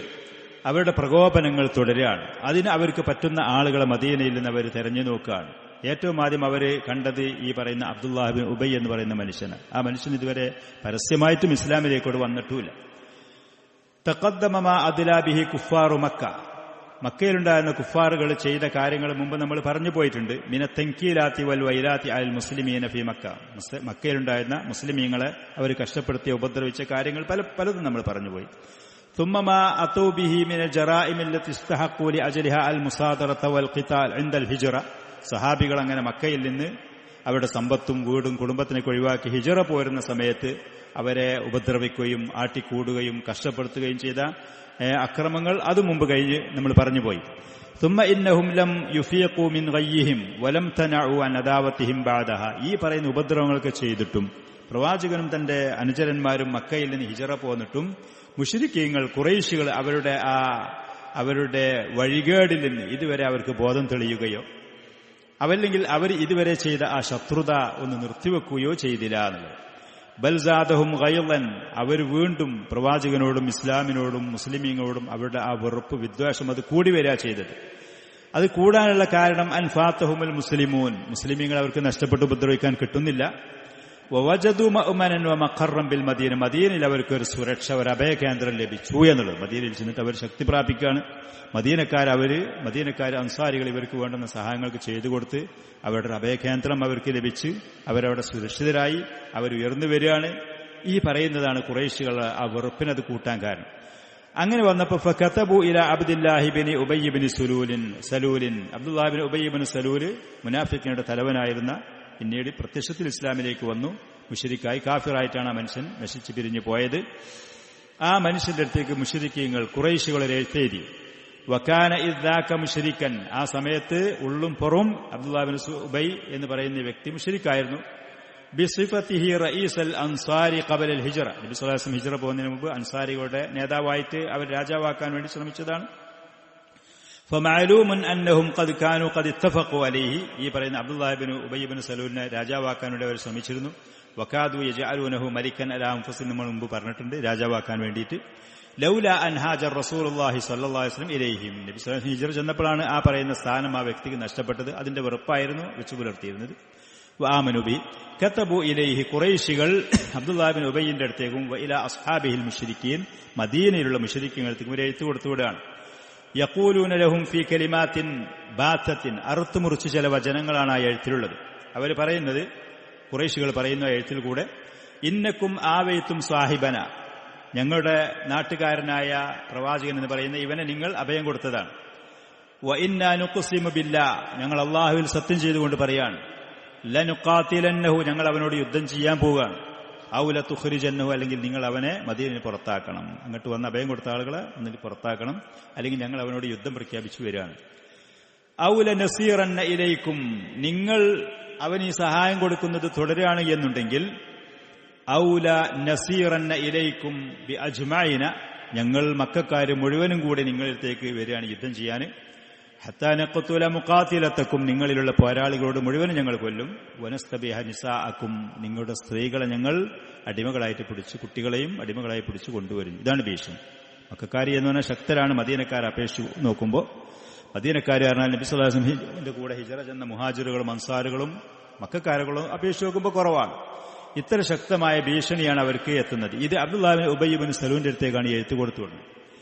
അവരുടെ പ്രകോപനങ്ങൾ തുടരുകയാണ്. അതിന് അവർക്ക് പറ്റുന്ന ആളുകളെ മദീനയിൽ നിന്ന് അവർ തെരഞ്ഞു നോക്കുകയാണ്. ഏറ്റവും ആദ്യം അവർ കണ്ടത് ഈ പറയുന്ന അബ്ദുല്ലാഹിബിൻ ഉബൈ എന്ന് പറയുന്ന മനുഷ്യന്. ആ മനുഷ്യൻ ഇതുവരെ പരസ്യമായിട്ടും ഇസ്ലാമിലേക്കോട് വന്നിട്ടുമില്ല. തഖദ്ദമ മാ അദ്ലാ ബിഹി കുഫാറു മക്ക, മക്കയിലുണ്ടായിരുന്ന കുഫാറുകൾ ചെയ്ത കാര്യങ്ങൾ മുമ്പ് നമ്മൾ പറഞ്ഞു പോയിട്ടുണ്ട്. മിന തൻകീലാത്തി വൽ വൈലാത്തി അൽ മുസ്ലിമീന ഫി മക്ക, മക്കയിലുണ്ടായിരുന്ന മുസ്ലിമീങ്ങളെ അവർ കഷ്ടപ്പെടുത്തി ഉപദ്രവിച്ച കാര്യങ്ങൾ പലതും നമ്മൾ പറഞ്ഞുപോയി. ثم ما أتوا به من الجرائم التي استحقوا لأجلها المصادرة والقتال عند الهجرة. സഹാബികൾ അങ്ങനെ മക്കയിൽ നിന്ന് അവരുടെ സമ്പത്തും വീടും കുടുംബത്തിനൊക്കെ ഒഴിവാക്കി ഹിജറ പോരുന്ന സമയത്ത് അവരെ ഉപദ്രവിക്കുകയും ആട്ടിക്കൂടുകയും കഷ്ടപ്പെടുത്തുകയും ചെയ്ത അക്രമങ്ങൾ അത് മുമ്പ് കഴിഞ്ഞ് നമ്മൾ പറഞ്ഞുപോയി. ثم إنهم لم يفيقوا من غيهم ولم تنعوا عن عداوتهم بعدها. ഈ പറയുന്ന ഉപദ്രവങ്ങളൊക്കെ ചെയ്തിട്ടും പ്രവാചകനും തന്റെ അനുചരന്മാരും മക്കയിൽ നിന്ന് ഹിജറ പോന്നിട്ടും മുശ്രിക്കീങ്ങൾ, ഖുറൈശികൾ അവരുടെ വഴികേടിൽ നിന്ന് ഇതുവരെ അവർക്ക് ബോധം തെളിയുകയോ അവല്ലെങ്കിൽ അവർ ഇതുവരെ ചെയ്ത ആ ശത്രുത ഒന്ന് നിർത്തിവെക്കുകയോ ചെയ്തില്ല എന്നുള്ളത്. ബൽസാദഹും ഗൈളൻ, അവർ വീണ്ടും പ്രവാചകനോടും ഇസ്ലാമിനോടും മുസ്ലിമീങ്ങളോടും അവരുടെ ആ വെറുപ്പ്, വിദ്വേഷം അത് കൂടി വരിക ചെയ്തത്. അത് കൂടാനുള്ള കാരണം അൻഫാത്തഹുമുൽ മുസ്ലിമൂൻ, മുസ്ലിമീങ്ങൾ അവർക്ക് നഷ്ടപ്പെട്ട് ഉപദ്രവിക്കാൻ കിട്ടുന്നില്ല. വവജദു മഅ്മനൻ വമഖറൻ ബിൽ മദീന, മദീനയിൽ അവർക്ക് ഒരു സുരക്ഷ, ഒരു അഭയകേന്ദ്രം ലഭിച്ചു എന്നുള്ളത്. മദീനയിൽ ചെന്നിട്ട് അവർ ശക്തി പ്രാപിക്കുകയാണ്. മദീനക്കാർ അൻസാരികൾ ഇവർക്ക് വേണ്ടുന്ന സഹായങ്ങൾക്ക് ചെയ്തു കൊടുത്ത് അവരുടെ അഭയകേന്ദ്രം അവർക്ക് ലഭിച്ച് അവരവിടെ സുരക്ഷിതരായി അവർ ഉയർന്നു വരികയാണ്. ഈ പറയുന്നതാണ് ഖുറൈശികൾ ആ വെറുപ്പിനത് കൂട്ടാൻ കാരണം. അങ്ങനെ വന്നപ്പോൾ ഫകതബു ഇല അബ്ദുല്ലാഹിബിൻ ഉബയ്യബിൻ സലൂലിൻ, അബ്ദുല്ലാഹിബിൻ ഉബയ്യബിൻ സലൂല് മുനാഫിഖിന്റെ തലവനായിരുന്ന, പിന്നീട് പ്രത്യക്ഷത്തിൽ ഇസ്ലാമിലേക്ക് വന്നു. മുശ്രിക്കായി കാഫിറായിട്ടാണ് ആ മനുഷ്യൻ നശിച്ചു പിരിഞ്ഞു പോയത്. ആ മനുഷ്യന്റെ അടുത്തേക്ക് മുശ്രിക്കീങ്ങൾ ഖുറൈശികളെ എഴുത്തെഴുതി. വകാന ഇദ്ദാക മുശ്രിക്കൻ, ആ സമയത്ത് ഉള്ളും പുറവും അബ്ദുല്ലാഹിബ്നു ഉബൈ എന്ന് പറയുന്ന വ്യക്തി മുശ്രിക്കായിരുന്നു. ബിസിഫത്തിഹി റഈസൽ അൻസാരി ഖബല അൽ ഹിജ്റ. നബി സല്ലല്ലാഹു അലൈഹി വസല്ലം ഹിജ്റ പോകുന്നതിന് മുമ്പ് അൻസാരികളുടെ നേതാവായിട്ട് അവർ രാജാവാക്കാൻ വേണ്ടി ശ്രമിച്ചതാണ്. ഫമഅലൂമുൻ അന്നഹും ഖദ് കാനൂ ഖദ് ഇത്തഫഖു അലൈഹി. ഈ പറയുന്ന അബ്ദുല്ലാഹി ഇബ്നു ഉബയ്യ് ഇബ്നു സലൂലിനെ രാജാവാക്കാൻ വേണ്ടി അവർ ശ്രമിച്ചിരുന്നു. വകാദു യജഅലൂനഹു മലിക്കൻ അലാ അൻഫുസിഹിം, നമ്മൾ മുമ്പ് പറഞ്ഞിട്ടുണ്ട്, രാജാവാക്കാൻ വേണ്ടിയിട്ട്. ലൗല അൻ ഹാജർ റസൂലുള്ളാഹി സ്വല്ലല്ലാഹു അലൈഹി വസല്ലം ഇലൈഹിം. നബി സല്ലല്ലാഹു അലൈഹി വസല്ലം ഹിജ്റ ചെന്നപ്പോഴാണ് ആ പറയുന്ന സ്ഥാനം ആ വ്യക്തിക്ക് നഷ്ടപ്പെട്ടത്. അതിന്റെ വെറുപ്പായിരുന്നു വെച്ചു പുലർത്തിയിരുന്നത്. വആമനു ബി കതബു ഇലൈഹി. ഖുറൈശികൾ അബ്ദുല്ലാഹി ഇബ്നു ഉബയ്യിന്റെ അടുത്തേക്കും വഇലാ അസ്ഹാബിഹിൽ മുശ്രിക്കീൻ, മദീനയിലുള്ള മുശ്രിക്കീങ്ങൾക്ക് ഒരു എഴുത്ത് കൊടുത്തുവിടുകയാണ്. യഖൂലൂന ലഹും ഫീ കലിമാത്തിൻ ബാത്തത്തിൻ, അറുത്തുമുറിച്ച് ചില വചനങ്ങളാണ് ആ എഴുത്തിലുള്ളത്. അവർ പറയുന്നത്, ഖുറൈശികൾ പറയുന്ന എഴുത്തിൽ കൂടെ, ഇന്നക്കും ആവൈത്തും സാഹിബന, ഞങ്ങളുടെ നാട്ടുകാരനായ പ്രവാചകൻ എന്ന് പറയുന്ന ഇവനെ നിങ്ങൾ അഭയം കൊടുത്തതാണ്. വ ഇന്നാ നുഖ്സിമു ബില്ലാഹ്, ഞങ്ങൾ അല്ലാഹുവിൽ സത്യം ചെയ്തുകൊണ്ട് പറയാണ്, ലനുഖാതിലന്നഹു, ഞങ്ങൾ അവനോട് യുദ്ധം ചെയ്യാൻ പോവുകയാണ്. ഔ ലതുഖ്രിജന്നഹു, അല്ലെങ്കിൽ നിങ്ങൾ അവനെ മദീനയിൽ പുറത്താക്കണം. അങ്ങോട്ട് വന്ന് അഭയം കൊടുത്ത ആളുകളെ ഒന്നിൽ പുറത്താക്കണം, അല്ലെങ്കിൽ ഞങ്ങൾ അവനോട് യുദ്ധം പ്രഖ്യാപിച്ചു വരികയാണ്. ഔ ലനസീറന്ന ഇലൈക്കും, നിങ്ങൾ അവന് ഈ സഹായം കൊടുക്കുന്നത് തുടരുകയാണ് എന്നുണ്ടെങ്കിൽ, ഔല നസീറന്ന ഇലൈക്കും ബി അജ്മഈന, ഞങ്ങൾ മക്കക്കാര് മുഴുവനും കൂടി നിങ്ങളിലേക്ക് വരികയാണ് യുദ്ധം ചെയ്യാൻ. ഹത്താ നഖ്തുല മുഖാതിലതക്കും, നിങ്ങളിലുള്ള പോരാളികളോട് മുഴുവനും ഞങ്ങൾ കൊല്ലും. വനസ്തബിഹ നിസാഅക്കും, നിങ്ങളുടെ സ്ത്രീകളെ ഞങ്ങൾ അടിമകളായിട്ട് പിടിച്ച്, കുട്ടികളെയും അടിമകളായി പിടിച്ചു കൊണ്ടുവരും. ഇതാണ് ഭീഷണി. മക്കക്കാരി എന്ന് പറഞ്ഞാൽ ശക്തരാണ്. മദീനക്കാരെ അപേക്ഷിച്ച് നോക്കുമ്പോൾ മദീനക്കാര് പറഞ്ഞാൽ നബി സല്ലല്ലാഹു അലൈഹി വസല്ലമിന്റെ കൂടെ ഹിജ്റ ചെന്ന മുഹാജിറുകളും അൻസാറുകളും മക്കക്കാരുകളും അപേക്ഷിച്ച് നോക്കുമ്പോൾ കുറവാണ്. ഇത്ര ശക്തമായ ഭീഷണിയാണ് അവർക്ക് എത്തുന്നത്. ഇത് അബ്ദുല്ലാഹി ഇബ്നു ഉബയ്യ് ഇബ്നു സലൂലിന്റെ അടുത്തേക്കാണ് എഴുത്ത് കൊടുത്തുവിടുന്നത്.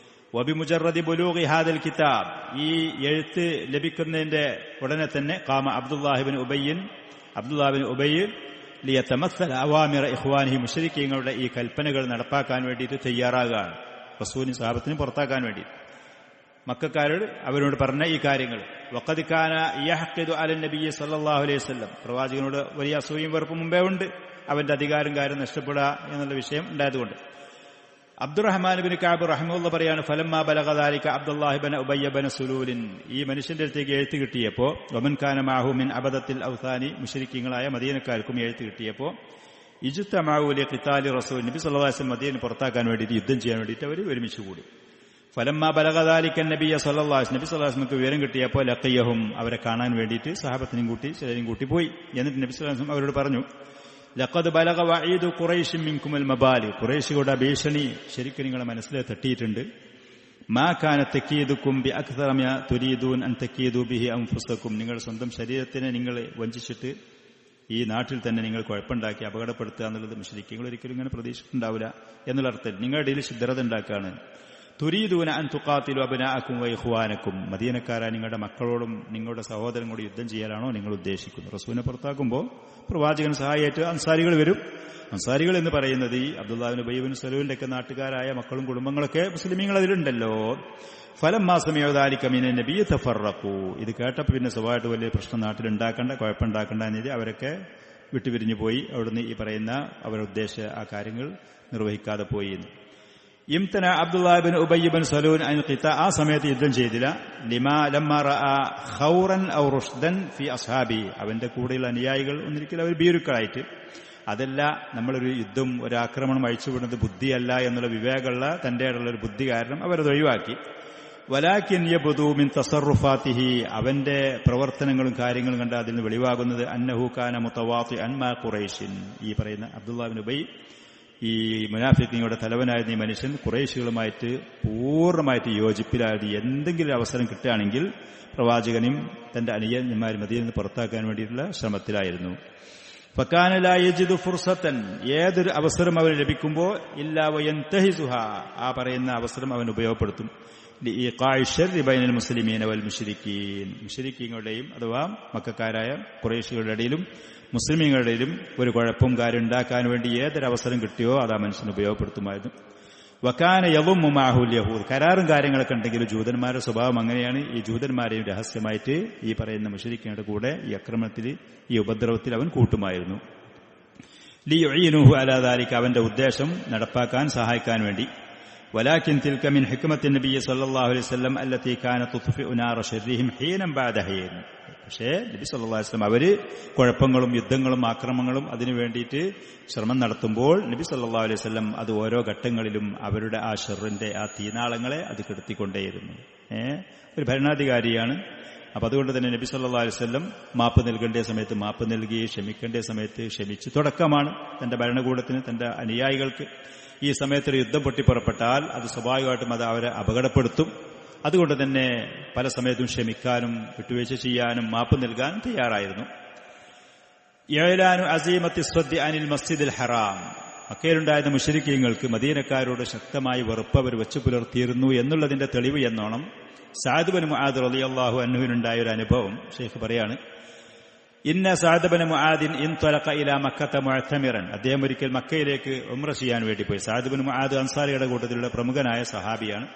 വബിമുജറദി ബുലൂഗി ഹാദൽ കിതാബ്, ഈ എഴുത്ത് ലഭിക്കുന്നതിന്റെ ഉടനെ തന്നെ ഖാമ അബ്ദുല്ലാഹി ഇബ്നു ഉബയ്യ് ലിയതമസ്സല അവാമിറ ഇഖ്വാനിഹി, മുശ്രിക്കീങ്ങളുടെ ഈ കൽപ്പനകൾ നടപ്പാക്കാൻ വേണ്ടിയിട്ട് തയ്യാറാകുകയാണ്. റസൂലിനും സഹാബത്തിനും പുറത്താക്കാൻ വേണ്ടി മക്കക്കാരോട് അവരോട് പറഞ്ഞ ഈ കാര്യങ്ങൾ. വഖദ് കാന യഹ്ഖിദു അലൻ നബിയ്യി സല്ലല്ലാഹു അലൈഹി വസല്ലം, പ്രവാചകനോട് വലിയ അസൂയയും വെറുപ്പും മുമ്പേ ഉണ്ട്. അവന്റെ അധികാരം കാര്യം നഷ്ടപ്പെടുക എന്നുള്ള വിഷയം ഉണ്ടായതുകൊണ്ട്. അബ്ദുറഹ്മാൻ ഇബ്നു കഅബ് റഹിമഹുല്ലാഹ് പറയാണ്, ഫലമ്മാ ബലഗ ദാലിക അബ്ദുല്ലാഹി ഇബ്നു ഉബയ്യ് ഇബ്നു സലൂലിൻ, ഈ മനുഷ്യന്റെ അടുത്തേക്ക് എഴുത്ത് കിട്ടിയപ്പോൾ, വമൻ കാന മഅഹു മിൻ അബദത്തിൽ ഔസാനി, മുശ്രിക്കീങ്ങളായ മദീനക്കാർക്കും എഴുത്ത് കിട്ടിയപ്പോൾ, ഇജ്തമഉ ലിഖിതാലി റസൂൽ, നബി സല്ലല്ലാഹു അലൈഹി വസല്ലം മദീന പുറത്താക്കാൻ വേണ്ടിയിട്ട് യുദ്ധം ചെയ്യാൻ വേണ്ടിയിട്ട് അവർ ഒരുമിച്ച് കൂടി. ഫലമ്മാ ബലഗ ദാലിക നബിയ്യ സല്ലല്ലാഹു അലൈഹി വസല്ലം, നബി സല്ലല്ലാഹു അലൈഹി വസല്ലം വിവരം കിട്ടിയപ്പോൾ ലഖിയഹും, അവരെ കാണാൻ വേണ്ടിയിട്ട് സഹാബത്തിനും കൂട്ടി ചിലരും കൂട്ടി പോയി. എന്നിട്ട് നബി സല്ലല്ലാഹു അലൈഹി വസല്ലം അവരോട് പറഞ്ഞു, ലഖദ് ബലഗ വഈദു ഖുറൈശിൻ മിൻകുൽ മബാലി, ഖുറൈശികളുടെ ഭീഷണി ശരിക്കും നിങ്ങളുടെ മനസ്സിൽ തട്ടിയിട്ടുണ്ട്. മാ കാന തകീദുകും ബി അക്സറ മാ തുരീദൂൻ അൻ തകീദു ബിഹി അൻഫുസകും, നിങ്ങളുടെ സ്വന്തം ശരീരത്തിനെ നിങ്ങൾ വഞ്ചിച്ചിട്ട് ഈ നാട്ടിൽ തന്നെ നിങ്ങൾ കുഴപ്പമുണ്ടാക്കി അപകടപ്പെടുത്തുക എന്നുള്ളത് മുശ്രിക്കീങ്ങൾ ഒരിക്കലും ഇങ്ങനെ പ്രതീക്ഷിച്ചിട്ടുണ്ടാവില്ല എന്നുള്ള അർത്ഥത്തിൽ നിങ്ങളുടെ ഇടയിൽ ശിദ്രത ഉണ്ടാക്കുകയാണ്. തുരീദൂന അൻ തുഖാതിലു അബ്നാഅക്കും വ ഇഖ്വാനക്കും, മദീനക്കാരായ നിങ്ങളുടെ മക്കളോടും നിങ്ങളുടെ സഹോദരങ്ങളോടും യുദ്ധം ചെയ്യാനാണോ നിങ്ങൾ ഉദ്ദേശിക്കുന്നത്? റസൂലിനെ പുറത്താക്കുമ്പോൾ പ്രവാചകൻ സഹായിയായിട്ട് അൻസാരികൾ വരും. അൻസാരികൾ എന്ന് പറയുന്നത് ഈ അബ്ദുല്ലാഹി ഇബ്നു ഉബയ്യ് ഇബ്നു സലൂലിന്റെ ഒക്കെ നാട്ടുകാരായ മക്കളും കുടുംബങ്ങളൊക്കെ മുസ്ലിമീങ്ങൾ അതിലുണ്ടല്ലോ. ഫലമ്മാ സമിഉ ദാലിക മിനൻ നബിയ്യി തഫറഖു, ഇത് കേട്ടപ്പോൾ പിന്നെ സ്വഭാവമായിട്ട് വലിയ പ്രശ്നം നാട്ടിലുണ്ടാക്കണ്ട, കുഴപ്പമുണ്ടാക്കണ്ട എന്നത് അവരൊക്കെ വിട്ടുപിരിഞ്ഞു പോയി. അവിടുന്ന് ഈ പറയുന്ന അവരുടെ ഉദ്ദേശ ആ കാര്യങ്ങൾ നിർവഹിക്കാതെ പോയി. ഇംതന അബ്ദുല്ലാഹി ഇബ്നു ഉബയ്യ് ഇബ്നു സലൂൽ അൻ ഖിതാ, ആ സമയത്ത് യുദ്ധം ചെയ്തില്ല. ലമ്മാ റഅ ഖൗറൻ ഔ റുഷ്ദൻ ഫി അസ്ഹാബി, അവന്റെ കൂടെയുള്ള അനുയായികൾ ഒന്നിരിക്കലും അവർ ഭീരുക്കളായിട്ട്, അതല്ല നമ്മളൊരു യുദ്ധം ഒരു ആക്രമണം അഴിച്ചുവിടുന്നത് ബുദ്ധിയല്ല എന്നുള്ള വിവേകമുള്ള തന്റെ ഉള്ള ഒരു ബുദ്ധി കാരണം അവരത് ഒഴിവാക്കി. വലാകിൻ യബ്ദു മിൻ തസറുഫാതിഹി, അവന്റെ പ്രവർത്തനങ്ങളും കാര്യങ്ങളും കണ്ട അതിൽ നിന്ന് വെളിവാകുന്നത് അന്നഹു കാന മുതവാത്തിഅൻ മാ ഖുറൈശിൻ, ഈ പറയുന്ന അബ്ദുല്ലാഹി ഇബ്നു ഉബയ്യ് ഈ മുനാഫിഖീങ്ങളുടെ തലവനായിരുന്ന ഈ മനുഷ്യൻ ഖുറൈശികളുമായിട്ട് പൂർണ്ണമായിട്ട് യോജിപ്പിലായിരുന്നു. എന്തെങ്കിലും അവസരം കിട്ടുകയാണെങ്കിൽ പ്രവാചകനും തന്റെ അനുയായിമാരും മദീനയിൽ നിന്ന് പുറത്താക്കാൻ വേണ്ടിയിട്ടുള്ള ശ്രമത്തിലായിരുന്നു. ഫകാന ലാ യജിദു ഫുർസത്തൻ, ഏതൊരു അവസരം അവന് ലഭിക്കുമ്പോൾ ഇല്ലാ വയൻതഹിസുഹ, ആ പറയുന്ന അവസരം അവൻ ഉപയോഗപ്പെടുത്തും. ലിഇഖാഇ ശർരി ബൈനൽ മുസ്ലിമീന വൽ മുശ്രിക്കീൻ, മുശ്രിക്കീങ്ങളുടെയും അഥവാ മക്കക്കാരായ ഖുറൈശികളുടെ ഇടയിലും മുസ്ലിമീങ്ങളുടെ ഇടയിലും ഒരു കുഴപ്പം കാര്യം ഉണ്ടാക്കാൻ വേണ്ടി ഏതൊരവസരം കിട്ടിയോ അത് ആ മനുഷ്യൻ ഉപയോഗപ്പെടുത്തുമായിരുന്നു. വകാന യളുമ്മു മഅഹുൽ യഹൂദ്, കരാറും കാര്യങ്ങളൊക്കെ ഉണ്ടെങ്കിലും ജൂതന്മാരുടെ സ്വഭാവം അങ്ങനെയാണ്. ഈ ജൂതന്മാരെയും രഹസ്യമായിട്ട് ഈ പറയുന്ന മുശ്രിക്കീങ്ങളുടെ കൂടെ ഈ ആക്രമണത്തിൽ ഈ ഉപദ്രവത്തിൽ അവൻ കൂട്ടുമായിരുന്നു. ലിയുഈനുഹു അലാ ദാലിക, അവന്റെ ഉദ്ദേശം നടപ്പാക്കാൻ സഹായിക്കാൻ വേണ്ടി. വലാകിൻ തിൽക മിൻ ഹിക്മത്തിൻ നബി സല്ലല്ലാഹു അലൈഹി വസല്ലം അല്ലതി കാനത് തുത്ഫിഉ നാറ ശർരിഹിം ഹീനം ബഅദ ഹീൻ. പക്ഷേ നബി സല്ലല്ലാഹു അലൈഹി വസല്ലം അവര് കുഴപ്പങ്ങളും യുദ്ധങ്ങളും ആക്രമണങ്ങളും അതിനു വേണ്ടിയിട്ട് ശ്രമം നടത്തുമ്പോൾ നബി സല്ലല്ലാഹു അലൈഹി വസല്ലം അത് ഓരോ ഘട്ടങ്ങളിലും അവരുടെ ആ ഷർറിന്റെ ആ തീനാളങ്ങളെ അത് കെടുത്തിക്കൊണ്ടേയിരുന്നു. ഒരു ഭരണാധികാരിയാണ്. അപ്പൊ അതുകൊണ്ട് തന്നെ നബി സല്ലല്ലാഹു അലൈഹി വസല്ലം മാപ്പ് നൽകേണ്ട സമയത്ത് മാപ്പ് നൽകി, ക്ഷമിക്കേണ്ട സമയത്ത് ക്ഷമിച്ചു. തുടക്കമാണ് തന്റെ ഭരണകൂടത്തിന്, തന്റെ അനുയായികൾക്ക്. ഈ സമയത്തൊരു യുദ്ധം പൊട്ടിപ്പുറപ്പെട്ടാൽ അത് സ്വാഭാവികമായിട്ടും അത് അവരെ അപകടപ്പെടുത്തും. അതുകൊണ്ട് തന്നെ പല സമയത്തും ക്ഷമിക്കാനും വിട്ടുവീഴ്ച ചെയ്യാനും മാപ്പ് നൽകാനും തയ്യാറായിരുന്നു. ഇഅ്ലാനു അസീമത്തി സ്വദ്ദി അനിൽ മസ്ജിദിൽ ഹറാം. മക്കയിലുണ്ടായിരുന്ന മുശ്രിക്കീങ്ങൾക്ക് മദീനക്കാരോട് ശക്തമായി വെറുപ്പ് അവർ വെച്ചു പുലർത്തിയിരുന്നു എന്നുള്ളതിന്റെ തെളിവ് എന്നോണം സഅദ് ബിൻ മുആദ് റളിയല്ലാഹു അൻഹുവിനുണ്ടായ ഒരു അനുഭവം ഷെയ്ഖ് പറയാണ്. ഇന്ന സഅദ് ബിൻ മുആദിൻ ഇൻതലഖ ഇലാ മക്കത മുഅ്തമിറൻ. അദ്ദേഹം ഒരിക്കൽ മക്കയിലേക്ക് ഉംറ ചെയ്യാൻ വേണ്ടി പോയി. സഅദ് ബിൻ മുആദ് അൻസാരിയുടെ കൂട്ടത്തിലുള്ള പ്രമുഖനായ സഹാബിയാണ്.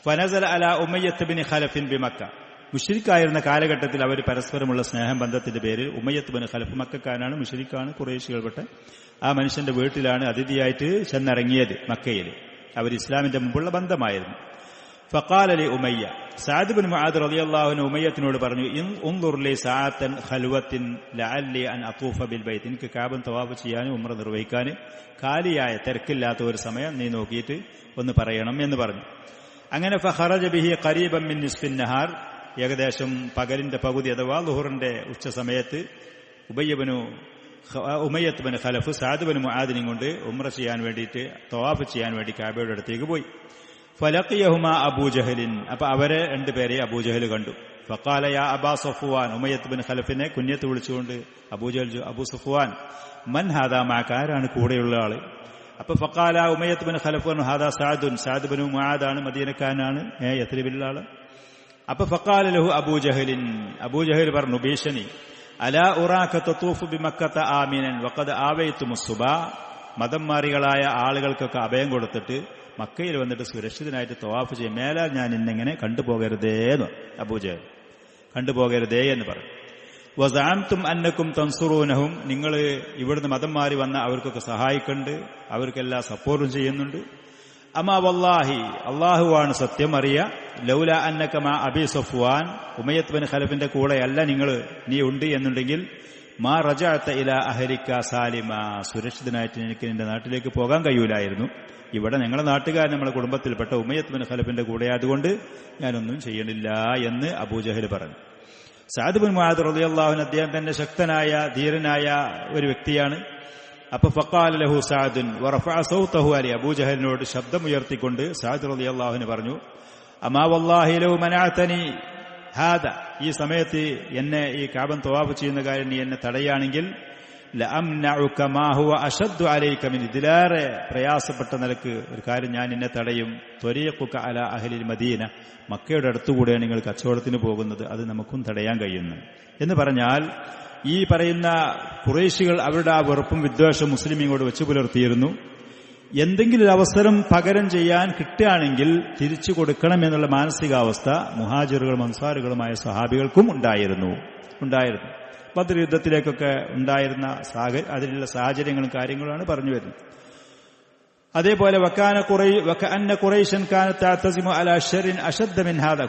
ഫനസല അലാ ഉമയ്യത്ത് ബിൻ ഖലഫിൻ ബിമക്ക. മുശ്രിക്കായിരുന്ന കാലഘട്ടത്തിൽ അവർ പരസ്പരമുള്ള സ്നേഹം ബന്ധത്തിന്റെ പേരിൽ ഉമയ്യത്ത് ബിൻ ഖലഫ്, മക്കക്കാരനാണ്, മുശ്രിക്കാണ്, ഖുറൈശികൾപ്പെട്ട ആ മനുഷ്യന്റെ വീട്ടിലാണ് അതിഥിയായിട്ട് ചെന്നിറങ്ങിയത് മക്കയിൽ. അവർ ഇസ്ലാമിന്റെ മുമ്പുള്ള ബന്ധമായിരുന്നു. ഫഖാല ലി ഉമയ്യ, സഅദ് ബിൻ മുആദ് റളിയല്ലാഹു അൻഹു ഉമയ്യത്തിനോട് പറഞ്ഞു, ഉൻദുർ ലി സഅതൻ ഖൽവത്തിൻ ലഅല്ലി അൻ അതൂഫ ബിൽ ബൈത്ത്. എനിക്ക് കാബൻ തവാഫ് ചെയ്യാനും ഉംറ നിർവഹിക്കാൻ കാലിയായ തിരക്കില്ലാത്ത ഒരു സമയം നീ നോക്കിയിട്ട് ഒന്ന് പറയണം എന്ന് പറഞ്ഞു. അങ്ങനെ ഫഖറജ ബിഹി ഖരീബൻ മിൻ നിസ്ഫിൻ നഹാർ, ഏകദേശം പകലിന്റെ പകുതി അഥവാ ളുഹറിന്റെ ഉച്ച സമയത്ത് ഉമയ്യത്ത് ബിൻ ഖലഫ് സഅദ് ബിൻ മുആദിനെയും കൊണ്ട് ഉംറ ചെയ്യാൻ വേണ്ടിയിട്ട് തവാഫ് ചെയ്യാൻ വേണ്ടി കാബയുടെ അടുത്തേക്ക് പോയി. ഫലഖിയഹുമാ അബൂജഹലിൻ. അപ്പൊ അവരെ രണ്ടുപേരെ അബൂജഹൽ കണ്ടു. ഫഖാല യാ അബാ സഫ്വാൻ. ഉമയ്യത്ത് ബിൻ ഖലഫിനെ കുഞ്ഞത്ത് വിളിച്ചുകൊണ്ട് അബൂജഹൽ, അബൂ സഫ്വാൻ, മൻ ഹാദാ മഅക, ആരാണ് കൂടെയുള്ള ആള്? അപ്പൊ ഫഖാല ഉമയ്യത്ത് ബിൻ ഖലഫ് പറഞ്ഞു, ഹാദാ സഅദുൻ, സഅദ് ബിൻ മുആദാണ്, മദീനക്കാരനാണ്, യത്രിബിലുള്ള ആള്. അപ്പൊ ഫഖാല ലഹു അബൂജഹലിൻ, അബൂജഹൽ പറഞ്ഞു, ഭീഷണി, അലാ ഉറാക തതൂഫു ബിമക്കത ആമിനൻ വഖദ് ആവൈതുമുസ് സുബാ. മതം മാറികളായ ആളുകൾക്കൊക്കെ അഭയം കൊടുത്തിട്ട് മക്കയിൽ വന്നിട്ട് സുരക്ഷിതനായിട്ട് തവാഫ് ചെയ്യും. മേലാൽ ഞാൻ ഇന്നെങ്ങനെ കണ്ടുപോകരുതേന്ന് അബൂജഹൽ, കണ്ടുപോകരുതേ എന്ന് പറഞ്ഞു. വസഅംതും അന്നക്കും തൻസുറൂനഹും, നിങ്ങൾ ഇവിടുന്ന് മതം മാറി വന്ന അവർക്കൊക്കെ സഹായിക്കുന്നുണ്ട്, അവർക്കെല്ലാം സപ്പോർട്ടും ചെയ്യുന്നുണ്ട്. അമാ വല്ലാഹി, അള്ളാഹുവാണ് സത്യം, അറിയ, ലൗല അന്നക മാ അബി സഫ്വാൻ, ഉമയ്യത്ത് ബിൻ ഖലഫിന്റെ കൂടെ അല്ല നീ ഉണ്ട് എന്നുണ്ടെങ്കിൽ മാ റജഅത ഇലാ അഹ്ലിക സാലിമ, സുരക്ഷിതനായിട്ട് എനിക്ക് നിന്റെ നാട്ടിലേക്ക് പോകാൻ കഴിയൂലായിരുന്നു. ഇവിടെ ഞങ്ങളുടെ നാട്ടുകാരൻ, നമ്മുടെ കുടുംബത്തിൽപ്പെട്ട ഉമയ്യത്ത് ബിൻ ഖലഫിന്റെ കൂടെ ആയതുകൊണ്ട് ഞാനൊന്നും ചെയ്യണില്ല എന്ന് അബൂജഹൽ പറഞ്ഞു. സഅദ് ബിൻ മുആദ് റളിയല്ലാഹു അൻഹു അദ്ദേഹം തന്നെ ശക്തനായ ധീരനായ ഒരു വ്യക്തിയാണ്. അപ്പൊ ഫഖാല ലഹു സഅദുൻ വറഫഅ സൗതഹു അലി, അബൂജഹലിനോട് ശബ്ദമുയർത്തിക്കൊണ്ട് സഅദ് റളിയല്ലാഹു അൻഹു പറഞ്ഞു, അമാ വല്ലാഹി ലൗ മനഅതനി ഹാദ, ഈ സമയത്ത് എന്നെ ഈ കാബൻ തവാഫ് ചെയ്യുന്ന കാര്യം നീ എന്നെ തടയുകയാണെങ്കിൽ ലഅംനഉക മാ ഹുവ അശദ്ദു അലൈക മിൻ, ഇതിലേറെ പ്രയാസപ്പെട്ട നിലക്ക് ഒരു കാര്യം ഞാൻ നിന്നെ തടയും. ത്വരീഖുക അലാ അഹ്ലിൽ മദീന, മക്കയുടെ അടുത്തുകൂടെ നിങ്ങൾ കച്ചവടത്തിന് പോകുന്നത്, അത് നമുക്കും തടയാൻ കഴിയുന്നു എന്ന് പറഞ്ഞാൽ, ഈ പറയുന്ന ഖുറൈശികൾ അവരുടെ ആ വെറുപ്പും വിദ്വേഷവും മുസ്ലിമീങ്ങളോട് വെച്ചു പുലർത്തിയിരുന്നു. എന്തെങ്കിലും ഒരു അവസരം പകരം ചെയ്യാൻ കിട്ടുകയാണെങ്കിൽ തിരിച്ചു കൊടുക്കണം എന്നുള്ള മാനസികാവസ്ഥ മുഹാജിറുകളും അൻസാറുകളുമായ സഹാബികൾക്കും ഉണ്ടായിരുന്നു. ബദർ യുദ്ധത്തിലേക്കൊക്കെ ഉണ്ടായിരുന്ന അതിലുള്ള സാഹചര്യങ്ങളും കാര്യങ്ങളുമാണ് പറഞ്ഞു വരുന്നത്. അതേപോലെ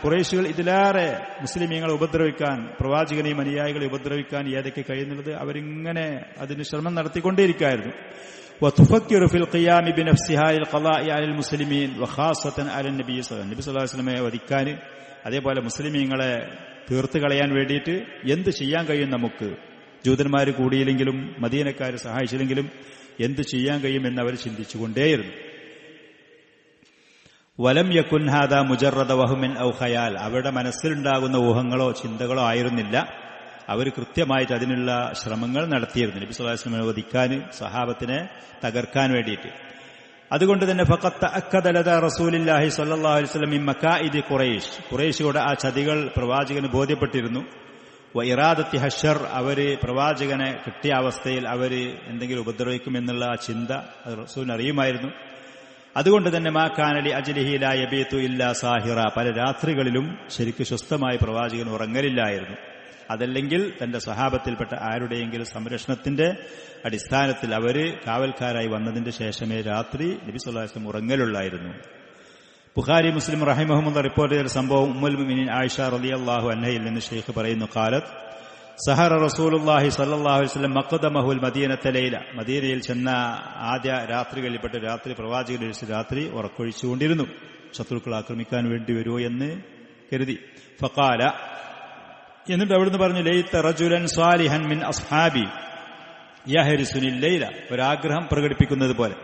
ഖുറൈശികൾ ഇതിലേറെ മുസ്ലിമീങ്ങളെ ഉപദ്രവിക്കാൻ, പ്രവാചകനെയും അനുയായികളെ ഉപദ്രവിക്കാൻ ഏതൊക്കെ കഴിയുന്നത് അവരിങ്ങനെ അതിന് ശ്രമം നടത്തിക്കൊണ്ടേയിരിക്കുകയായിരുന്നു. വധിക്കാൻ, അതേപോലെ മുസ്ലിമീങ്ങളെ തീർത്തു കളയാൻ വേണ്ടിയിട്ട് എന്ത് ചെയ്യാൻ കഴിയും നമുക്ക്? ജൂതന്മാർ കൂടിയില്ലെങ്കിലും മദീനക്കാർ സഹായിച്ചില്ലെങ്കിലും എന്ത് ചെയ്യാൻ കഴിയുമെന്ന് അവർ ചിന്തിച്ചുകൊണ്ടേയിരുന്നു. വലം യകുൻ ഹാദാ മുജറദ വഹ്മിൻ ഔ ഖയാൽ, അവരുടെ മനസ്സിലുണ്ടാകുന്ന ഊഹങ്ങളോ ചിന്തകളോ ആയിരുന്നില്ല. അവർ കൃത്യമായിട്ട് അതിനുള്ള ശ്രമങ്ങൾ നടത്തിയിരുന്നു, നബി സല്ലല്ലാഹു അലൈഹി വസല്ലമയെ വധിക്കാൻ, സഹാബത്തിനെ തകർക്കാൻ വേണ്ടിയിട്ട്. അതുകൊണ്ട് തന്നെ ഫഖത്ത് തഅക്കദ ലദാ റസൂലില്ലാഹി സ്വല്ലല്ലാഹു അലൈഹി വസല്ലം മിൻ മകായിദി ഖുറൈശ്, ഖുറൈശിയുടെ ആ ചതികൾ പ്രവാചകന് ബോധ്യപ്പെട്ടിരുന്നു. വ ഇറാദത്തി ഹശർ, അവര് പ്രവാചകനെ കിട്ടിയ അവസ്ഥയിൽ അവര് എന്തെങ്കിലും ഉപദ്രവിക്കുമെന്നുള്ള ആ ചിന്ത റസൂലിന് അറിയുമായിരുന്നു. അതുകൊണ്ട് തന്നെ മാ കാന ലി അജ്ലിഹി ലാ യബീതു ഇല്ലാ സാഹിറ, പല രാത്രികളിലും ശരിക്ക് സ്വസ്ഥമായി പ്രവാചകൻ ഉറങ്ങലില്ലായിരുന്നു. അതല്ലെങ്കിൽ തന്റെ സഹാബത്തിൽപ്പെട്ട ആരുടെയെങ്കിലും സംരക്ഷണത്തിന്റെ അടിസ്ഥാനത്തിൽ അവര് കാവൽക്കാരായി വന്നതിന്റെ ശേഷമേ രാത്രി നബി സല്ലല്ലാഹു അലൈഹി വസല്ലം ഉറങ്ങലുള്ളായിരുന്നു. ബുഖാരി മുസ്ലിം റഹിമഹുമുള്ള റിപ്പോർട്ട് ചെയ്ത സംഭവം ഉമ്മുൽ മുഅ്മിനീൻ ആയിഷ റളിയല്ലാഹു അൻഹയിൽ നിന്ന് ഷെയ്ഖ് പറയുന്നു, ഖാലത്ത് സഹറ റസൂലുള്ളാഹി സ്വല്ലല്ലാഹു അലൈഹി വസല്ലം മഖദമഹുൽ മദീനത്തെ ലൈല, മദീനയിൽ ചെന്ന ആദ്യ രാത്രികളിൽപ്പെട്ട രാത്രി പ്രവാചകൻ രാത്രി ഉറക്കൊഴിച്ചുകൊണ്ടിരുന്നു, ശത്രുക്കൾ ആക്രമിക്കാൻ വേണ്ടി വരുമോ എന്ന് കരുതി. ഫഖാല, എന്നിട്ട് അവിടുന്ന് പറഞ്ഞു, ലൈത റജുലൻ സാലിഹൻ മിൻ അസ്ഹാബി യഹരിസുനിൽ ലൈല, ഒരാഗ്രഹം പ്രകടിപ്പിക്കുന്നത് പോലെ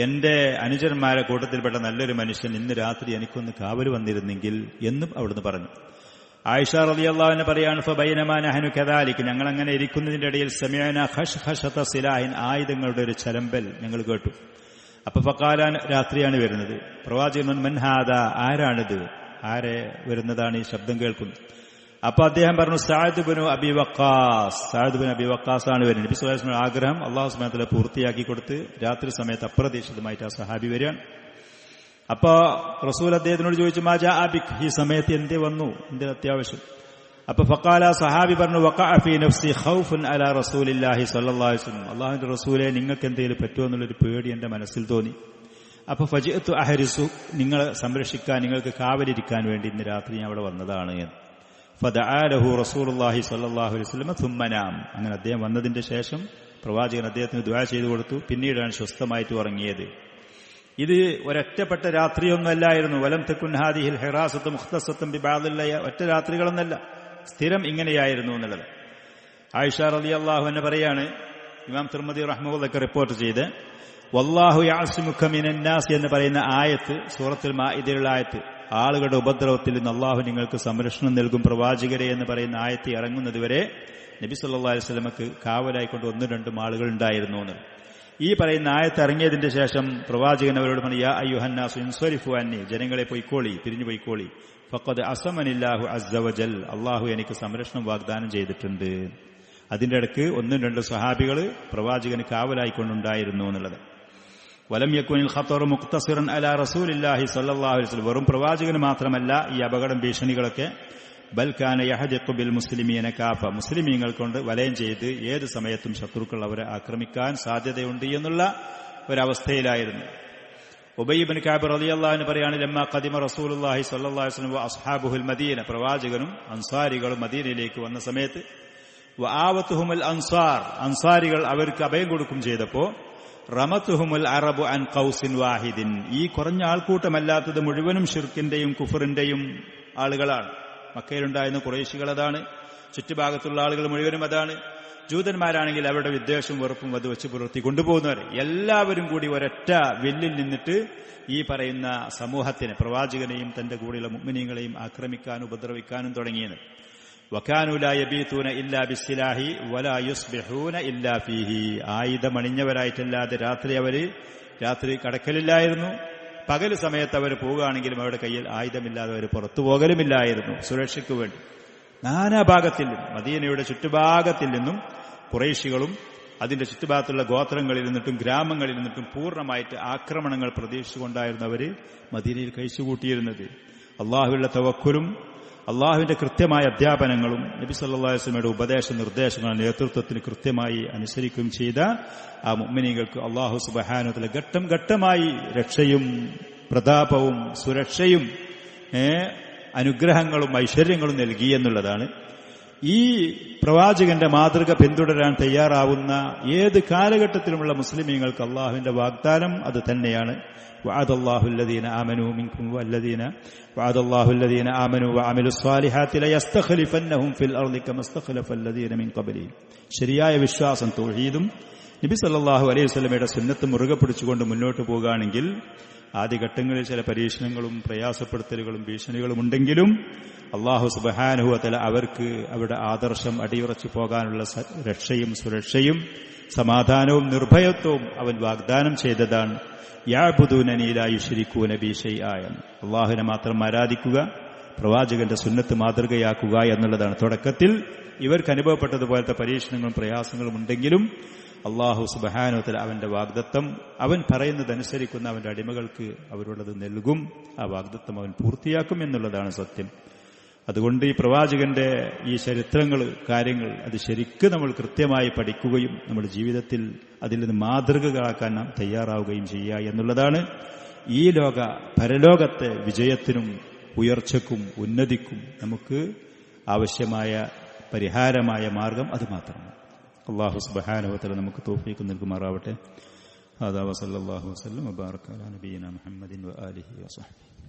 എന്റെ അനുചരന്മാരെ കൂട്ടത്തിൽപ്പെട്ട നല്ലൊരു മനുഷ്യൻ ഇന്ന് രാത്രി എനിക്കൊന്ന് കാവൽ വന്നിരുന്നെങ്കിൽ എന്നും അവിടുന്ന് പറഞ്ഞു. ആയിഷ റളിയല്ലാഹു അൻഹ പറയാണ്, ഫബൈനമാ നഹ്നു കദാലിക്, ഞങ്ങൾ അങ്ങനെ ഇരിക്കുന്നതിന്റെ ഇടയിൽ സമയന ഖശ്ഖശത സിലാഹിൻ, ആയുധങ്ങളുടെ ഒരു ചലമ്പൽ ഞങ്ങൾ കേട്ടു. അപ്പൊ ഫഖാല, രാത്രിയാണ് വരുന്നത്. പ്രവാചകൻ മൻ ഹാദാ, ആരാണിത്, ആരെ വരുന്നതാണ് ഈ ശബ്ദം കേൾക്കുന്നത്? അപ്പൊ അദ്ദേഹം പറഞ്ഞു, Saad ibn Abi Waqqas, Saad ibn Abi Waqqas ആണ് വരുന്നത്. നബി സ്വല്ലല്ലാഹു അലൈഹി വസല്ലം ആഗ്രഹം അല്ലാഹു സുബ്ഹാനഹു വ തആല പൂർത്തിയാക്കി കൊടുത്ത് രാത്രി സമയത്ത് അപ്രതീക്ഷിതമായിട്ട് ആ സഹാബി വരികയാണ്. അപ്പൊ റസൂൽ അദ്ദേഹത്തിനോട് ചോദിച്ചു, മാ ജാഅ ബിക്, ഈ സമയത്ത് എന്തേ വന്നു, എന്തേ അത്യാവശ്യം? അപ്പൊ ഫഖാല, സഹാബി പറഞ്ഞു, വഖഅ ഫീ നഫ്സി ഖൗഫുൻ അലാ റസൂലില്ലാഹി സ്വല്ലല്ലാഹു അലൈഹി വസല്ലം, അല്ലാഹുവിന്റെ റസൂലെ നിങ്ങൾക്ക് എന്തെങ്കിലും പറ്റുമോ എന്നുള്ളൊരു പേടി എന്റെ മനസ്സിൽ തോന്നി. അപ്പൊ ഫജിഅതു അഹരിസു, നിങ്ങളെ സംരക്ഷിക്കാൻ, നിങ്ങൾക്ക് കാവലിരിക്കാൻ വേണ്ടി ഇന്ന് രാത്രി ഞാൻ അവിടെ വന്നതാണ് എന്ന്. ഫദഅ ലഹു റസൂലുള്ളാഹി സ്വല്ലല്ലാഹു അലൈഹി വസല്ലം സുമ്മ നാം, അങ്ങനെ അദ്ദേഹം വന്നതിന്റെ ശേഷം പ്രവാചകൻ അദ്ദേഹത്തിന് ദുആ ചെയ്തു കൊടുത്തു. പിന്നീടാണ് സ്വസ്ഥമായിട്ട് ഉറങ്ങിയത്. ഇത് ഒരൊറ്റപ്പെട്ട രാത്രിയൊന്നുമല്ലായിരുന്നു. വലം തകുൻ ഹാദിഹിൽ ഹിറാസത്തു മുഖ്തസത്തുൻ ബിബഅദിൽ ലയ, ഒറ്റ രാത്രികളൊന്നല്ല, സ്ഥിരം ഇങ്ങനെയായിരുന്നു എന്നുള്ളത്. ആയിഷ റളിയല്ലാഹു അൻഹ പറയാണ്, ഇമാം തിർമിദി റഹ്മഹുള്ളാഹി റിപ്പോർട്ട് ചെയ്ത്, വല്ലാഹു യഅസിമുക മിനൻ നാസ് എന്ന് പറയുന്ന ആയത്ത്, സൂറത്തുൽ മാഇദയിലുള്ള ആയത്ത്, ആളുകളുടെ ഉപദ്രവത്തിൽ നിന്ന് അള്ളാഹു നിങ്ങൾക്ക് സംരക്ഷണം നൽകും പ്രവാചകരെ എന്ന് പറയുന്ന ആയത്ത് ഇറങ്ങുന്നതുവരെ നബി സല്ലല്ലാഹു അലൈഹി വസല്ലമക്ക് കാവലായിക്കൊണ്ട് 1-2 ആളുകൾ ഉണ്ടായിരുന്നു എന്ന്. ഈ പറയുന്ന ആയത്ത് ഇറങ്ങിയതിന്റെ ശേഷം പ്രവാചകൻ അവരോട് പറഞ്ഞു, യാ അയ്യുഹന്നാസു ഇൻസരിഫു അന്നി, ജനങ്ങളെ പൊയ്ക്കോളി, പിരിഞ്ഞു പൊയ്ക്കോളി. ഫഖദ് അസമനില്ലാഹു അസ്സ വജൽ, അള്ളാഹു എനിക്ക് സംരക്ഷണം വാഗ്ദാനം ചെയ്തിട്ടുണ്ട്. അതിന്റെ ഇടയ്ക്ക് 1-2 സ്വഹാബികൾ പ്രവാചകന് കാവലായിക്കൊണ്ടുണ്ടായിരുന്നു എന്നുള്ളത്. വലം യകുനിൽ ഖതറു മുഖ്തസിറൻ അലാ റസൂലില്ലാഹി സ്വല്ലല്ലാഹു അലൈഹി വസല്ലം, വെറും പ്രവാചകന് മാത്രമല്ല ഈ അപകടം ഭീഷണികളൊക്കെ, ബൽ കാന യഹദിഖു ബിൽ മുസ്ലിമീന കാഫ, മുസ്ലിമീങ്ങൾ കൊണ്ട് വലയം ചെയ്ത് ഏത് സമയത്തും ശത്രുക്കൾ അവരെ ആക്രമിക്കാൻ സാധ്യതയുണ്ട് എന്നുള്ള ഒരവസ്ഥയിലായിരുന്നു. ഉബയ്യ് ഇബ്നു കഅബ് റളിയല്ലാഹു അൻഹു പറയാണ്, ലമ്മാ ഖദിമ റസൂലുള്ളാഹി സ്വല്ലല്ലാഹു അലൈഹി വസല്ലം വഅസ്ഹാബുൽ മദീന, പ്രവാചകനും അൻസാരികളും മദീനയിലേക്ക് വന്ന സമയത്ത്, വആവതുഹുൽ അൻസാർ, അൻസാരികൾ അവർക്ക് അഭയം കൊടുക്കും ചെയ്തപ്പോൾ, റമത്തുഹുമുൽ അറബു അൻ ഖൗസിൻ വാഹിദിൻ, ഈ കുറഞ്ഞ ആൾക്കൂട്ടമല്ലാത്തത് മുഴുവനും ഷിർക്കിന്റെയും കുഫറിന്റെയും ആളുകളാണ്. മക്കയിലുണ്ടായിരുന്ന ഖുറൈശികൾ അതാണ്, ചുറ്റുഭാഗത്തുള്ള ആളുകൾ മുഴുവനും അതാണ്. ജൂതന്മാരാണെങ്കിൽ അവരുടെ വിദ്വേഷവും വെറുപ്പും അത് വെച്ച് പുലർത്തി കൊണ്ടുപോകുന്നവർ എല്ലാവരും കൂടി ഒരൊറ്റ വില്ലിൽ നിന്നിട്ട് ഈ പറയുന്ന സമൂഹത്തിന്, പ്രവാചകനെയും തന്റെ കൂടെയുള്ള മുഅ്മിനീങ്ങളെയും ആക്രമിക്കാനും ഉപദ്രവിക്കാനും തുടങ്ങിയത്. വകാനൂ ലാ യബീതൂന ഇല്ലാ ബിസ്സിലാഹി വലാ യുസ്ബിഹൂന ഇല്ലാ ഫീഹി, ആയുധമണിഞ്ഞവരായിട്ടല്ലാതെ രാത്രി കടക്കലില്ലായിരുന്നു. പകൽ സമയത്ത് അവർ പോവുകയാണെങ്കിലും അവരുടെ കയ്യിൽ ആയുധമില്ലാതെ അവർ പുറത്തു പോകലുമില്ലായിരുന്നു. സുരക്ഷയ്ക്ക് വേണ്ടി നാനാഭാഗത്തിൽ നിന്നും, മദീനയുടെ ചുറ്റുഭാഗത്തിൽ നിന്നും ഖുറൈശികളും അതിന്റെ ചുറ്റുഭാഗത്തുള്ള ഗോത്രങ്ങളിൽ നിന്നിട്ടും ഗ്രാമങ്ങളിൽ നിന്നിട്ടും പൂർണ്ണമായിട്ട് ആക്രമണങ്ങൾ പ്രതീക്ഷിച്ചുകൊണ്ടായിരുന്നു അവർ മദീനയിൽ കഴിച്ചുകൂട്ടിയിരുന്നത്. അള്ളാഹുവിന്റെ തവക്കുലും അള്ളാഹുവിന്റെ കൃത്യമായ അധ്യാപനങ്ങളും നബി സല്ലല്ലാഹു അലൈഹി വസല്ലമയുടെ ഉപദേശ നിർദ്ദേശങ്ങളും നേതൃത്വത്തിന് കൃത്യമായി അനുസരിക്കുകയും ചെയ്ത ആ മുഅ്മിനീങ്ങൾക്ക് അള്ളാഹു സുബ്ഹാനഹു വ തആല ഘട്ടം ഘട്ടമായി രക്ഷയും പ്രതാപവും സുരക്ഷയും അനുഗ്രഹങ്ങളും ഐശ്വര്യങ്ങളും നൽകി എന്നുള്ളതാണ്. ഈ പ്രവാചകന്റെ മാതൃക പിന്തുടരാൻ തയ്യാറാവുന്ന ഏത് കാലഘട്ടത്തിലുമുള്ള മുസ്ലിമീങ്ങൾക്ക് അള്ളാഹുവിന്റെ വാഗ്ദാനം അത് തന്നെയാണ്. വഅദല്ലാഹു അല്ലദീന ആമനൂ മിൻകും വല്ലദീന വഅദല്ലാഹു അല്ലദീന ആമനൂ വഅമിലുസ് സ്വാലിഹാത്തി ലയസ്തഖ്ലിഫന്നഹും ഫിൽ അർളി കമസ്തഖ്ലഫല്ലദീന മിൻ ഖബ്ലിഹിം. ശരിയായ വിശ്വാസം തൗഹീദും നബി സല്ലല്ലാഹു അലൈഹി വസല്ലമയുടെ സുന്നത്ത് മുറുകെ പിടിച്ചുകൊണ്ട് മുന്നോട്ട് പോകുകയാണെങ്കിൽ ആദ്യഘട്ടങ്ങളിൽ ചില പരീക്ഷണങ്ങളും പ്രയാസപ്പെടുത്തലുകളും ഭീഷണികളും ഉണ്ടെങ്കിലും അള്ളാഹു സുബ്ഹാനഹു വ തആല അവർക്ക് അവരുടെ ആദർശം അടിയുറച്ചു പോകാനുള്ള രക്ഷയും സുരക്ഷയും സമാധാനവും നിർഭയത്വവും അവൻ വാഗ്ദാനം ചെയ്തതാണ്. യഅ്ബുദൂനനി ലാ യുശ്രികൂന ബി ശൈഅൻ, അള്ളാഹുവിനെ മാത്രം ആരാധിക്കുക, പ്രവാചകന്റെ സുന്നത്ത് മാതൃകയാക്കുക എന്നുള്ളതാണ്. തുടക്കത്തിൽ ഇവർക്ക് അനുഭവപ്പെട്ടതുപോലത്തെ പരീക്ഷണങ്ങളും പ്രയാസങ്ങളും ഉണ്ടെങ്കിലും അള്ളാഹു സുബ്ഹാനഹു വ തആല അവന്റെ വാഗ്ദത്തം, അവൻ പറയുന്നതനുസരിക്കുന്ന അവന്റെ അടിമകൾക്ക് അവരുള്ളത് നൽകും. ആ വാഗ്ദത്തം അവൻ പൂർത്തിയാക്കും എന്നുള്ളതാണ് സത്യം. അതുകൊണ്ട് ഈ പ്രവാചകന്റെ ഈ ചരിത്രങ്ങൾ, കാര്യങ്ങൾ അത് ശരിക്കും നമ്മൾ കൃത്യമായി പഠിക്കുകയും നമ്മുടെ ജീവിതത്തിൽ അതിൽ നിന്ന് മാതൃകകളാക്കാൻ നാം തയ്യാറാവുകയും ചെയ്യുക എന്നുള്ളതാണ് ഈ പരലോകത്തെ വിജയത്തിനും ഉയർച്ചയ്ക്കും ഉന്നതിക്കും നമുക്ക് ആവശ്യമായ പരിഹാരമായ മാർഗം അത് മാത്രമാണ്. അല്ലാഹു സുബ്ഹാനഹു വ തആല നമുക്ക് തൗഫീഖ് നൽകുമാറാവട്ടെ. ഹദാ വസല്ലല്ലാഹു വസല്ലം വബാറക അലാ നബിയിനാ മുഹമ്മദിൻ വആലിഹി വസഹ്ബിഹി.